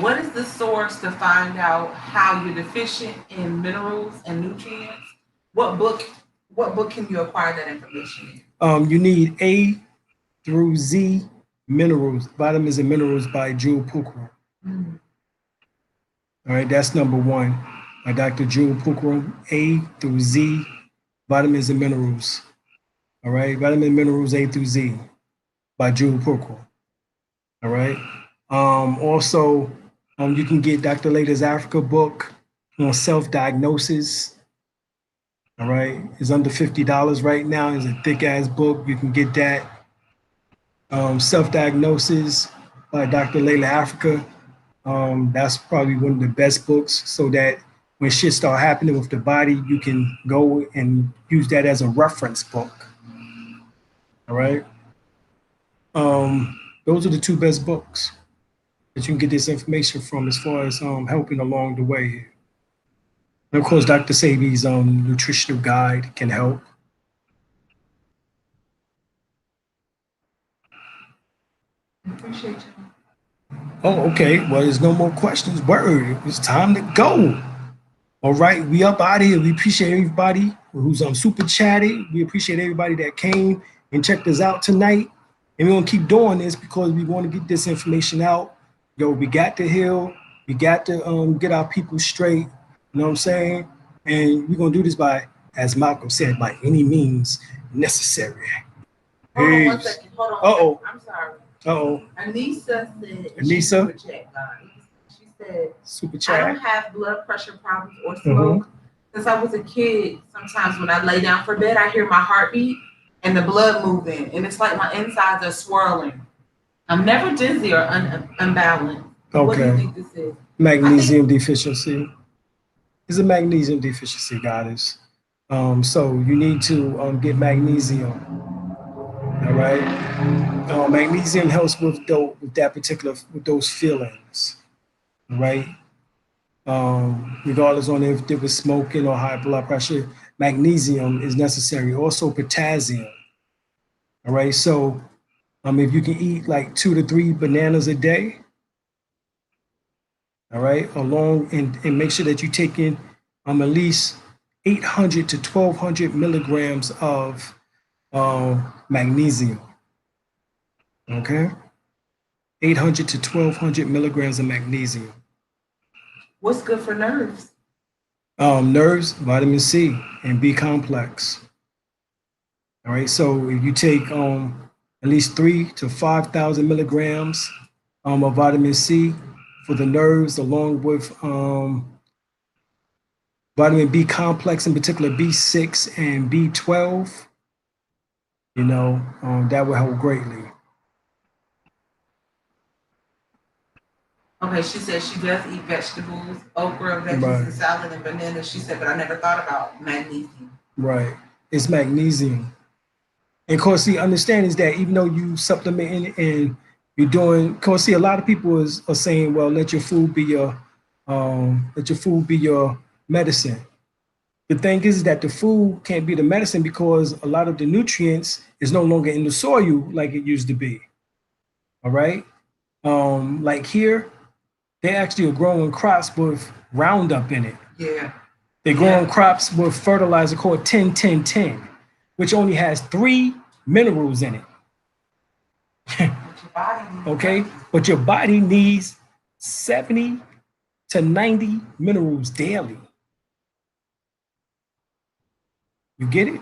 What is the source to find out how you're deficient in minerals and nutrients? What book can you acquire that information in? You need A through Z minerals, vitamins and minerals by Jewel Pookrum. All right, that's number one by Dr. Jewel Pookrum. A through Z, vitamins and minerals. All right, vitamin and minerals A through Z by Jewel Pookrum. All right. Also, you can get Dr. Lada's Africa book on self-diagnosis. All right, it's under $50 right now. It's a thick ass book. You can get that. Self-diagnosis by Dr. Layla Africa. That's probably one of the best books, so that when shit start happening with the body, you can go and use that as a reference book. All right. Those are the two best books that you can get this information from as far as helping along the way here. And of course, Dr. Sabi's nutritional guide can help. Appreciate you. Oh, okay. Well, there's no more questions. Word. It's time to go. All right. We up out of here. We appreciate everybody who's super chatted. We appreciate everybody that came and checked us out tonight. And we're going to keep doing this because we want to get this information out. Yo, we got to heal. We got to get our people straight. You know what I'm saying? And we're going to do this by, as Malcolm said, by any means necessary. Hold on 1 second. Hold on. Uh-oh. I'm sorry. Uh-oh. Anissa said, Anissa? She said, Super I chat. don't have blood pressure problems or smoke. Since I was a kid, sometimes when I lay down for bed, I hear my heartbeat and the blood moving, and it's like my insides are swirling. I'm never dizzy or unbalanced. Okay. What do you think this is? Magnesium deficiency. It's a magnesium deficiency, goddess. So you need to get magnesium. All right. Magnesium helps with those feelings. Right. Regardless on if there was smoking or high blood pressure, magnesium is necessary. Also potassium. All right. So if you can eat like 2 to 3 bananas a day, all right, along and make sure that you take in at least 800 to 1200 milligrams of magnesium. Okay. 800 to 1200 milligrams of magnesium. What's good for nerves? Nerves, vitamin C and B complex. All right. So if you take at least 3 to 5,000 milligrams of vitamin C for the nerves, along with vitamin B complex, in particular B6 and B12, that will help greatly. Okay, she said she does eat vegetables, okra, veggies, and salad, and bananas. She said, but I never thought about magnesium. Right. It's magnesium. And of course, the understanding is that even though you supplement and you're doing, of course, see, a lot of people are saying, well, let your food be your medicine. The thing is that the food can't be the medicine because a lot of the nutrients is no longer in the soil like it used to be. All right. Like here, they actually are growing crops with Roundup in it. Yeah. They're growing crops with fertilizer called 10-10-10, which only has 3 minerals in it. Okay, but your body needs 70 to 90 minerals daily. You get it?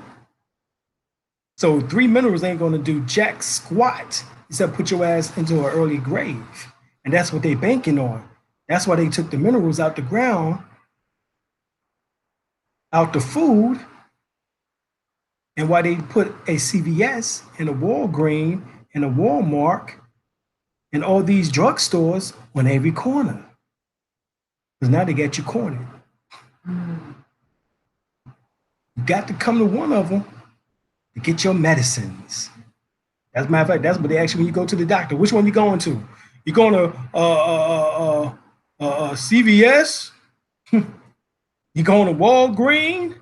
So 3 minerals ain't gonna do jack squat except put your ass into an early grave. And that's what they banking on. That's why they took the minerals out the ground, out the food, and why they put a CVS and a Walgreens and a Walmart and all these drugstores on every corner. Because now they got you cornered. You got to come to one of them to get your medicines. As a matter of fact, that's what they ask you when you go to the doctor. Which one you going to? You going to CVS? You going to Walgreens?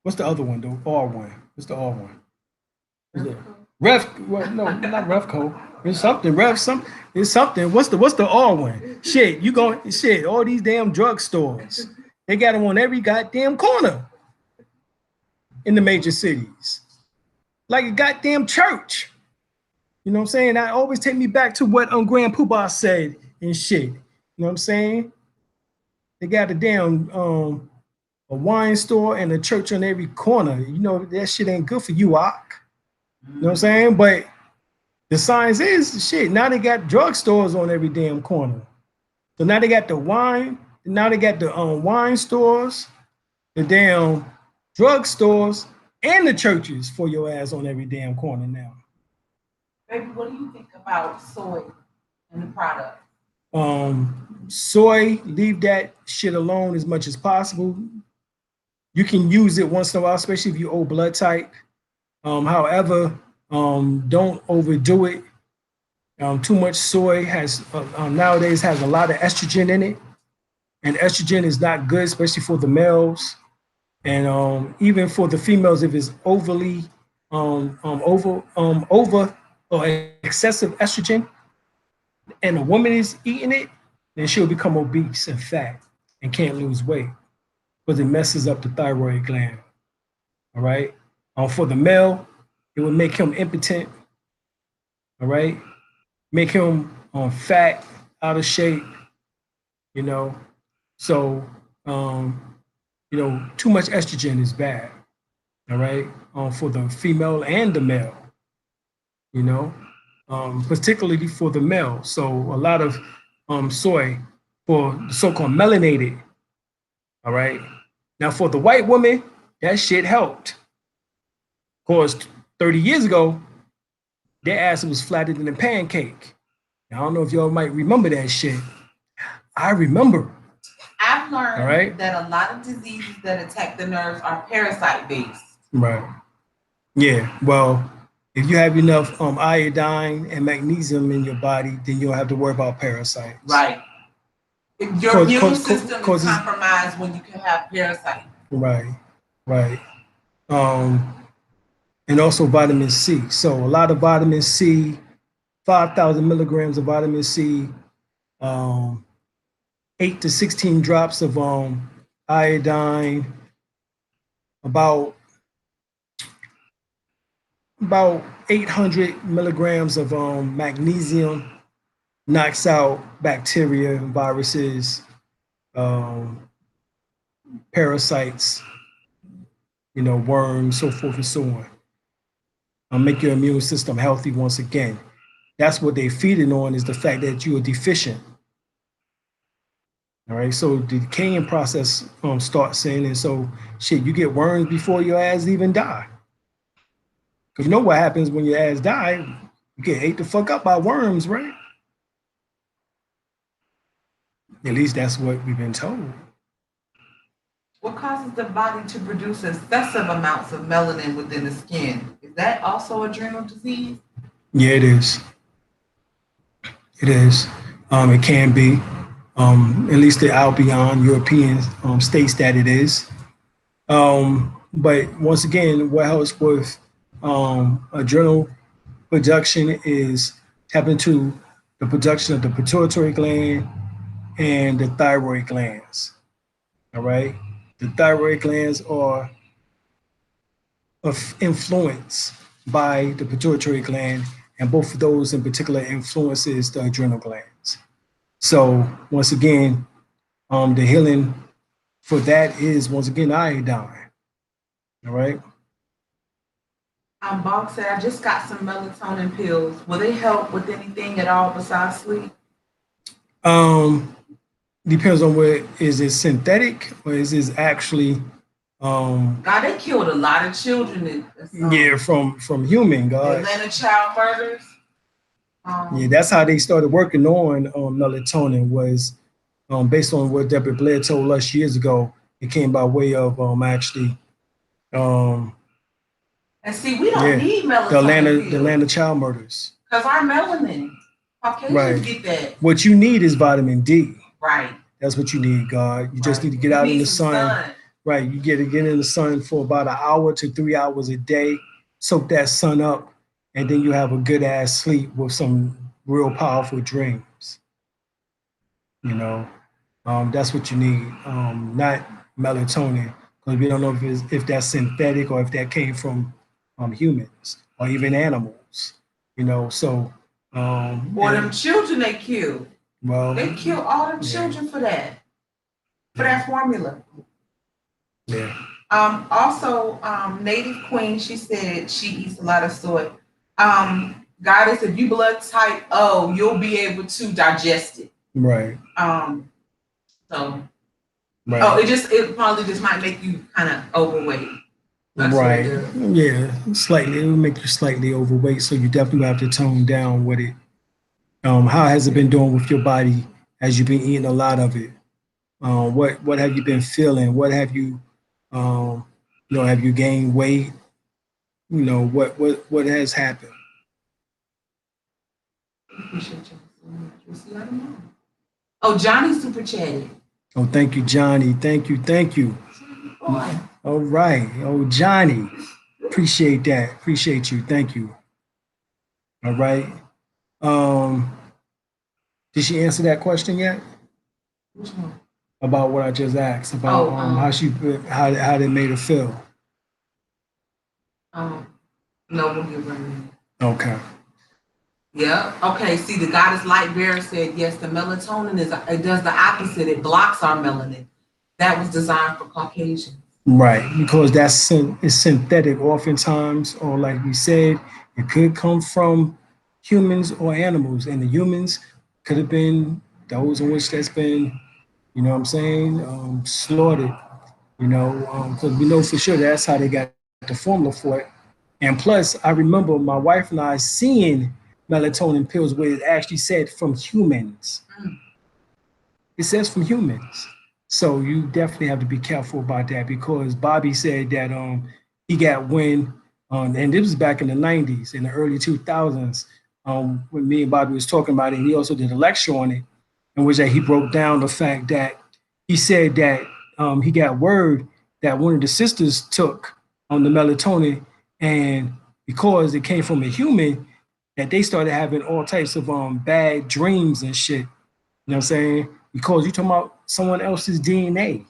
What's the other one, though? R one. What's the R one? Well, no, not Revco. It's something. It's something. What's the R one? Shit, you going? Shit, all these damn drugstores. They got them on every goddamn corner in the major cities, like a goddamn church. You know what I'm saying? That always take me back to what Grand Poobah said and shit. You know what I'm saying? They got a damn a wine store and a church on every corner. You know, that shit ain't good for you, Ock. You know what I'm saying? But the science is shit. Now they got drugstores on every damn corner. So now they got the wine. Now they got the wine stores, the damn drugstores, and the churches for your ass on every damn corner now. Baby, what do you think about soy and the product? Soy, leave that shit alone as much as possible. You can use it once in a while, especially if you owe blood type. However, don't overdo it. Too much soy has nowadays has a lot of estrogen in it, and estrogen is not good, especially for the males, and even for the females if it's overly over or excessive estrogen, and a woman is eating it, then she'll become obese and fat and can't lose weight because it messes up the thyroid gland. All right. For the male, it would make him impotent. All right. Make him fat, out of shape. You know. So too much estrogen is bad. All right. For the female and the male. You know. Particularly for the male. So a lot of soy for the so-called melanated. All right. Now for the white woman, that shit helped. Of course, 30 years ago, their ass was flatter than a pancake. Now, I don't know if y'all might remember that shit. I remember. I've learned that a lot of diseases that attack the nerves are parasite-based. Right. Yeah. Well, if you have enough iodine and magnesium in your body, then you don't have to worry about parasites. Right. Your immune system is compromised when you can have parasites. Right. Right. And also vitamin C. So a lot of vitamin C, 5,000 milligrams of vitamin C, 8 to 16 drops of iodine, about 800 milligrams of magnesium knocks out bacteria, viruses, parasites, worms, so forth and so on. Make your immune system healthy once again. That's what they're feeding on, is the fact that you are deficient. All right, so the decaying process starts in, and so shit, you get worms before your ass even die. Because you know what happens when your ass die? You get ate the fuck up by worms, right? At least that's what we've been told. What causes the body to produce excessive amounts of melanin within the skin? Is that also adrenal disease? Yeah, it is. It is. It can be. At least the Albion European states that it is. But once again, what helps with adrenal production is tapping into the production of the pituitary gland and the thyroid glands. All right. The thyroid glands are influenced by the pituitary gland, and both of those in particular influences the adrenal glands. So once again, the healing for that is once again iodine. All right. Bob said, I just got some melatonin pills. Will they help with anything at all besides sleep? Depends on what, is it synthetic or is it actually God, they killed a lot of children. Yeah, from human, God. Atlanta child murders. Yeah, that's how they started working on melatonin, was based on what Deborah Blair told us years ago. It came by way of actually and see, we don't need melatonin. The Atlanta child murders. Because our melanin. Caucasians get that. What you need is vitamin D. Right. That's what you need, God. You just need to get out in the sun. Right. You get in the sun for about an hour to 3 hours a day. Soak that sun up, and then you have a good ass sleep with some real powerful dreams. That's what you need. Not melatonin, because we don't know if that's synthetic or if that came from humans or even animals. So. Or them children they killed. Well, they kill all them children for that formula. Yeah. Also, Native Queen, she said she eats a lot of soy. Goddess, if you blood type O, you'll be able to digest it. Right. So. Right. It probably just might make you kind of overweight. That's right. Yeah. Slightly. It will make you slightly overweight. So you definitely have to tone down with it. How has it been doing with your body as you've been eating a lot of it? What have you been feeling? What have you, have you gained weight? What has happened? Appreciate you so much. See, I don't know. Oh, Johnny super chatted. Oh, thank you, Johnny. Thank you. Boy. All right. Oh, Johnny. Appreciate that. Appreciate you. Thank you. All right. Did she answer that question yet? Which one? About what I just asked about how they made her feel. No, we'll give her a minute. Okay. Yeah. Okay. See, the goddess light bearer said yes. The melatonin it does the opposite. It blocks our melanin. That was designed for Caucasians. Right, because it's synthetic oftentimes, or like we said, it could come from humans or animals, and the humans could have been those in which that's been, slaughtered, because we know for sure that's how they got the formula for it. And plus, I remember my wife and I seeing melatonin pills where it actually said from humans. It says from humans. So you definitely have to be careful about that, because Bobby said that he got wind, and this was back in the 90s, in the early 2000s, when me and Bobby was talking about it. And he also did a lecture on it, in which he broke down the fact that he said that he got word that one of the sisters took on the melatonin, and because it came from a human, that they started having all types of bad dreams and shit. You know what I'm saying? Because you're talking about someone else's DNA,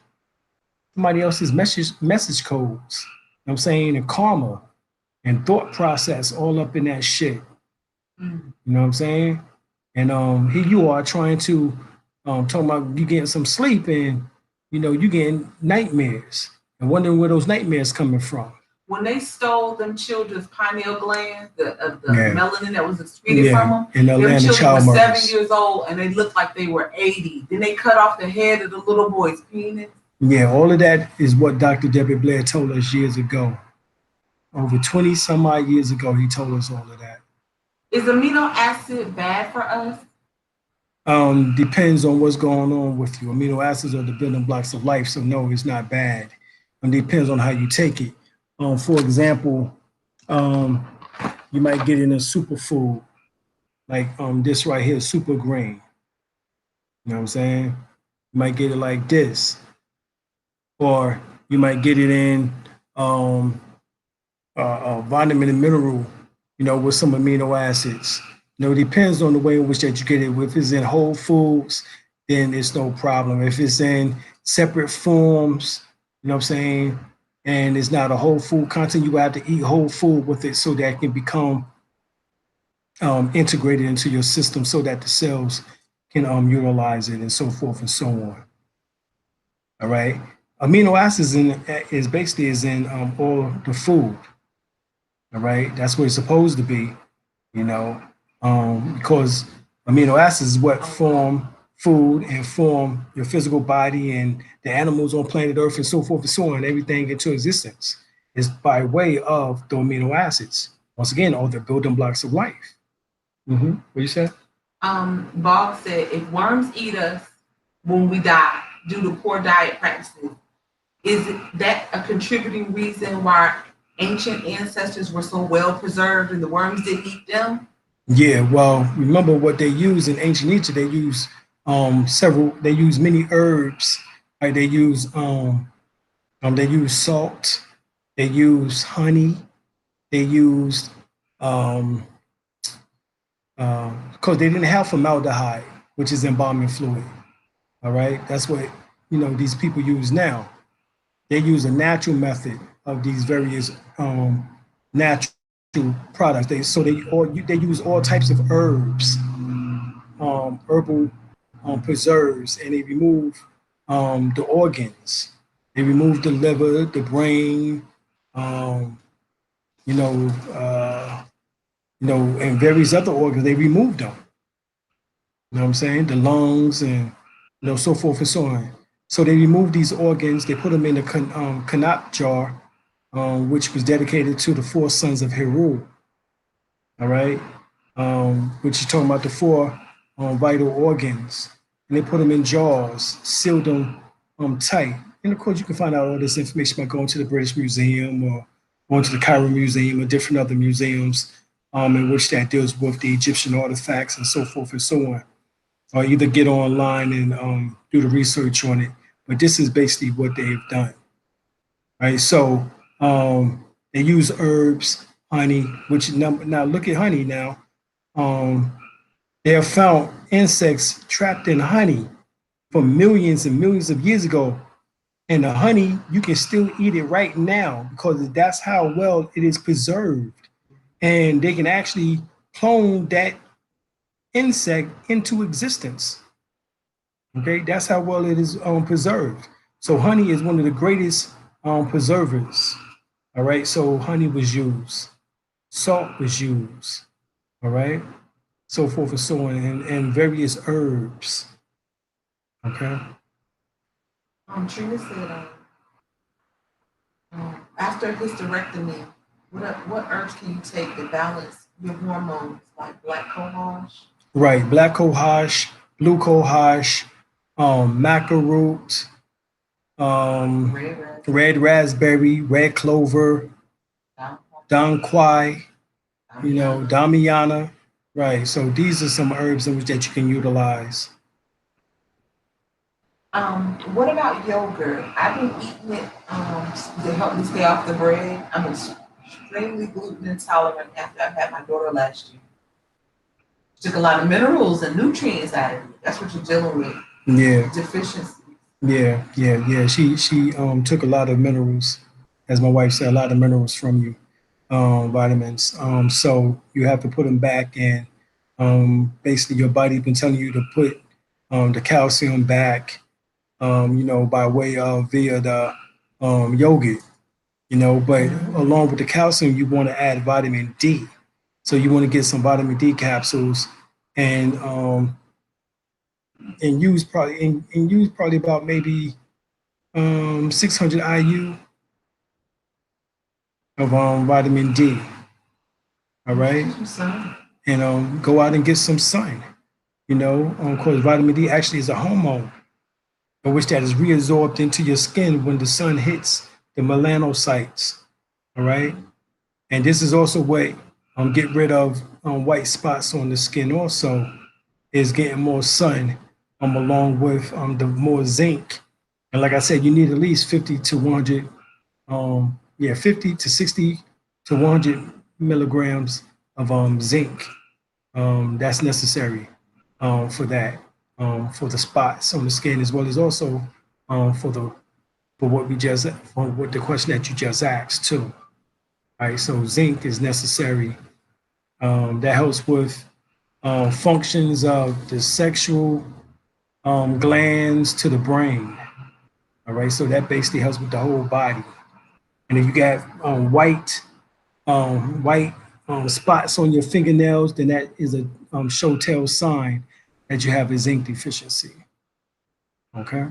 somebody else's message codes. You know what I'm saying? And karma and thought process all up in that shit. You know what I'm saying? And here you are trying to talking about you getting some sleep, and you getting nightmares and wondering where those nightmares coming from. When they stole them children's pineal glands, the melanin that was excreted from them, in Atlanta, them children were 7 murders. years old and they looked like they were 80. Then they cut off the head of the little boy's penis. Yeah, all of that is what Dr. Deborah Blair told us years ago. Over 20 some odd years ago, he told us all of that. Is amino acid bad for us? Depends on what's going on with you. Amino acids are the building blocks of life, so no, it's not bad. It depends on how you take it. For example, you might get in a superfood, like this right here, super green. You know what I'm saying? You might get it like this. Or you might get it in vitamin and mineral, with some amino acids. It depends on the way in which that you get it. If it's in whole foods, then it's no problem. If it's in separate forms, you know what I'm saying, and it's not a whole food content, you have to eat whole food with it so that it can become integrated into your system, so that the cells can utilize it, and so forth and so on. All right. Amino acids is basically in all the food. All right. That's what it's supposed to be, because amino acids is what form food and form your physical body and the animals on planet Earth and so forth and so on, everything into existence is by way of the amino acids. Once again, all the building blocks of life. What you said? Bob said, if worms eat us when we die due to poor diet practices, is that a contributing reason why ancient ancestors were so well preserved and the worms didn't eat them? Yeah, well, remember what they use in ancient Egypt. They use they use many herbs. Right? They use salt, they use honey, they used because they didn't have formaldehyde, which is embalming fluid. All right, that's what these people use now. They use a natural method of these various natural products. They use all types of herbs, herbal preserves, and they remove the organs. They remove the liver, the brain, and various other organs. They remove them. You know what I'm saying? The lungs and so forth and so on. So they remove these organs. They put them in a kanat jar, which was dedicated to the 4 sons of Heru. All right, which is talking about the 4 vital organs. and they put them in jars, sealed them tight. And of course, you can find out all this information by going to the British Museum or going to the Cairo Museum or different other museums in which that deals with the Egyptian artifacts and so forth and so on. Or either get online and do the research on it. But this is basically what they've done. Right? So they use herbs, honey, which now look at honey now. They have found insects trapped in honey from millions and millions of years ago. And the honey, you can still eat it right now because that's how well it is preserved. And they can actually clone that insect into existence. Okay, that's how well it is preserved. So honey is one of the greatest preservers. All right, so honey was used, salt was used, all right, so forth and so on, and various herbs. Okay. Trina said, after hysterectomy, what herbs can you take to balance your hormones, like black cohosh? Right, black cohosh, blue cohosh, maca root, red raspberry, red clover, dong quai, damiana. Right, so these are some herbs in which that you can utilize. What about yogurt? I've been eating it to help me stay off the bread. I'm extremely gluten intolerant after I had my daughter last year. Took a lot of minerals and nutrients out of it. That's what you're dealing with. Yeah. Deficiency. Yeah. She took a lot of minerals, as my wife said, a lot of minerals from you, vitamins. So you have to put them back in. Basically, your body's been telling you to put the calcium back, by way of via the yogurt, but along with the calcium, you want to add vitamin D. So you want to get some vitamin D capsules and use probably about maybe 600 IU of vitamin D. All right, and go out and get some sun. Of course, vitamin D actually is a hormone, in which that is reabsorbed into your skin when the sun hits the melanocytes. All right, and this is also what get rid of white spots on the skin. Also, is getting more sun, along with the more zinc. And like I said, you need at least 50 to 100, 50 to 60 to 100 milligrams of zinc. That's necessary for that, for the spots on the skin, as well as also for the question that you just asked too. All right, so zinc is necessary. That helps with functions of the sexual glands to the brain. All right, so that basically helps with the whole body. And if you got white spots on your fingernails, then that is a show-tell sign that you have a zinc deficiency. Okay.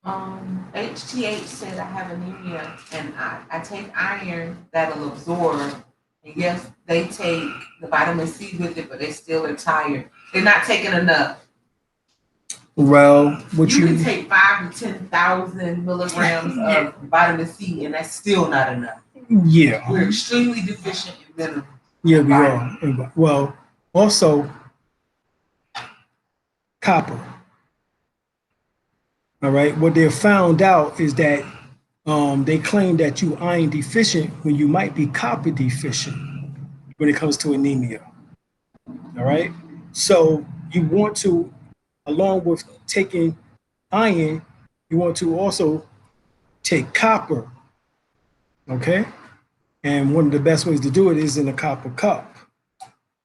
HTH said I have anemia and I take iron that'll absorb. And yes, they take the vitamin C with it, but they still are tired. They're not taking enough. Well, you can take 5,000 to 10,000 milligrams of vitamin C, and that's still not enough. Yeah. We're extremely deficient in minerals. Yeah, we are. Well, also copper. All right. What they found out is that they claim that you iron deficient when you might be copper deficient when it comes to anemia. All right. So you want to, along with taking iron, you want to also take copper. Okay. And one of the best ways to do it is in a copper cup.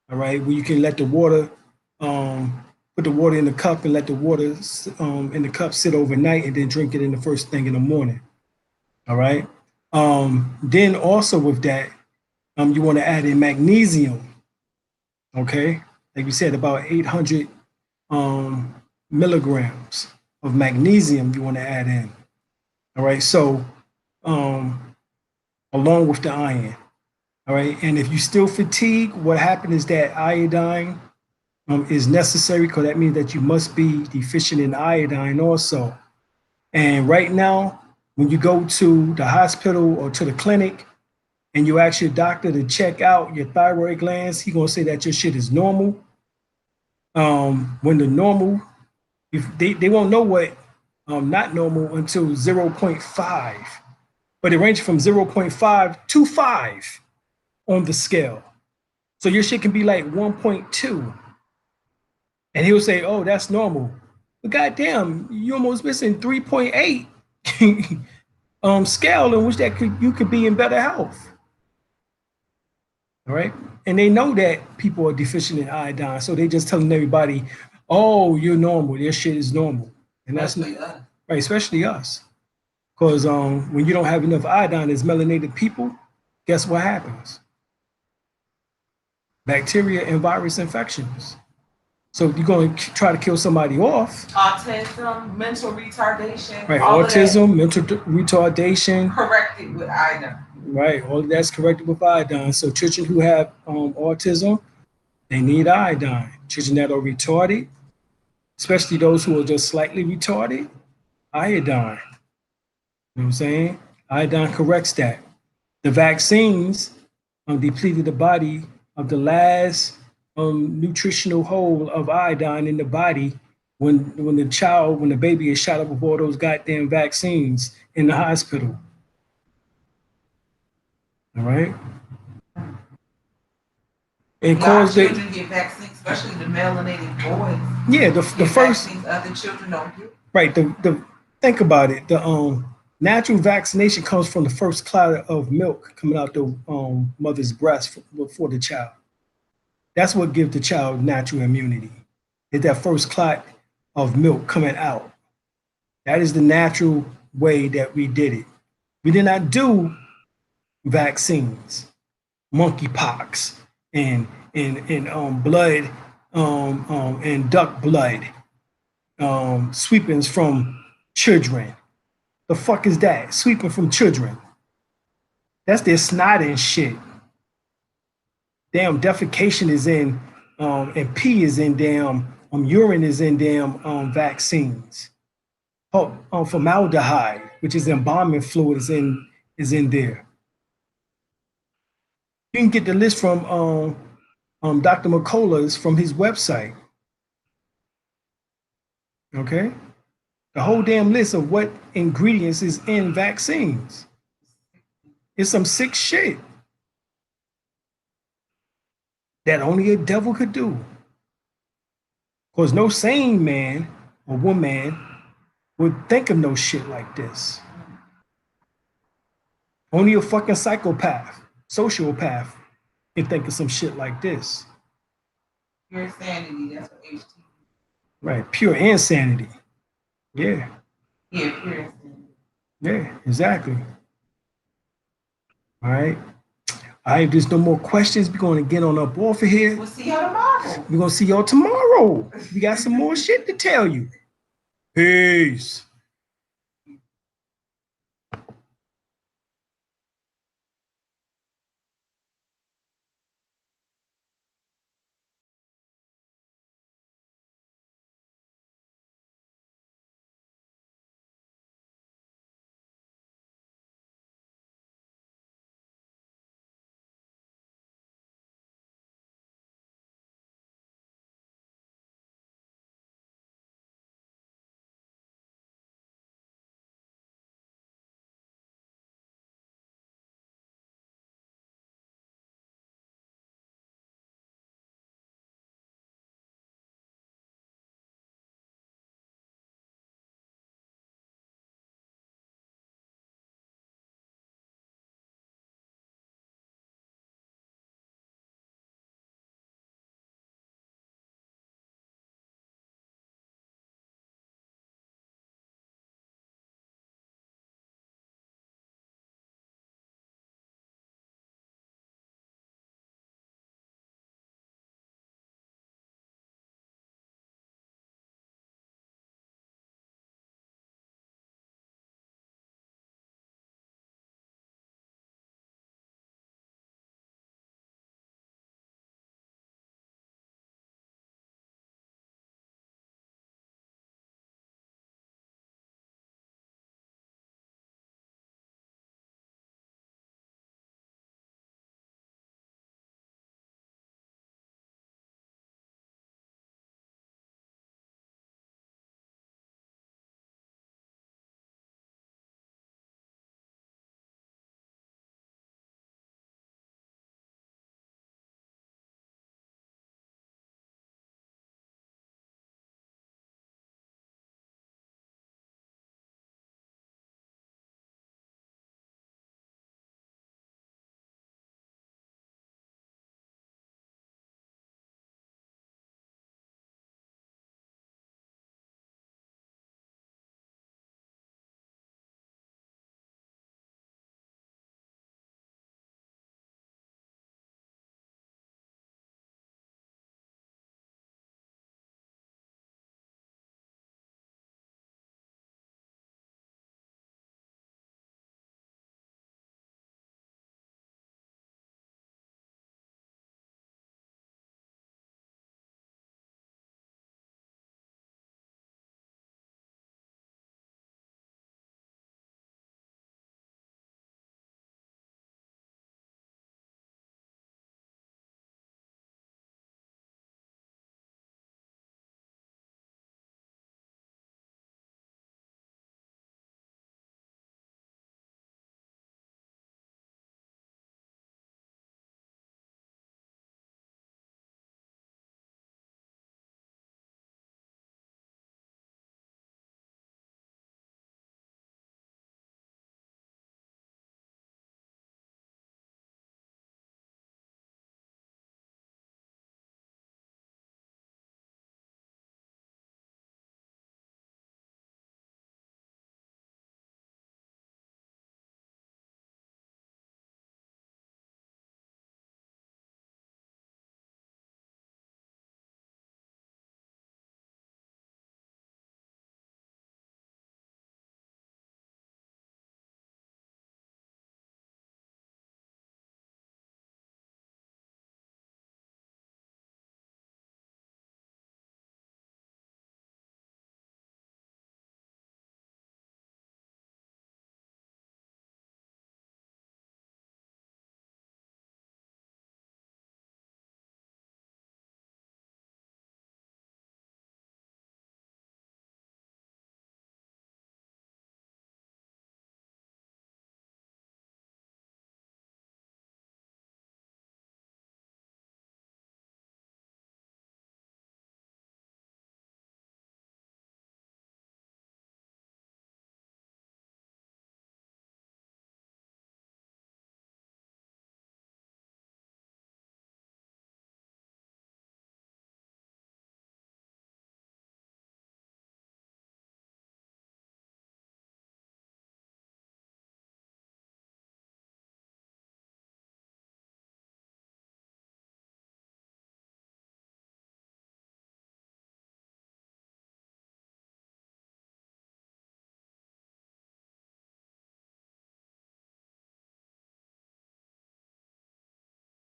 All right. Where you can let the water, put the water in the cup and let the water in the cup sit overnight and then drink it in the first thing in the morning. All right. Then also with that, you want to add in magnesium. Okay. Like we said, about 800 milligrams of magnesium you want to add in. All right. So along with the iron. All right. And if you still fatigue, what happened is that iodine is necessary, because that means that you must be deficient in iodine also. And right now, when you go to the hospital or to the clinic and you ask your doctor to check out your thyroid glands, he's gonna say that your shit is normal. When the normal, if they won't know what not normal until 0.5, but it ranges from 0.5 to 5 on the scale. So your shit can be like 1.2. And he'll say, oh, that's normal. But goddamn, you're almost missing 3.8 scale in which that you could be in better health. All right. And they know that people are deficient in iodine. So they just telling everybody, oh, you're normal. Your shit is normal. And that's not right, especially us. Because when you don't have enough iodine as melanated people, guess what happens? Bacteria and virus infections. So you're going to try to kill somebody off. Autism, mental retardation. Right, autism, mental retardation. Corrected with iodine. Right, all of that's corrected with iodine. So children who have autism, they need iodine. Children that are retarded, especially those who are just slightly retarded, iodine. You know what I'm saying? Iodine corrects that. The vaccines depleted the body of the last nutritional hole of iodine in the body when the baby is shot up with all those goddamn vaccines in the hospital. All right. And cause children get vaccines, especially the melanated boys. Yeah, the first vaccines other children don't get. Right. The think about it. The natural vaccination comes from the first clot of milk coming out the mother's breast for the child. That's what gives the child natural immunity. Is that first clot of milk coming out. That is the natural way that we did it. We did not do vaccines, monkeypox, and blood, and duck blood, sweepings from children. The fuck is that? Sweeping from children. That's their snot and shit. Damn, defecation is in, and pee is in damn, urine is in damn vaccines. Formaldehyde, which is embalming fluid, is in there. You can get the list from Dr. McCullough's from his website. Okay, the whole damn list of what ingredients is in vaccines. It's some sick shit that only a devil could do. Because no sane man or woman would think of no shit like this. Only a fucking psychopath, sociopath can think of some shit like this. Pure insanity, that's what HT. Right, pure insanity. Yeah. Yeah, pure insanity. Yeah, exactly. All right. All right, if there's no more questions, we're going to get on up off of here. We'll see y'all tomorrow. We're going to see y'all tomorrow. We got some more shit to tell you. Peace.